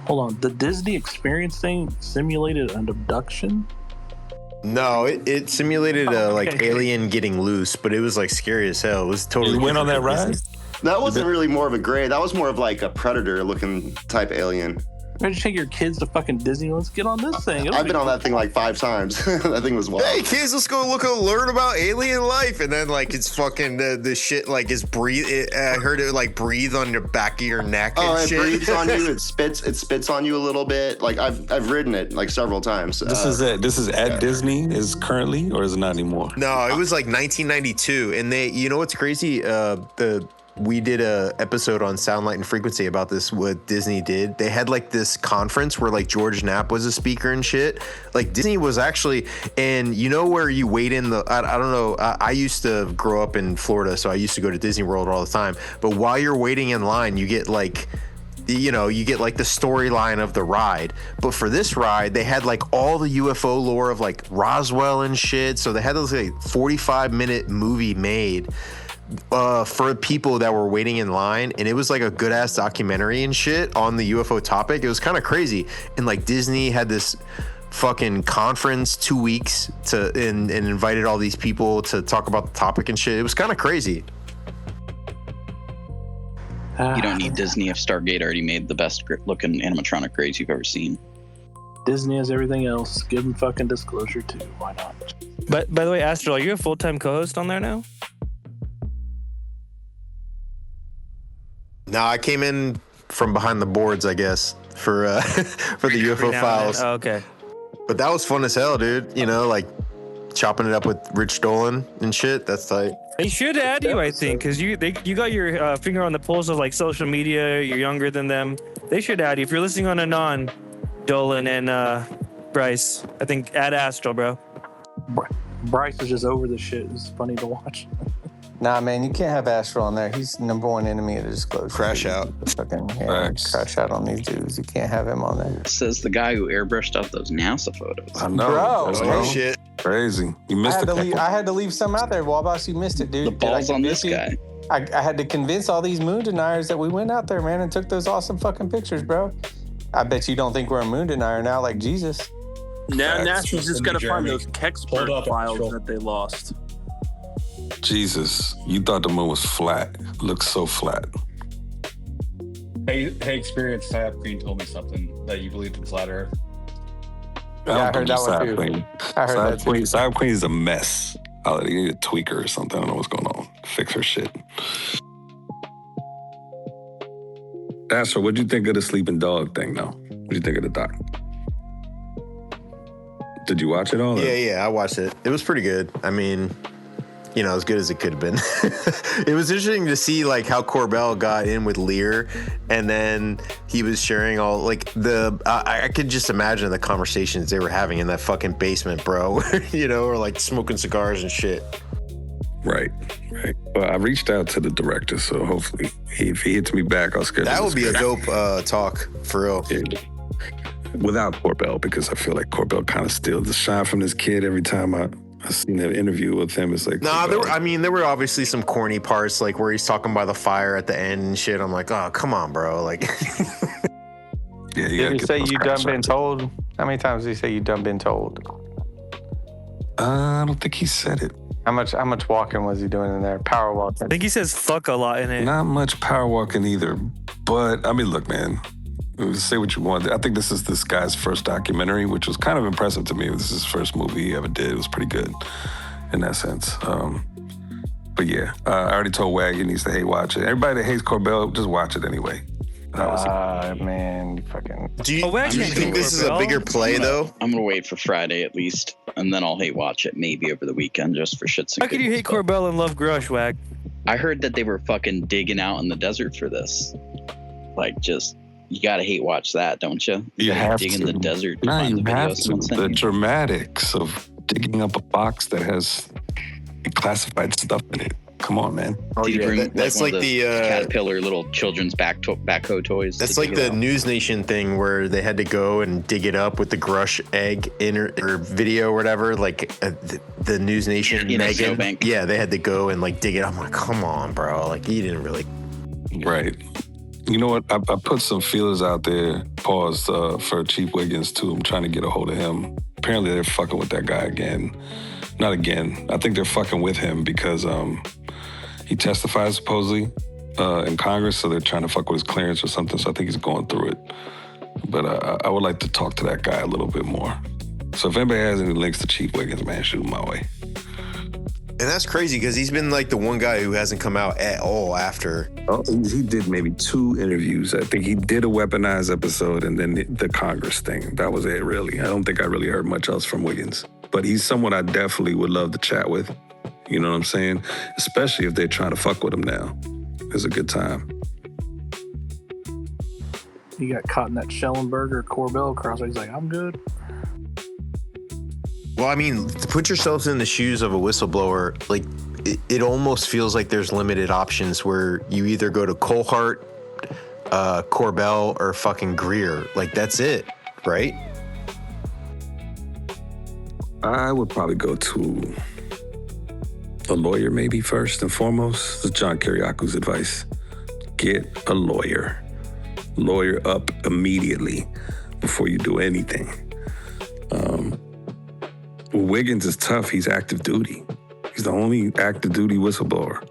Hold on. The Disney experience thing simulated an abduction? No, it simulated like alien getting loose, but it was like scary as hell. It was totally. You went on that ride? That wasn't really more of a gray. That was more of like a predator looking type alien. Why don't you take your kids to fucking Disney? Let's get on this thing. I've been on that thing like 5 times. That thing was wild. Hey kids, let's go learn about alien life, and then like it's fucking the shit like is breathe. I heard it like breathe on the back of your neck. And it shit. breathes on you. It spits on you a little bit. Like I've ridden it like several times. This is at Disney is currently, or is it not anymore? No, it was like 1992, and they, what's crazy? We did a episode on Sound, Light, and Frequency about this, what Disney did. They had like this conference where like George Knapp was a speaker and shit. Like Disney was actually, and where you wait in the, I don't know, I used to grow up in Florida, so I used to go to Disney World all the time. But while you're waiting in line, you get like, you get like the storyline of the ride. But for this ride, they had like all the UFO lore of like Roswell and shit. So they had this like 45-minute movie made for people that were waiting in line, and it was like a good ass documentary and shit on the UFO topic. It was kind of crazy, and like Disney had this fucking conference 2 weeks and invited all these people to talk about the topic and shit. It was kind of crazy. You don't need Disney if Stargate already made the best looking animatronic grays you've ever seen. Disney has everything else. Give them fucking disclosure too. Why not? But by the way, Astral, are you a full-time co-host on there now? No, I came in from behind the boards, I guess, for the UFO files. Oh, okay. But that was fun as hell, dude. Like chopping it up with Rich Dolan and shit. That's tight. They should add you, I think, because you got your finger on the pulse of like social media. You're younger than them. They should add you. If you're listening on Anon, Dolan and Bryce, I think add Astral, bro. Bryce is just over the shit. It's funny to watch. Nah, man, you can't have Astral on there. He's number one enemy of the disclosure. Crash out. Fucking crash out on these dudes. You can't have him on there. Says the guy who airbrushed out those NASA photos. I know. Bro, shit. Crazy. You missed I had to leave some out there. Wabash, you missed it, dude. The balls on this guy. I had to convince all these moon deniers that we went out there, man, and took those awesome fucking pictures, bro. I bet you don't think we're a moon denier now like Jesus. Now NASA's just got to find those Kecksburg files that they lost. Jesus, you thought the moon was flat. It looks so flat. Hey, Experience Tab Queen told me something that you believed in flat Earth. Yeah, I heard that one too. I heard that too. Cyber Queen is a mess. You need a tweaker or something. I don't know what's going on. Fix her shit. Astro, what'd you think of the sleeping dog thing, though? What'd you think of the doc? Did you watch it all? Yeah, I watched it. It was pretty good. I mean, as good as it could have been. It was interesting to see like how Corbell got in with Lear, and then he was sharing all like I could just imagine the conversations they were having in that fucking basement, bro. Or like smoking cigars and shit. Right. Well, I reached out to the director, so hopefully if he hits me back, I'll schedule. That would be a dope talk for real. Yeah. Without Corbell, because I feel like Corbell kind of steals the shine from this kid every time I I seen that interview with him. It's like, Nah, there were obviously some corny parts, like where he's talking by the fire at the end and shit. I'm like, oh, come on, bro. Like, yeah, Did he say you done been told? How many times did he say you done been told? I don't think he said it. How much walking was he doing in there? Power walking. I think he says fuck a lot in it. Not much power walking either. But I mean, look, man. Say what you want. I think this is this guy's first documentary, which was kind of impressive to me. This is his first movie he ever did. It was pretty good in that sense. But yeah, I already told Wag he needs to hate watch it. Everybody that hates Corbell, just watch it anyway. Man, fucking. Do you think this is a bigger play though? I'm gonna wait for Friday at least, and then I'll hate watch it maybe over the weekend just for shits and How can you hate Corbell and love Grush, Wag? I heard that they were fucking digging out in the desert for this. Like, just you gotta hate watch that, don't you? You have dig to. in the desert. No, find you the have videos. to. The dramatics of digging up a box that has classified stuff in it. Come on, man. Oh, yeah. That's like the Caterpillar little children's backhoe toys. That's like the News Nation thing where they had to go and dig it up with the Grush egg or video or whatever. Like the News Nation in a Megan. snowbank. Yeah, they had to go and like dig it up. I'm like, come on, bro. Like you didn't really. Right. You know what? I put some feelers out there, for Chief Wiggins too. I'm trying to get a hold of him. Apparently they're fucking with that guy again. Not again. I think they're fucking with him because he testified supposedly in Congress, so they're trying to fuck with his clearance or something. So I think he's going through it. But I would like to talk to that guy a little bit more. So if anybody has any links to Chief Wiggins, man, shoot them my way. And that's crazy because he's been like the one guy who hasn't come out at all after. Oh, he did maybe 2 interviews. I think he did a weaponized episode and then the Congress thing. That was it, really. I don't think I really heard much else from Wiggins. But he's someone I definitely would love to chat with. You know what I'm saying? Especially if they're trying to fuck with him now. It's a good time. He got caught in that Schellenberger Corbell crossover. He's like, I'm good. Well, I mean, to put yourselves in the shoes of a whistleblower, like it almost feels like there's limited options where you either go to Colehart, Corbell, or fucking Greer. Like that's it, right? I would probably go to a lawyer maybe first and foremost. This is John Kiriaku's advice. Get a lawyer. Lawyer up immediately before you do anything. Wiggins is tough. He's active duty. He's the only active duty whistleblower.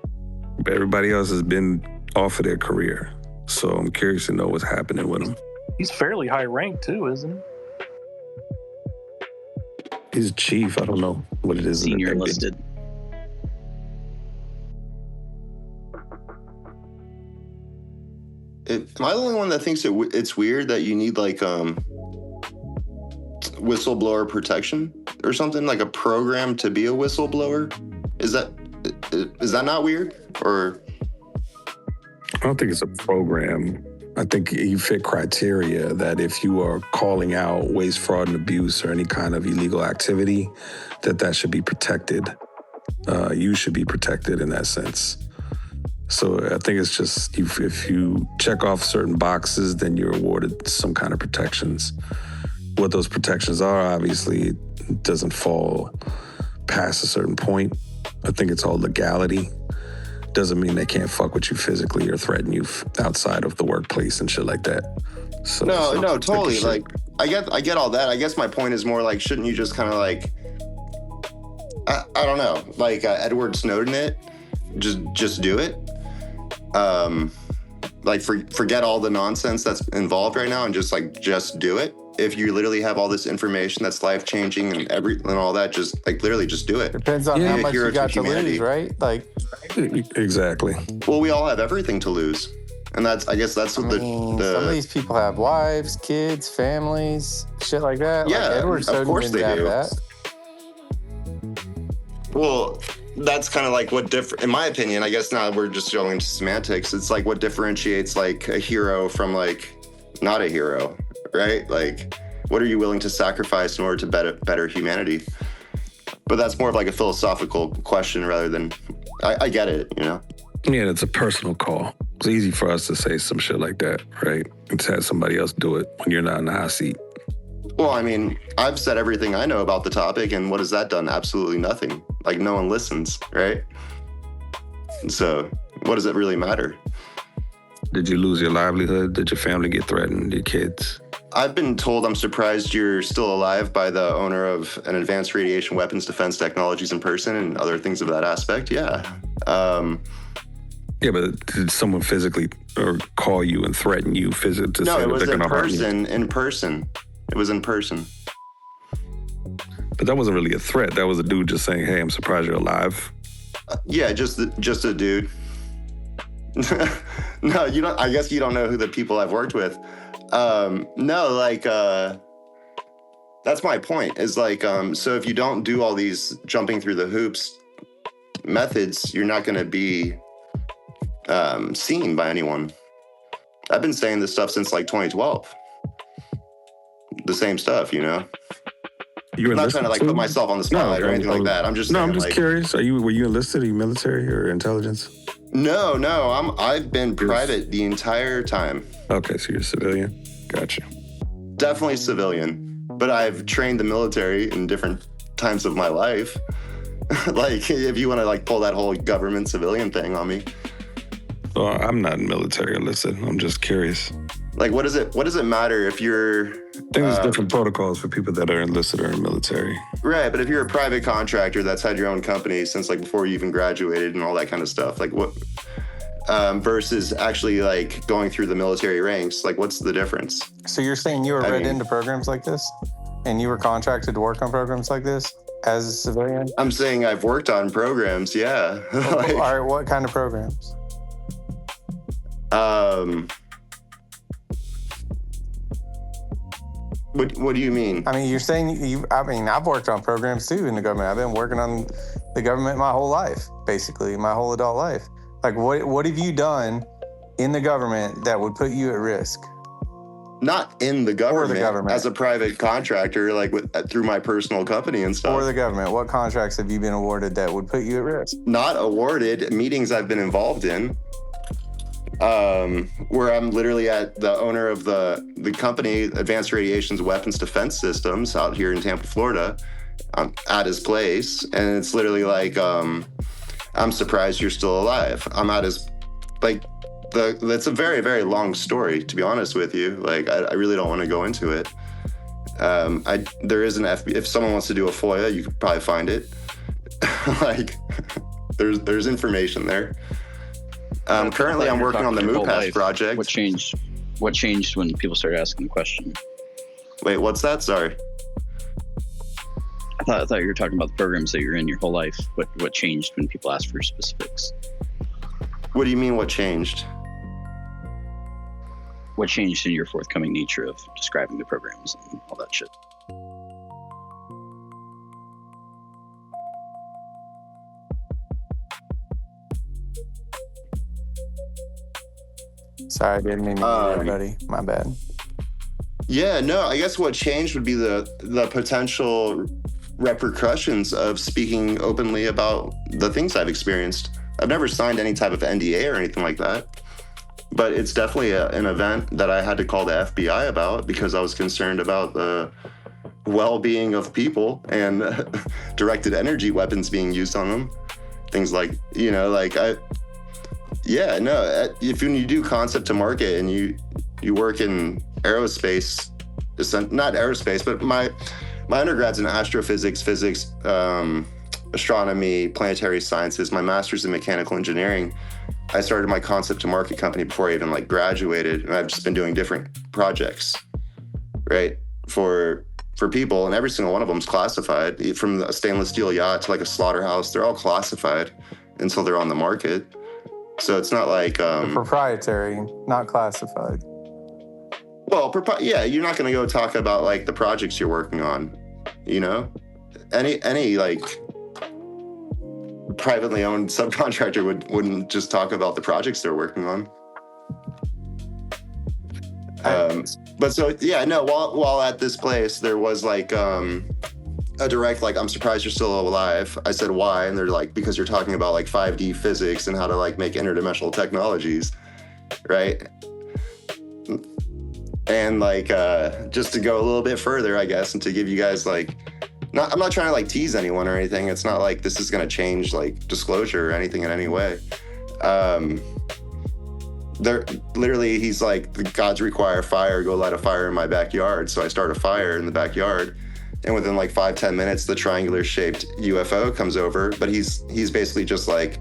Everybody else has been off of their career. So I'm curious to know what's happening with him. He's fairly high ranked too, isn't he? He's a chief. I don't know what it is. Senior enlisted. Am I the only one that thinks it's weird that you need like whistleblower protection or something, like a program to be a whistleblower? Is that not weird? Or I don't think it's a program. I think you fit criteria that if you are calling out waste, fraud, and abuse or any kind of illegal activity, that should be protected. You should be protected in that sense. So I think it's just if you check off certain boxes, then you're awarded some kind of protections. What those protections are, obviously, it doesn't fall past a certain point. I think it's all legality. Doesn't mean they can't fuck with you physically or threaten you outside of the workplace and shit like that. So no, totally. Like I get all that. I guess my point is more like, shouldn't you just kind of like, I don't know, like Edward Snowden it, just do it. Like forget all the nonsense that's involved right now and just do it. If you literally have all this information that's life changing and all that, just like literally just do it. Depends on how much you got to lose, right? Like exactly. Well, we all have everything to lose, and I guess that's what some of these people have wives, kids, families, shit like that. Yeah, like Edward Snowden of course they didn't do. have that. Well, that's kind of like what in my opinion, I guess now we're just going into semantics. It's like what differentiates like a hero from like not a hero, right? Like what are you willing to sacrifice in order to better humanity? But that's more of like a philosophical question rather than, I get it, you know? Yeah, it's a personal call. It's easy for us to say some shit like that, right? And to have somebody else do it when you're not in the hot seat. Well, I mean, I've said everything I know about the topic, and what has that done? Absolutely nothing. Like, no one listens, right? So, what does it really matter? Did you lose your livelihood? Did your family get threatened? Your kids? I've been told I'm surprised you're still alive by the owner of an advanced radiation weapons defense technologies in person and other things of that aspect. Yeah. Yeah, but did someone physically or call you and threaten you physically? No, it was in person. In person. It was in person. But that wasn't really a threat. That was a dude just saying, "Hey, I'm surprised you're alive." Yeah, just a dude. No, you don't. I guess you don't know who the people I've worked with. No, like that's my point. Is like so if you don't do all these jumping through the hoops methods, you're not going to be seen by anyone. I've been saying this stuff since like 2012. The same stuff, you know. You I'm not trying to like put myself on the spotlight or anything like that. I'm just saying, I'm just like, curious. Were you enlisted? Are you military or intelligence? No. I've been private the entire time. Okay, so you're a civilian. Gotcha. Definitely civilian, but I've trained the military in different times of my life. Like, if you want to like pull that whole government civilian thing on me. Well, I'm not military enlisted. I'm just curious. Like, what does it matter if you're? I think there's different protocols for people that are enlisted or in military. Right, but if you're a private contractor that's had your own company since like before you even graduated and all that kind of stuff, like what? Versus actually like going through the military ranks, like what's the difference? So you're saying you were read into programs like this, and you were contracted to work on programs like this as a civilian? I'm saying I've worked on programs, yeah. Like, all right, what kind of programs? What do you mean? I mean, you're saying I've worked on programs too in the government. I've been working on the government my whole life, basically, my whole adult life. Like, what have you done in the government that would put you at risk? Not in the government, or the government. As a private contractor, like through my personal company and stuff. Or the government. What contracts have you been awarded that would put you at risk? Not awarded, meetings I've been involved in. Where I'm literally at the owner of the company, Advanced Radiation's Weapons Defense Systems, out here in Tampa, Florida. I'm at his place, and it's literally like, I'm surprised you're still alive. I'm at his, like, that's a very, very long story, to be honest with you. Like, I really don't want to go into it. There is an if someone wants to do a FOIA, you could probably find it. Like, there's information there. Currently, I'm working on the MovePass project. What changed when people started asking the question? Wait, what's that? Sorry. I thought you were talking about the programs that you're in your whole life. What changed when people asked for specifics? What do you mean, what changed? What changed in your forthcoming nature of describing the programs and all that shit? Sorry, I didn't mean to do that, buddy. My bad. Yeah, no, I guess what changed would be the potential repercussions of speaking openly about the things I've experienced. I've never signed any type of NDA or anything like that, but it's definitely an event that I had to call the FBI about because I was concerned about the well-being of people and directed energy weapons being used on them. Things like, you know, like if when you do concept to market and you work in aerospace, not aerospace, but my undergrad's in astrophysics, physics, astronomy, planetary sciences. My master's in mechanical engineering. I started my concept to market company before I even like graduated, and I've just been doing different projects, right, for people, and every single one of them is classified, from a stainless steel yacht to like a slaughterhouse. They're all classified until they're on the market. So it's not like proprietary, not classified. Well, you're not going to go talk about like the projects you're working on, you know. Any like privately owned subcontractor wouldn't just talk about the projects they're working on. But so yeah, no. While at this place, there was like a direct like, I'm surprised you're still alive. I said, why? And they're like, because you're talking about like 5D physics and how to like make interdimensional technologies, right? And like, just to go a little bit further, I guess, and to give you guys like, I'm not trying to like tease anyone or anything. It's not like this is going to change like disclosure or anything in any way. There, literally, he's like, the gods require fire, go light a fire in my backyard. So I start a fire in the backyard. And within like 5-10 minutes, the triangular shaped UFO comes over. But he's basically just like,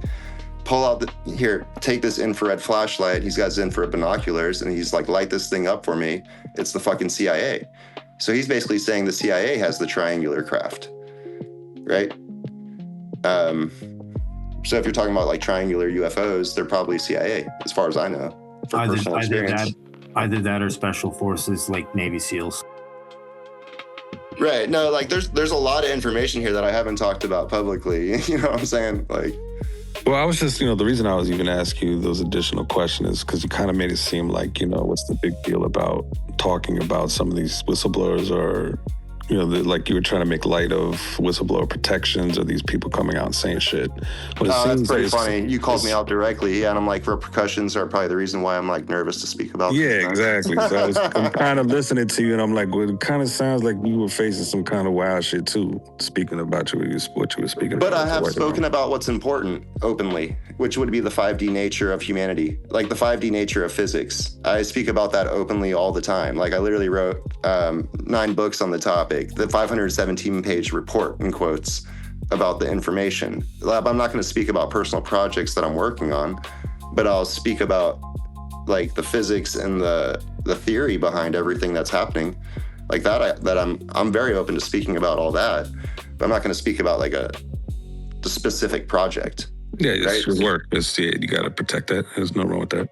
pull out here, take this infrared flashlight. He's got his infrared binoculars and he's like, light this thing up for me. It's the fucking CIA. So he's basically saying the CIA has the triangular craft, right? So if you're talking about like triangular UFOs, they're probably CIA, as far as I know, for personal experience. Either that or special forces like Navy SEALs. Right. No, like there's a lot of information here that I haven't talked about publicly. You know what I'm saying? Like, well, I was just, the reason I was even asking you those additional questions is because you kind of made it seem like, what's the big deal about talking about some of these whistleblowers, or, like you were trying to make light of whistleblower protections or these people coming out and saying shit. But that's pretty funny. You called me out directly, and I'm like, repercussions are probably the reason why I'm like nervous to speak about. Yeah, exactly. So I'm kind of listening to you, and I'm like, well, it kind of sounds like you were facing some kind of wild shit too, speaking about what you were speaking about. But I have spoken about what's important openly, which would be the 5D nature of humanity, like the 5D nature of physics. I speak about that openly all the time. Like I literally wrote 9 books on the topic, the 517-page report, in quotes, about the information. I'm not going to speak about personal projects that I'm working on, but I'll speak about like the physics and the theory behind everything that's happening. Like that I'm very open to speaking about all that, but I'm not going to speak about like the specific project. Yeah, it's your work. You got to protect that. There's no wrong with that.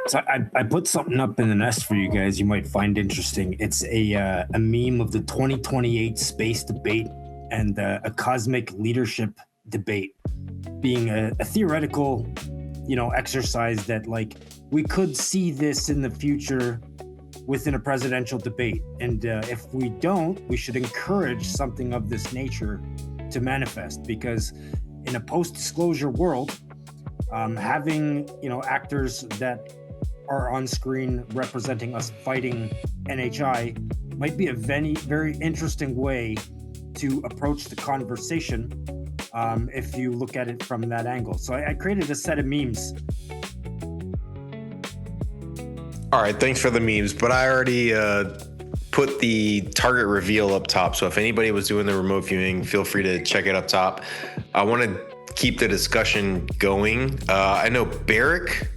So I put something up in the nest for you guys you might find interesting. It's a meme of the 2028 space debate and a cosmic leadership debate being a theoretical, exercise that like we could see this in the future within a presidential debate. And if we don't, we should encourage something of this nature to manifest, because in a post-disclosure world, having actors that are on screen representing us fighting NHI might be a very, very interesting way to approach the conversation if you look at it from that angle. So I created a set of memes. All right, thanks for the memes, but I already put the target reveal up top. So if anybody was doing the remote viewing, feel free to check it up top. I want to keep the discussion going. I know Barrick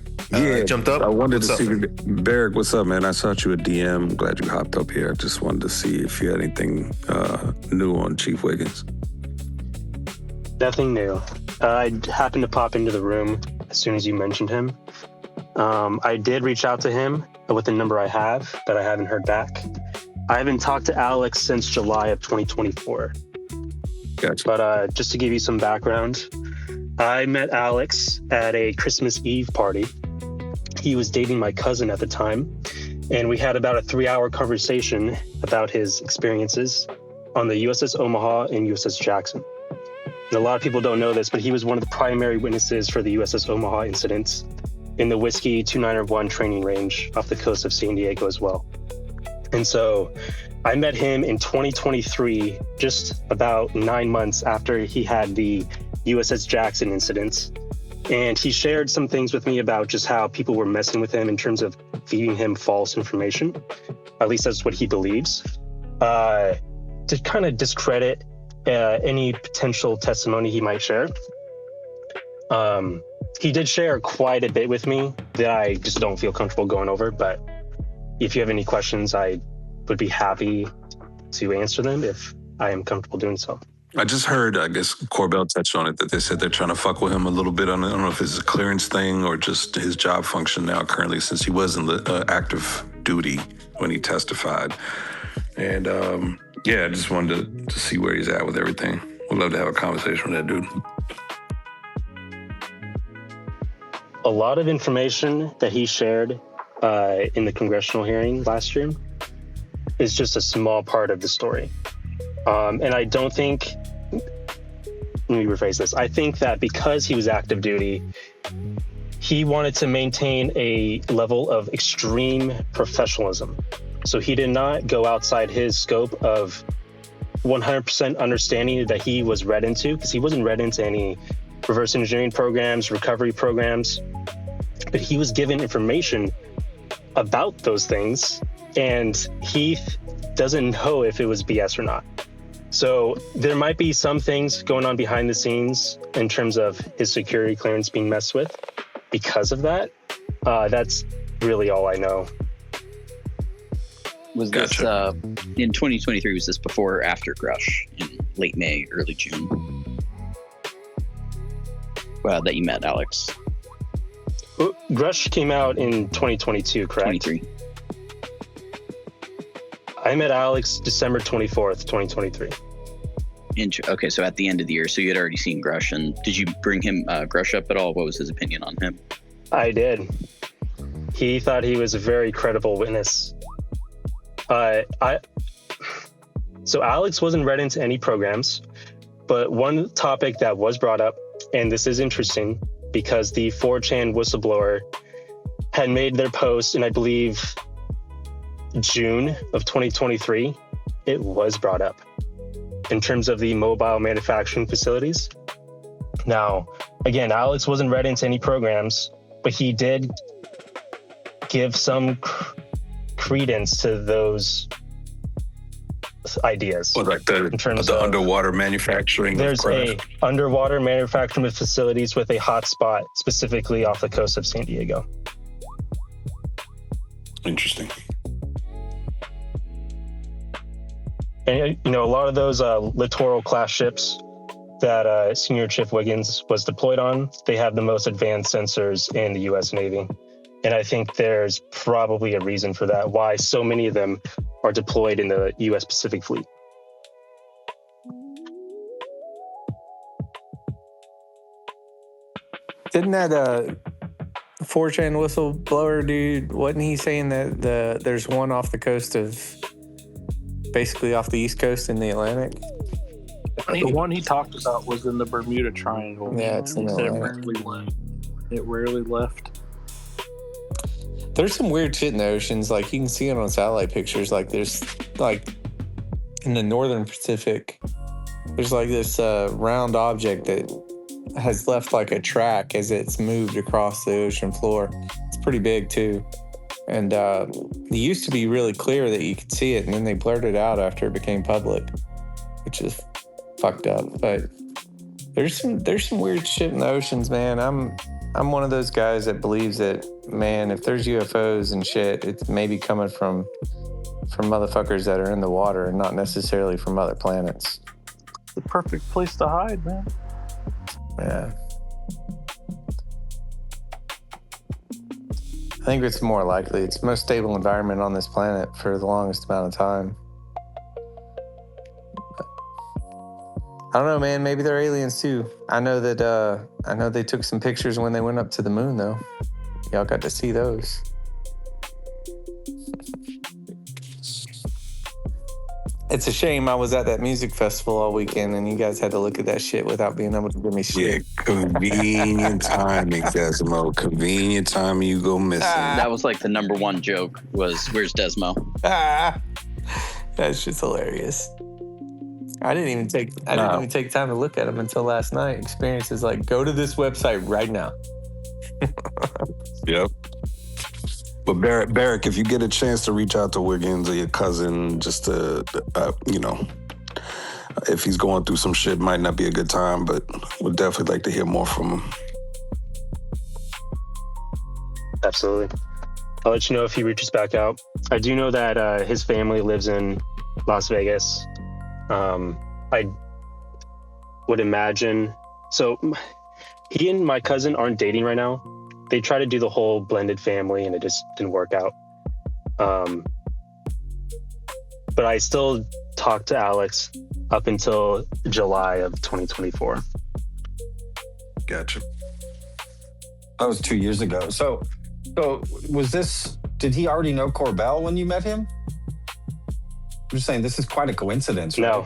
jumped up. I wanted to see Barrick. What's up, man? I shot you a DM. I'm glad you hopped up here. I just wanted to see if you had anything new on Chief Wiggins. Nothing new. I happened to pop into the room as soon as you mentioned him. I did reach out to him with the number I have, but I haven't heard back. I haven't talked to Alex since July of 2024. Gotcha. But just to give you some background, I met Alex at a Christmas Eve party. He was dating my cousin at the time, and we had about a 3-hour conversation about his experiences on the USS Omaha and USS Jackson. And a lot of people don't know this, but he was one of the primary witnesses for the USS Omaha incidents in the Whiskey 291 training range off the coast of San Diego as well. And so I met him in 2023, just about 9 months after he had the USS Jackson incidents. And he shared some things with me about just how people were messing with him in terms of feeding him false information. At least that's what he believes. To kind of discredit any potential testimony he might share. He did share quite a bit with me that I just don't feel comfortable going over, but if you have any questions, I would be happy to answer them if I am comfortable doing so. I just heard, I guess Corbell touched on it, that they said they're trying to fuck with him a little bit. I don't know if it's a clearance thing or just his job function now currently, since he was in the active duty when he testified. And I just wanted to see where he's at with everything. Would love to have a conversation with that dude. A lot of information that he shared in the congressional hearing last year is just a small part of the story. And I don't think, let me rephrase this. I think that because he was active duty, he wanted to maintain a level of extreme professionalism. So he did not go outside his scope of 100% understanding that he was read into, because he wasn't read into any reverse engineering programs, recovery programs, but he was given information about those things, and he doesn't know if it was BS or not. So there might be some things going on behind the scenes in terms of his security clearance being messed with because of that. That's really all I know. Was this in 2023? Was this before or after Grush in late May, early June? That you met Alex. Grush came out in 2022, correct? 23. I met Alex December 24th, 2023. Okay, so at the end of the year, so you had already seen Grush, and did you bring him Grush up at all? What was his opinion on him? I did. He thought he was a very credible witness. So Alex wasn't read into any programs, but one topic that was brought up, and this is interesting because the 4chan whistleblower had made their post in, I believe, June of 2023, it was brought up in terms of the mobile manufacturing facilities. Now, again, Alex wasn't read into any programs, but he did give some credence to those ideas. Like the underwater manufacturing. There's a underwater manufacturing facilities with a hotspot specifically off the coast of San Diego. Interesting. And, a lot of those littoral class ships that Senior Chief Wiggins was deployed on, they have the most advanced sensors in the U.S. Navy. And I think there's probably a reason for that, why so many of them are deployed in the U.S. Pacific Fleet. Didn't that 4chan whistleblower dude, wasn't he saying that there's one off the coast of, basically off the East Coast in the Atlantic? The one he talked about was in the Bermuda Triangle. Yeah, it's in the Atlantic. It rarely left. There's some weird shit in the oceans. Like, you can see it on satellite pictures. Like, there's, like, in the northern Pacific, there's, like, this round object that has left, like, a track as it's moved across the ocean floor. It's pretty big, too. And it used to be really clear that you could see it, and then they blurred it out after it became public, which is fucked up. But there's some weird shit in the oceans, man. I'm one of those guys that believes that, man, if there's UFOs and shit, it's maybe coming from motherfuckers that are in the water and not necessarily from other planets. The perfect place to hide, man. Yeah. I think it's more likely. It's the most stable environment on this planet for the longest amount of time. I don't know, man. Maybe they're aliens too. I know they took some pictures when they went up to the moon, though. Y'all got to see those. It's a shame I was at that music festival all weekend and you guys had to look at that shit without being able to give me shit. Yeah, convenient timing, Desmo. Convenient timing, you go missing. That was like the number one joke was, where's Desmo? That's just hilarious. I didn't even take time to look at them until last night. Experience is like, go to this website right now. Yep. But Barrick, if you get a chance to reach out to Wiggins or your cousin, just to, if he's going through some shit, might not be a good time, but we'd definitely like to hear more from him. Absolutely. I'll let you know if he reaches back out. I do know that his family lives in Las Vegas. I would imagine. So he and my cousin aren't dating right now. They try to do the whole blended family and it just didn't work out. But I still talk to Alex up until July of 2024. Gotcha. That was 2 years ago. So was this, did he already know Corbell when you met him? I'm just saying, this is quite a coincidence, right? No.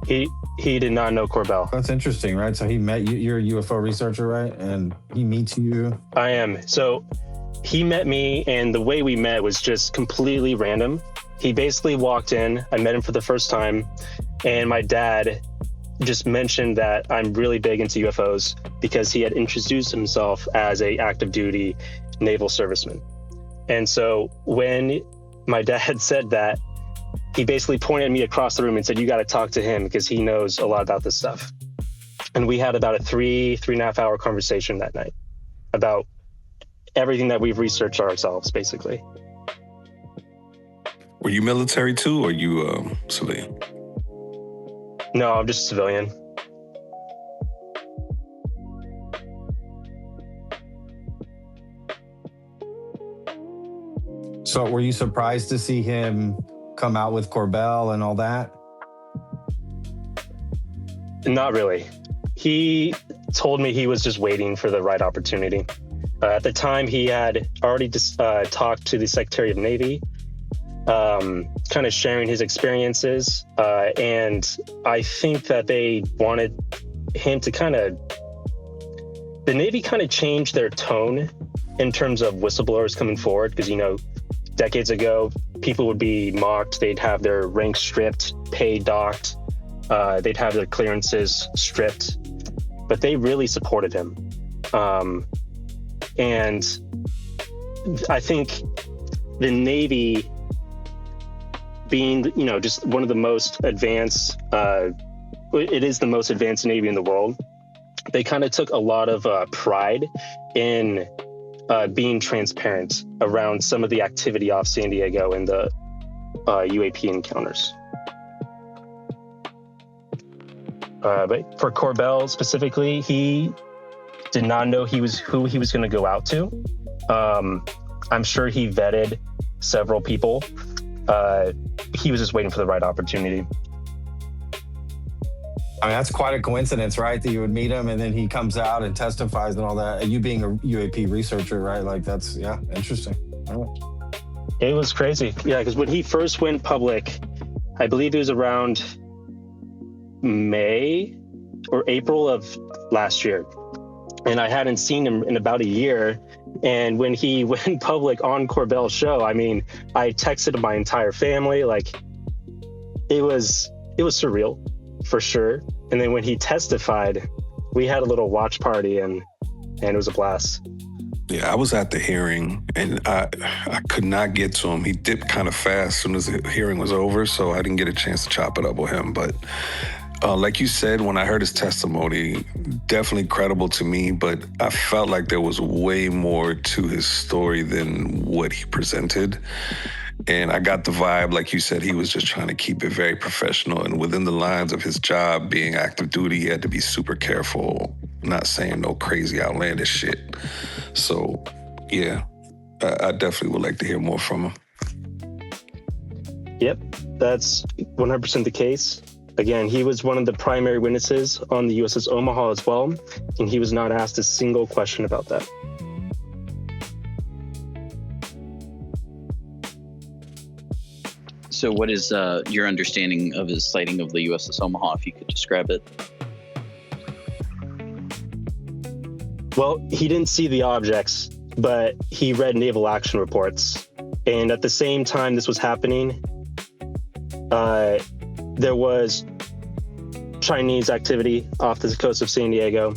He did not know Corbell. That's interesting, right? So he met you. You're a UFO researcher, right? And he meets you. I am. So he met me, and the way we met was just completely random. He basically walked in. I met him for the first time, and my dad just mentioned that I'm really big into UFOs because he had introduced himself as a active duty naval serviceman. And so when my dad said that, he basically pointed at me across the room and said, "You got to talk to him because he knows a lot about this stuff." And we had about a 3.5 hour conversation that night about everything that we've researched ourselves, basically. Were you military too, or you civilian? No, I'm just a civilian. So were you surprised to see him come out with Corbell and all that? Not really. He told me he was just waiting for the right opportunity. At the time, he had already talked to the Secretary of Navy, kind of sharing his experiences. And I think that they wanted him to the Navy kind of changed their tone in terms of whistleblowers coming forward. Because, decades ago, people would be mocked. They'd have their ranks stripped, pay docked. They'd have their clearances stripped. But they really supported him. And I think the Navy being, just one of the most advanced, it is the most advanced Navy in the world. They kind of took a lot of pride in being transparent around some of the activity off San Diego and the UAP encounters. But for Corbell specifically, he did not know who he was going to go out to. I'm sure he vetted several people. He was just waiting for the right opportunity. I mean, that's quite a coincidence, right? That you would meet him and then he comes out and testifies and all that. You being a UAP researcher, right? Like that's, interesting. Oh. It was crazy. Yeah, because when he first went public, I believe it was around May or April of last year. And I hadn't seen him in about a year. And when he went public on Corbell's show, I mean, I texted my entire family. Like, it was surreal, for sure. And then when he testified, we had a little watch party, and it was a blast. Yeah, I was at the hearing, and I could not get to him. He dipped kind of fast as soon as the hearing was over, so I didn't get a chance to chop it up with him. But like you said, when I heard his testimony, definitely credible to me, but I felt like there was way more to his story than what he presented. And I got the vibe, like you said, he was just trying to keep it very professional. And within the lines of his job being active duty, he had to be super careful, not saying no crazy outlandish shit. So, yeah, I definitely would like to hear more from him. Yep, that's 100% the case. Again, he was one of the primary witnesses on the USS Omaha as well, and he was not asked a single question about that. So what is your understanding of his sighting of the USS Omaha, if you could describe it? Well, he didn't see the objects, but he read naval action reports. And at the same time this was happening, there was Chinese activity off the coast of San Diego.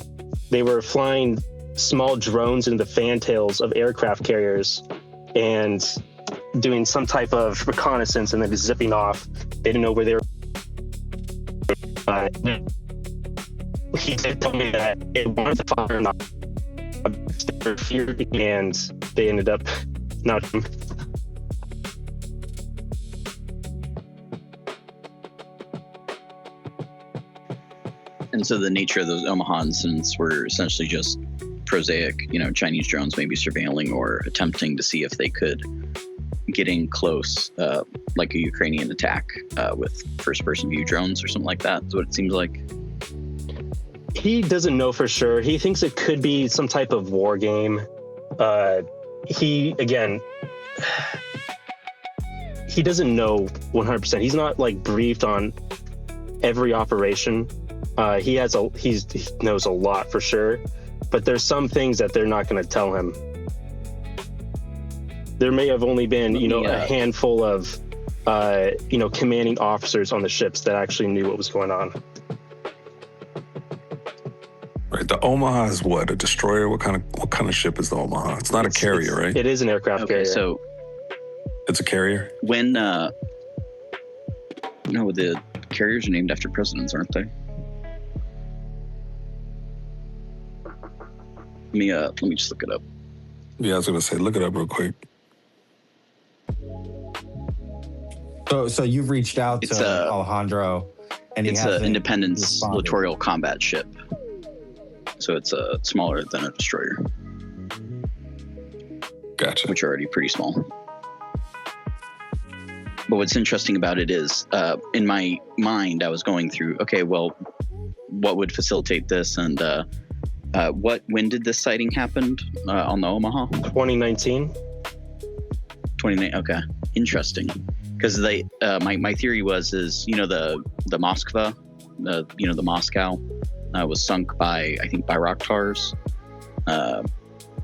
They were flying small drones into the fantails of aircraft carriers and doing some type of reconnaissance and then just zipping off. They didn't know where they were. He did tell me that it wanted to fire or not. They were feared, and they ended up not. And so the nature of those Omaha incidents were essentially just prosaic, Chinese drones maybe surveilling or attempting to see if they could get in close, like a Ukrainian attack with first-person view drones or something like that, is what it seems like. He doesn't know for sure. He thinks it could be some type of war game. He doesn't know 100%. He's not briefed on every operation. He knows a lot for sure, but there's some things that they're not going to tell him. There may have only been, a handful of, commanding officers on the ships that actually knew what was going on. Right. The Omaha is what? A destroyer? What kind of ship is the Omaha? It's not a carrier, right? It is an aircraft carrier. So it's a carrier? When no, the carriers are named after presidents, aren't they? Let me just look it up. Yeah, I was gonna say, look it up real quick. So you've reached out to Alejandro, and it's an Independence littoral combat ship. So it's smaller than a destroyer. Gotcha. Which are already pretty small. But what's interesting about it is, in my mind, I was going through, okay, well, what would facilitate this, and when did this sighting happen on the Omaha? 2019. 29. Okay, interesting. Because my theory is the Moskva, the Moscow, was sunk by Bayraktars,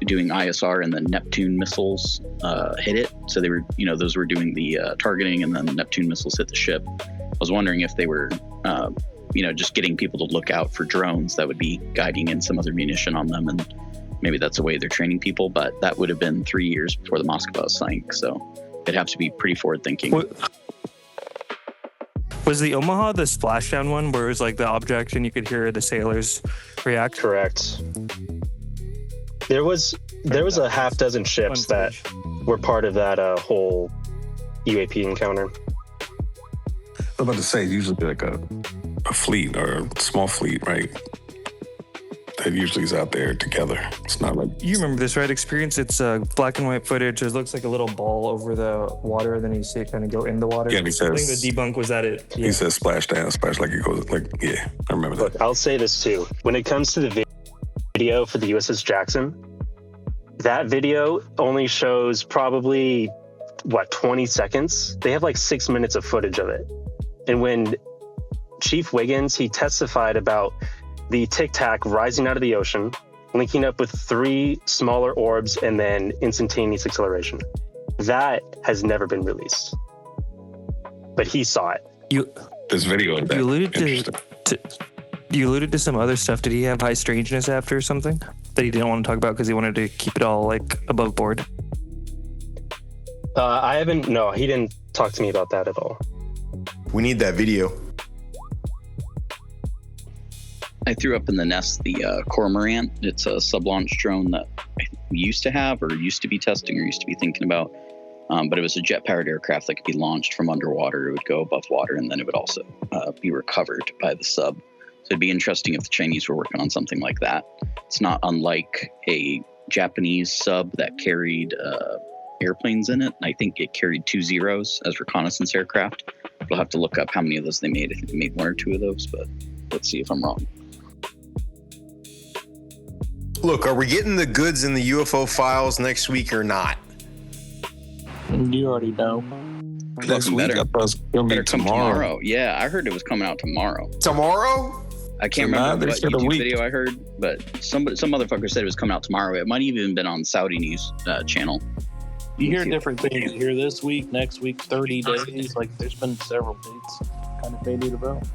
doing ISR, and the Neptune missiles hit it. So they were, those were doing the targeting, and then the Neptune missiles hit the ship. I was wondering if they were, just getting people to look out for drones that would be guiding in some other munition on them, and maybe that's the way they're training people. But that would have been 3 years before the Moskva sank, so it'd have to be pretty forward thinking. Was the Omaha the splashdown one where it was like the object and you could hear the sailors react? Correct. There was a half dozen ships that were part of that whole UAP encounter. I was about to say, usually like a fleet or a small fleet, right? That usually is out there together. It's not like... You remember this, right? Experience, it's black and white footage. It looks like a little ball over the water, and then you see it kind of go in the water. Yeah, and he says... I think the debunk was that it... Yeah. He says splash down, splash like it goes... Like, yeah, I remember that. Look, I'll say this too. When it comes to the video for the USS Jackson, that video only shows probably, 20 seconds? They have like 6 minutes of footage of it. And when Chief Wiggins, he testified about the Tic Tac rising out of the ocean, linking up with 3 smaller orbs, and then instantaneous acceleration. That has never been released. But he saw it. This video of that. You alluded to some other stuff. Did he have high strangeness after or something that he didn't want to talk about because he wanted to keep it all like above board? No, he didn't talk to me about that at all. We need that video. I threw up in the nest the Cormorant. It's a sub-launch drone that we used to have, or used to be testing, or used to be thinking about. But it was a jet-powered aircraft that could be launched from underwater. It would go above water, and then it would also be recovered by the sub. So it'd be interesting if the Chinese were working on something like that. It's not unlike a Japanese sub that carried airplanes in it. I think it carried 2 Zeros as reconnaissance aircraft. We'll have to look up how many of those they made. I think they made 1 or 2 of those, but let's see if I'm wrong. Look, are we getting the goods in the UFO files next week or not? You already know. Next week, I thought it was going to be tomorrow. Yeah, I heard it was coming out tomorrow. Tomorrow? I can't remember what YouTube video I heard, but some motherfucker said it was coming out tomorrow. It might have even been on Saudi news channel. You hear different things. You hear this week, next week, 30 days. Like, there's been several dates kind of bandied about.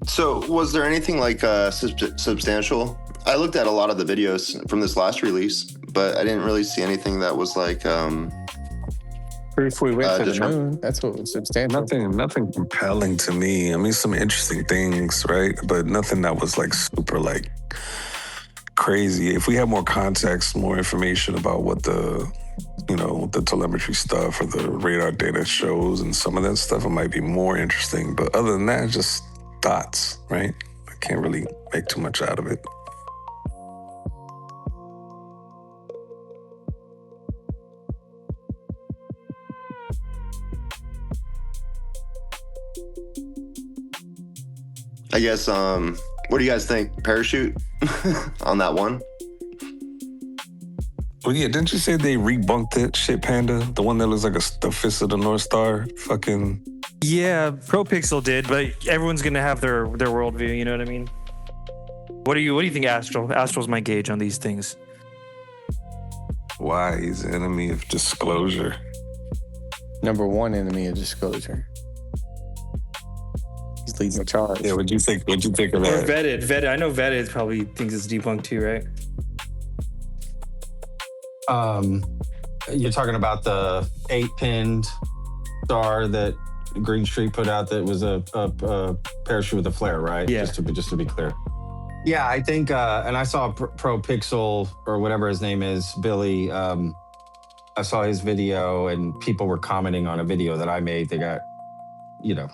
So, was there anything like substantial? I looked at a lot of the videos from this last release, but I didn't really see anything that was like. Proof we went to the moon. That's what was substantial. Nothing compelling to me. I mean, some interesting things, right? But nothing that was like super like crazy. If we had more context, more information about what the telemetry stuff or the radar data shows and some of that stuff, it might be more interesting. But other than that, just thoughts, right? I can't really make too much out of it. I guess, what do you guys think? Parachute on that one? Well, yeah, didn't you say they rebunked that shit, Panda? The one that looks like the fist of the North Star? Fucking... Yeah, ProPixel did, but everyone's gonna have their worldview. You know what I mean? What do you think, Astral? Astral's my gauge on these things. Why he's an enemy of disclosure? Number one enemy of disclosure. He's leading the charge. Yeah, what'd you think of that? Or Vetted. I know Vetted probably thinks it's debunked too, right? You're talking about the 8-pinned star that Green Street put out that was a parachute with a flare, right? Yeah. Just to be clear. Yeah, I think, and I saw ProPixel or whatever his name is, Billy. I saw his video and people were commenting on a video that I made. They got, I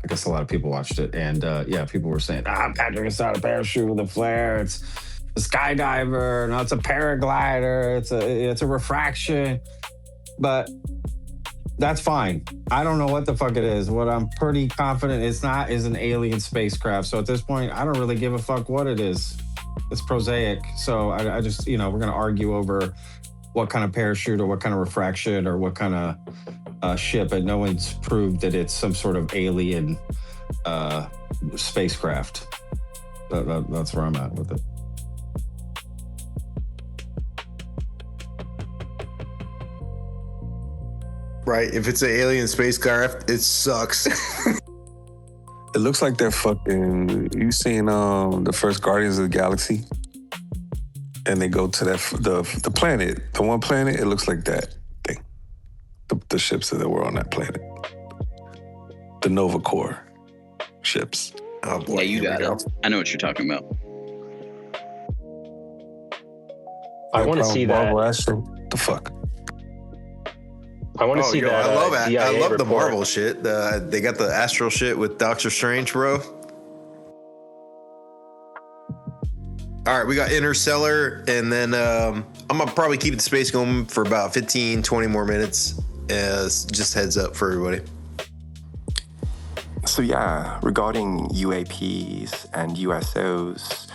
guess a lot of people watched it. And yeah, people were saying, Patrick, it's not a parachute with a flare. It's a skydiver. No, it's a paraglider. It's a refraction. But that's fine. I don't know what the fuck it is. What I'm pretty confident it's not is an alien spacecraft. So at this point, I don't really give a fuck what it is. It's prosaic. So I just, we're going to argue over what kind of parachute or what kind of refraction or what kind of ship, but no one's proved that it's some sort of alien spacecraft. That's where I'm at with it. Right. If it's an alien spacecraft, it sucks. It looks like they're fucking... You seen the first Guardians of the Galaxy? And they go to the planet. The one planet, it looks like that thing. The ships that were on that planet. The Nova Corps ships. Oh boy, yeah, you got it. I know what you're talking about. I want to see that. The fuck? I want to see that. I love DIA I love the report. Marvel shit. They got the Astral shit with Doctor Strange, bro. All right, we got Interstellar, and then I'm gonna probably keep the space going for about 15, 20 more minutes. Just heads up for everybody. So yeah, regarding UAPs and USOs,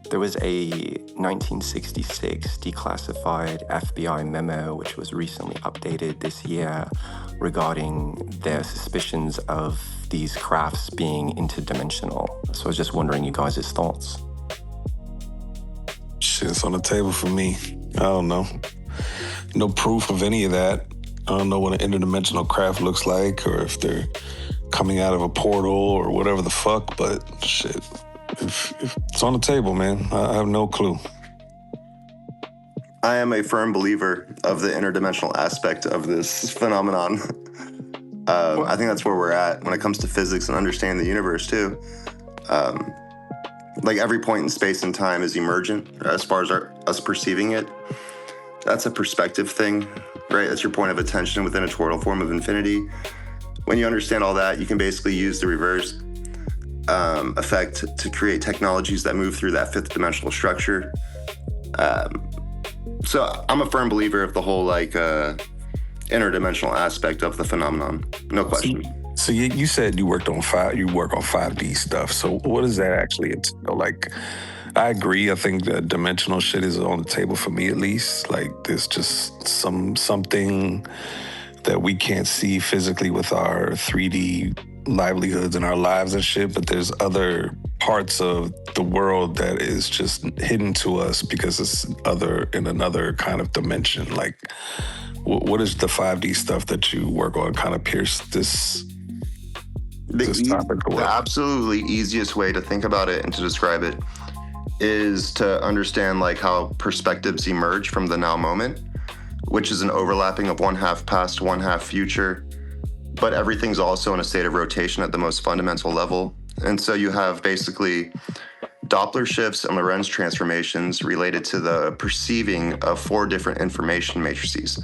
there was a 1966 declassified FBI memo which was recently updated this year regarding their suspicions of these crafts being interdimensional. So I was just wondering you guys' thoughts. Shit's on the table for me. I don't know. No proof of any of that. I don't know what an interdimensional craft looks like or if they're coming out of a portal or whatever the fuck, but shit. If it's on the table, man, I have no clue. I am a firm believer of the interdimensional aspect of this phenomenon. I think that's where we're at when it comes to physics and understanding the universe, too. Like every point in space and time is emergent as far as us perceiving it. That's a perspective thing, right? That's your point of attention within a toroidal form of infinity. When you understand all that, you can basically use the reverse effect to create technologies that move through that fifth dimensional structure. So I'm a firm believer of the whole interdimensional aspect of the phenomenon. No question. So you said you work on 5D stuff. So what does that actually entail? Like, I agree. I think the dimensional shit is on the table for me, at least. Like, there's just something that we can't see physically with our 3D livelihoods and our lives and shit, but there's other parts of the world that is just hidden to us because it's in another kind of dimension. Like, what is the 5D stuff that you work on kind of pierce this topic? The absolutely easiest way to think about it and to describe it is to understand like how perspectives emerge from the now moment, which is an overlapping of one half past, one half future, but everything's also in a state of rotation at the most fundamental level. And so you have basically Doppler shifts and Lorentz transformations related to the perceiving of 4 different information matrices.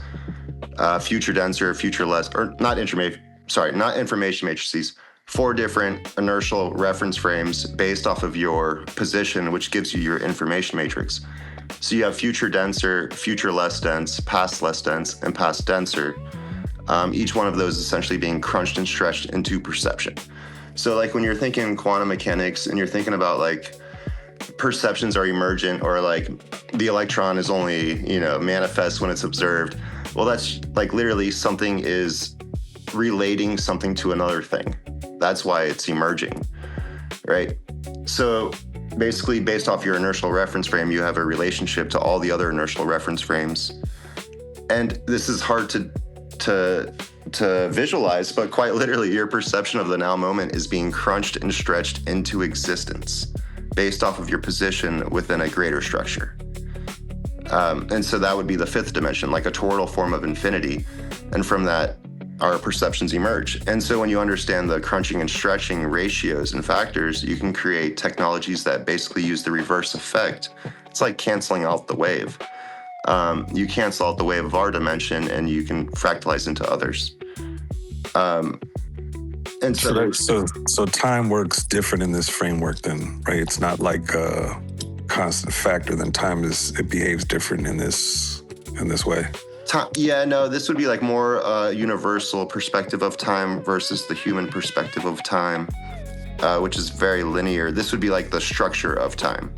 Future denser, future less, or not information matrices. 4 different inertial reference frames based off of your position, which gives you your information matrix. So you have future denser, future less dense, past less dense, and past denser. Each one of those essentially being crunched and stretched into perception. So like when you're thinking quantum mechanics and you're thinking about like perceptions are emergent, or like the electron is only, manifest when it's observed. Well, that's like literally something is relating something to another thing. That's why it's emerging, right? So basically, based off your inertial reference frame, you have a relationship to all the other inertial reference frames. And this is hard to visualize, but quite literally, your perception of the now moment is being crunched and stretched into existence based off of your position within a greater structure. And so that would be the fifth dimension, like a toroidal form of infinity. And from that, our perceptions emerge. And so when you understand the crunching and stretching ratios and factors, you can create technologies that basically use the reverse effect. It's like canceling out the wave. You cancel out the wave of our dimension and you can fractalize into others. And so time works different in this framework then, right? It's not like a constant factor. Then it behaves different in this way. This would be like more universal perspective of time versus the human perspective of time, which is very linear. This would be like the structure of time.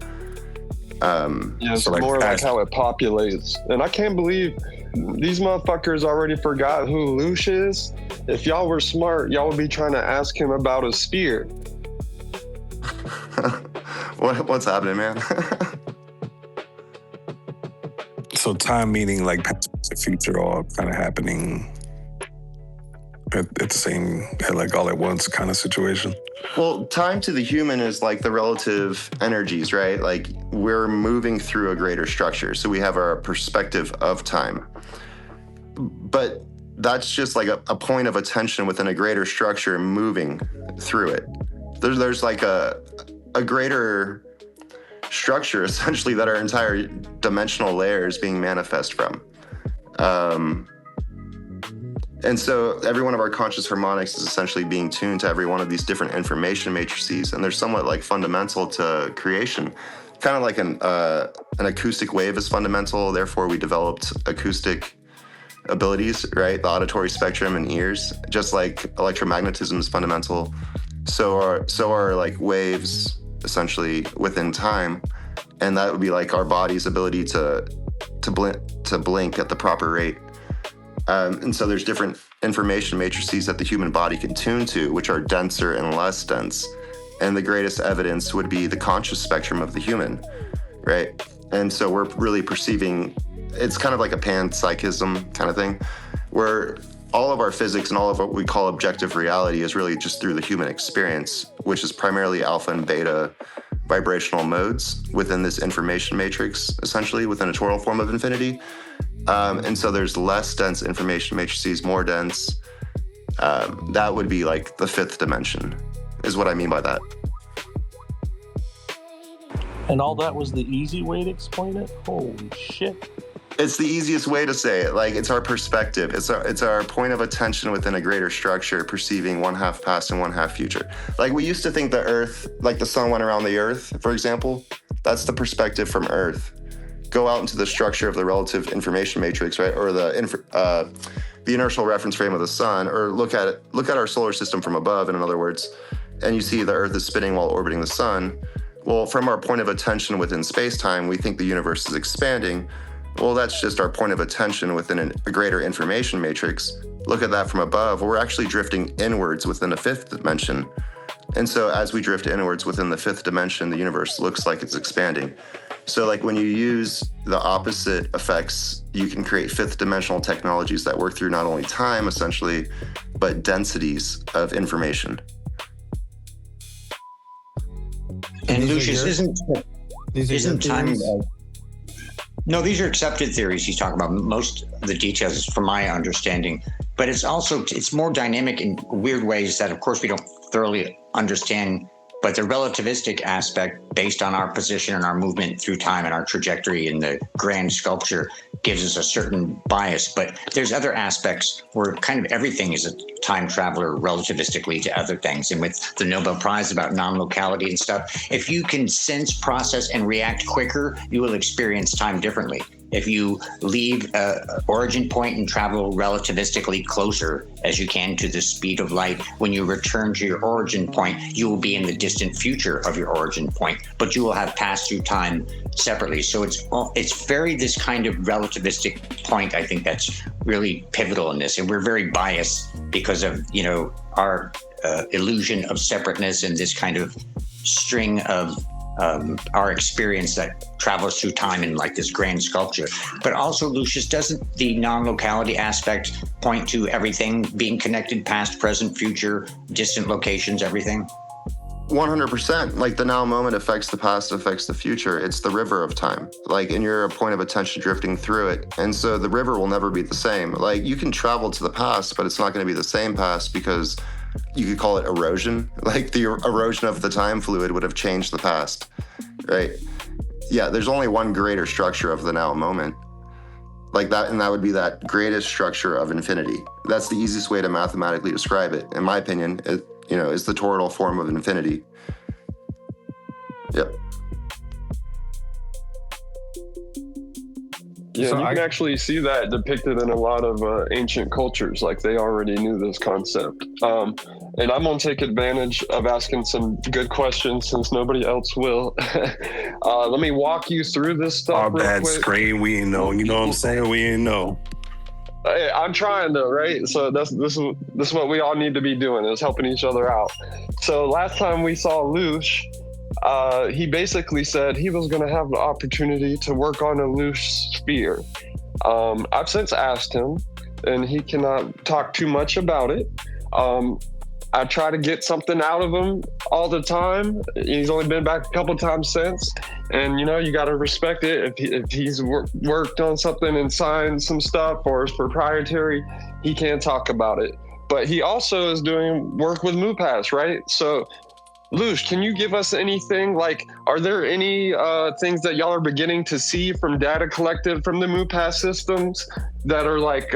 It's more like how it populates. And I can't believe these motherfuckers already forgot who Lush is. If y'all were smart, y'all would be trying to ask him about a spear. What's happening, man? So time meaning like past and future all kind of happening at the same, like all at once kind of situation. Well, time to the human is like the relative energies, right? Like we're moving through a greater structure. So we have our perspective of time. But that's just like a point of attention within a greater structure moving through it. There's like a greater structure essentially that our entire dimensional layer is being manifest from. And so every one of our conscious harmonics is essentially being tuned to every one of these different information matrices, and they're somewhat like fundamental to creation. Kind of like an acoustic wave is fundamental, therefore we developed acoustic abilities, right? The auditory spectrum and ears, just like electromagnetism is fundamental. So are like waves essentially within time, and that would be like our body's ability to blink at the proper rate. And so there's different information matrices that the human body can tune to, which are denser and less dense. And the greatest evidence would be the conscious spectrum of the human, right? And so we're really perceiving, it's kind of like a panpsychism kind of thing, where all of our physics and all of what we call objective reality is really just through the human experience, which is primarily alpha and beta vibrational modes within this information matrix, essentially within a toroidal form of infinity. And so there's less dense information matrices, more dense. That would be like the fifth dimension, is what I mean by that. And all that was the easy way to explain it? Holy shit. It's the easiest way to say it. Like, it's our perspective. It's our point of attention within a greater structure, perceiving one half past and one half future. Like, we used to think the Earth, like the sun went around the Earth, for example. That's the perspective from Earth. Go out into the structure of the relative information matrix, right? Or the inertial reference frame of the sun, or look at our solar system from above, in other words, and you see the Earth is spinning while orbiting the sun. Well, from our point of attention within space-time, we think the universe is expanding. Well, that's just our point of attention within a greater information matrix. Look at that from above. We're actually drifting inwards within a fifth dimension. And so as we drift inwards within the fifth dimension, the universe looks like it's expanding. So like when you use the opposite effects, you can create fifth dimensional technologies that work through not only time, essentially, but densities of information. And Lucius, isn't time... No, these are accepted theories he's talking about. Most of the details, from my understanding, but it's more dynamic in weird ways that, of course, we don't thoroughly understand. But the relativistic aspect, based on our position and our movement through time and our trajectory in the grand sculpture, gives us a certain bias. But there's other aspects where kind of everything is a time traveler relativistically to other things. And with the Nobel Prize about non-locality and stuff, if you can sense, process, and react quicker, you will experience time differently. if you leave a origin point and travel relativistically closer as you can to the speed of light, when you return to your origin point, you will be in the distant future of your origin point, but you will have passed through time separately. So it's very this kind of relativistic point, I think, that's really pivotal in this. And we're very biased because of, our illusion of separateness and this kind of string of our experience that travels through time in like this grand sculpture. But also, Lucius, doesn't the non-locality aspect point to everything being connected, past, present, future, distant locations, everything? 100%. Like the now moment affects the past, affects the future. It's the river of time. Like, and you're a point of attention drifting through it. And so the river will never be the same. Like, you can travel to the past, but it's not going to be the same past because you could call it erosion. Like the erosion of the time fluid would have changed the past, right? Yeah, there's only one greater structure of the now moment. Like that, and that would be that greatest structure of infinity. That's the easiest way to mathematically describe it. In my opinion, is the toroidal form of infinity. Yep. Yeah, so you can actually see that depicted in a lot of ancient cultures. Like they already knew this concept. And I'm gonna take advantage of asking some good questions since nobody else will. Let me walk you through this stuff. Our real bad quick. screen, we ain't know. You know what I'm saying? We ain't know. Hey, I'm trying to, right? So this is what we all need to be doing, is helping each other out. So last time we saw Lush, he basically said he was going to have the opportunity to work on a Lush sphere. I've since asked him, and he cannot talk too much about it. I try to get something out of him all the time. He's only been back a couple times since. And, you got to respect it. If he's worked on something and signed some stuff or is proprietary, he can't talk about it. But he also is doing work with MooPass, right? So, Lush, can you give us anything? Like, are there any things that y'all are beginning to see from data collected from the MooPass systems that are like,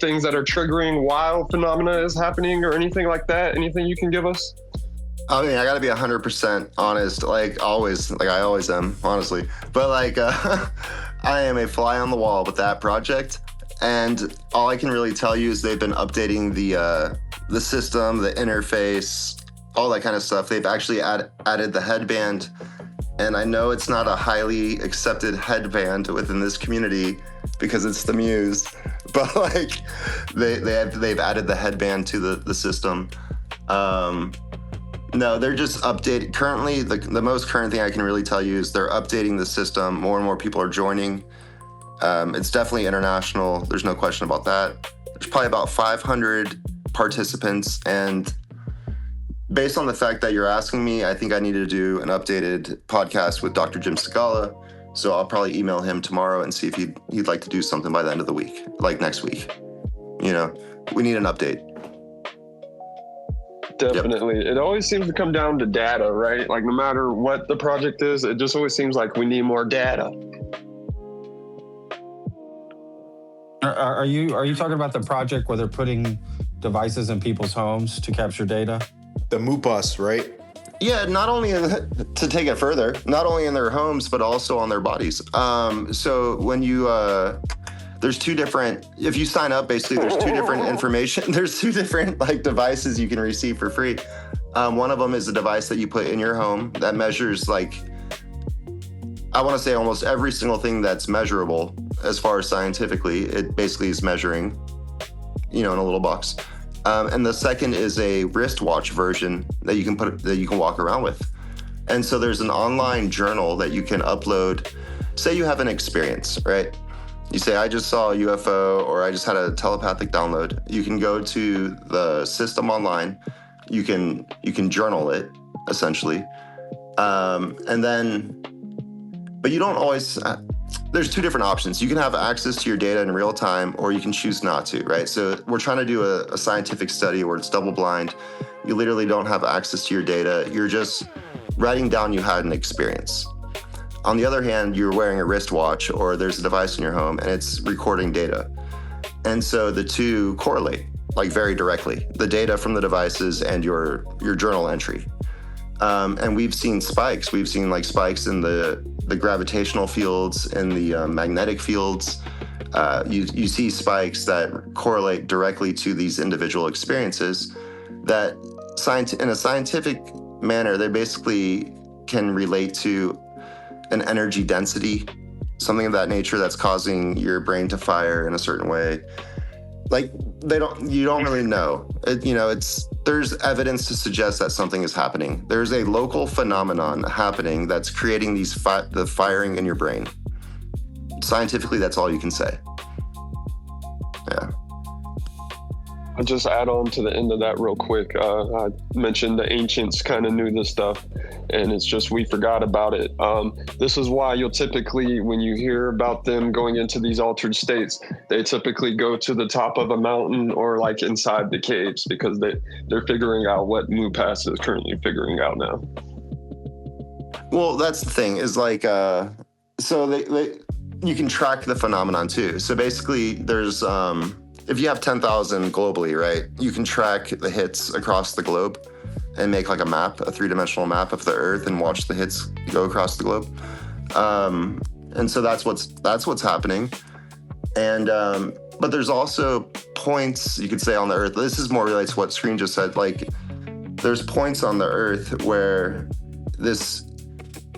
things that are triggering wild phenomena is happening or anything like that? Anything you can give us? I mean, I got to be 100% honest, like always, like I always am, honestly. But like, I am a fly on the wall with that project. And all I can really tell you is they've been updating the system, the interface, all that kind of stuff. They've actually added the headband. And I know it's not a highly accepted headband within this community because it's the Muse, but like they've added the headband to the system. No, they're just updating. Currently, the most current thing I can really tell you is they're updating the system. More and more people are joining. It's definitely international. There's no question about that. There's probably about 500 participants. And based on the fact that you're asking me, I think I need to do an updated podcast with Dr. Jim Segala. So I'll probably email him tomorrow and see if he'd like to do something by the end of the week, like next week. We need an update. Definitely. Yep. It always seems to come down to data, right? Like no matter what the project is, it just always seems like we need more data. Are you talking about the project where they're putting devices in people's homes to capture data? The MooPass, right? Yeah, not only to take it further, not only in their homes, but also on their bodies. So when you, there's two different, if you sign up, basically there's two different information. There's two different like devices you can receive for free. One of them is a device that you put in your home that measures like, I want to say almost every single thing that's measurable as far as scientifically. It basically is measuring, in a little box. And the second is a wristwatch version that you can walk around with. And so there's an online journal that you can upload. Say you have an experience, right? You say, I just saw a UFO or I just had a telepathic download. You can go to the system online. You can journal it, essentially. But you don't always, there's two different options. You can have access to your data in real time or you can choose not to, right? So we're trying to do a scientific study where it's double blind. You literally don't have access to your data. You're just writing down you had an experience. On the other hand, you're wearing a wristwatch or there's a device in your home and it's recording data. And so the two correlate like very directly, the data from the devices and your journal entry. And we've seen spikes. We've seen like spikes in the the gravitational fields and the magnetic fields. You see spikes that correlate directly to these individual experiences that in a scientific manner, they basically can relate to an energy density, something of that nature that's causing your brain to fire in a certain way. Like you don't really know. There's evidence to suggest that something is happening. There's a local phenomenon happening that's creating the firing in your brain. Scientifically, that's all you can say. Yeah. I'll just add on to the end of that real quick. I mentioned the ancients kind of knew this stuff, and it's just we forgot about it. This is why you'll typically, when you hear about them going into these altered states, they typically go to the top of a mountain or like inside the caves because they're figuring out what Mu-Pass is currently figuring out now. Well, that's the thing is like, so you can track the phenomenon too. So basically there's, if you have 10,000 globally, right, you can track the hits across the globe and make like a map, a three-dimensional map of the Earth, and watch the hits go across the globe. And so that's what's happening. And but there's also points you could say on the Earth. This is more related to what Screen just said. Like there's points on the Earth where this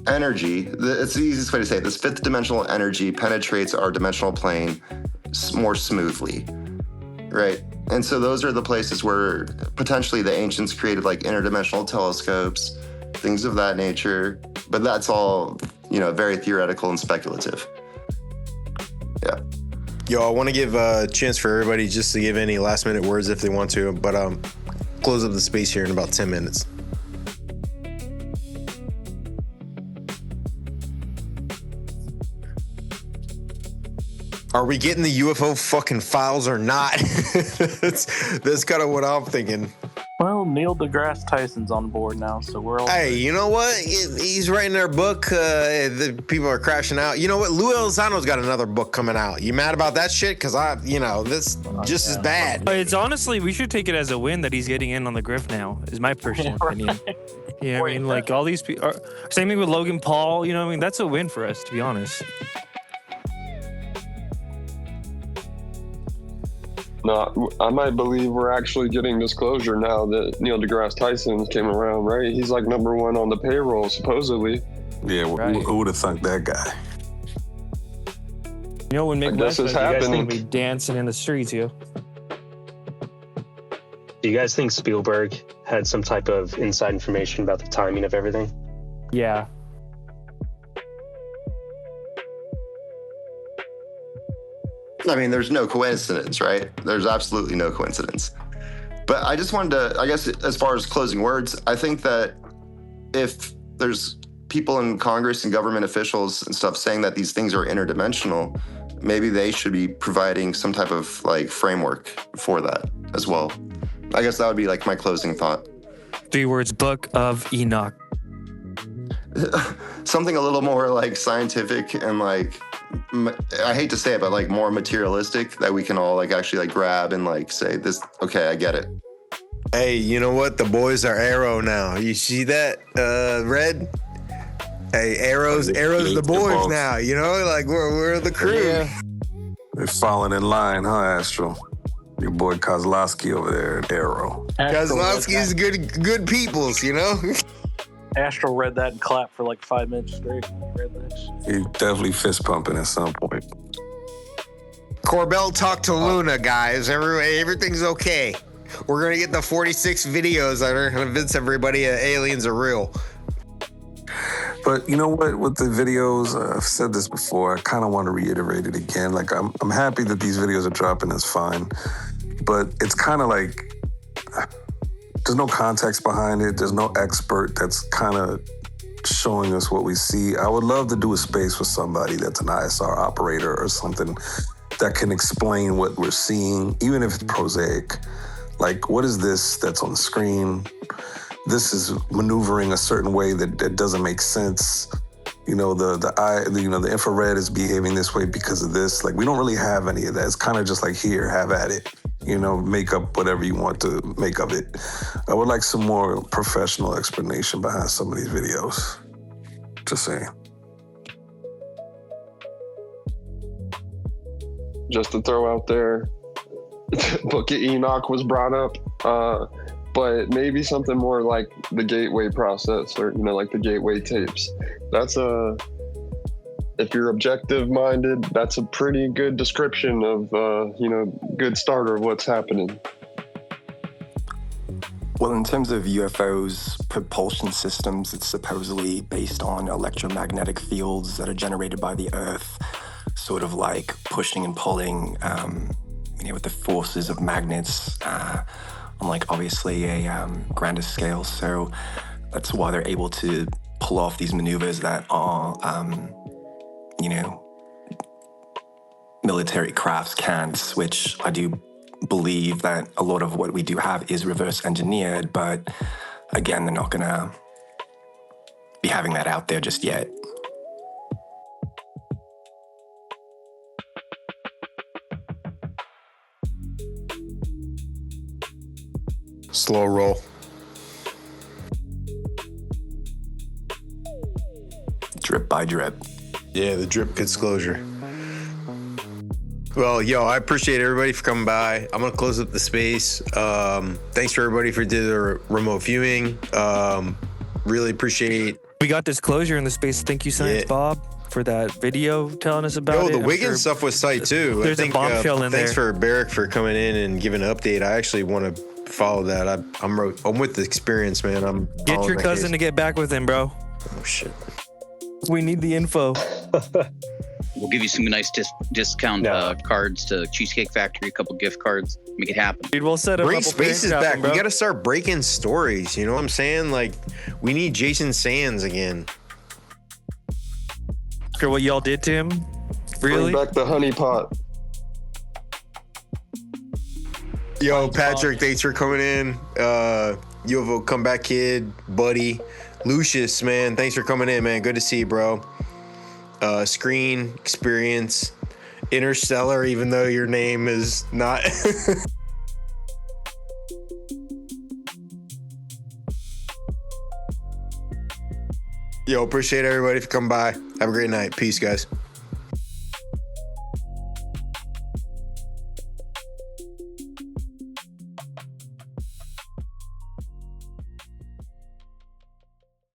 energy, it's the easiest way to say it, this fifth dimensional energy penetrates our dimensional plane more smoothly. Right. And so those are the places where potentially the ancients created like interdimensional telescopes, things of that nature. But that's all, very theoretical and speculative. Yeah. Yo, I want to give a chance for everybody just to give any last minute words if they want to, but close up the space here in about 10 minutes. Are we getting the UFO fucking files or not? That's kind of what I'm thinking. Well, Neil deGrasse Tyson's on board now, so we're all. Hey, you know what? He's writing their book. The people are crashing out. You know what? Lou Elizondo got another book coming out. You mad about that shit? Because this just as bad. It's honestly, we should take it as a win that he's getting in on the grift now, is my personal opinion. Yeah, I mean, like all these people. Same thing with Logan Paul. You know, I mean, that's a win for us, to be honest. No, I might believe we're actually getting disclosure now that Neil deGrasse Tyson came around, right? He's like number one on the payroll, supposedly. Yeah, right. Who would have thunk that guy? When Mick West is you guys happening. think be dancing in the streets, yo. Do you guys think Spielberg had some type of inside information about the timing of everything? Yeah. I mean, there's no coincidence, right? There's absolutely no coincidence. But I just wanted to, I guess, as far as closing words, I think that if there's people in Congress and government officials and stuff saying that these things are interdimensional, maybe they should be providing some type of like framework for that as well. I guess that would be like my closing thought. 3 words, Book of Enoch. Something a little more like scientific and like, I hate to say it, but like more materialistic that we can all like actually like grab and like say this, okay, I get it. Hey, you know what? The boys are Arrow now. You see that, Red? Hey, Arrow's the boys now, like we're the crew. Yeah. They're falling in line, huh, Astral? Your boy Kozlowski over there at Arrow. Kozlowski's good peoples, Astral read that and clapped for like 5 minutes straight when he read that shit. He's definitely fist pumping at some point. Corbell talked to Luna, guys. Everything's okay. We're going to get the 46 videos that are going to convince everybody that aliens are real. But you know what? With the videos, I've said this before. I kind of want to reiterate it again. Like, I'm happy that these videos are dropping. That's fine. But it's kind of like there's no context behind it. There's no expert that's kind of showing us what we see. I would love to do a space with somebody that's an ISR operator or something that can explain what we're seeing, even if it's prosaic. Like, what is this that's on the screen? This is maneuvering a certain way that doesn't make sense. The infrared is behaving this way because of this. Like, we don't really have any of that. It's kind of just like, here, have at it. Make up whatever you want to make of it. I would like some more professional explanation behind some of these videos. Just saying. just to throw out there. Book of Enoch was brought up, but maybe something more like the Gateway process, or like the Gateway tapes. That's if you're objective minded, that's a pretty good description of good starter of what's happening. Well, in terms of UFOs' propulsion systems, it's supposedly based on electromagnetic fields that are generated by the Earth, sort of like pushing and pulling, with the forces of magnets, on like obviously a grander scale. So that's why they're able to pull off these maneuvers that are, military crafts can't, which I do believe that a lot of what we do have is reverse engineered, but again, they're not gonna be having that out there just yet. Slow roll. Drip by drip. Yeah, the drip disclosure. Well, I appreciate everybody for coming by. I'm gonna close up the space. Thanks for everybody for did the remote viewing. Really appreciate. We got disclosure in the space. Thank you, Science Bob, for that video telling us about it. The Wiggins stuff was tight too. There's a bombshell in there. Thanks for Barrick for coming in and giving an update. I actually want to follow that. I'm with the experience, man. Get your cousin to get back with him, bro. Oh shit. We need the info. We'll give you some nice discount cards to Cheesecake Factory, a couple gift cards. Make it happen. Dude, we'll set up. Bring Spaces back. We got to start breaking stories. You know what I'm saying? Like, we need Jason Sands again. For what y'all did to him? Really? Bring back the honey pot. Yo, Patrick, thanks for coming in. UFO comeback kid, buddy. Lucius, man, thanks for coming in, man. Good to see you, bro. Screen experience, Interstellar, even though your name is not. Yo, appreciate everybody for coming by. Have a great night. Peace, guys.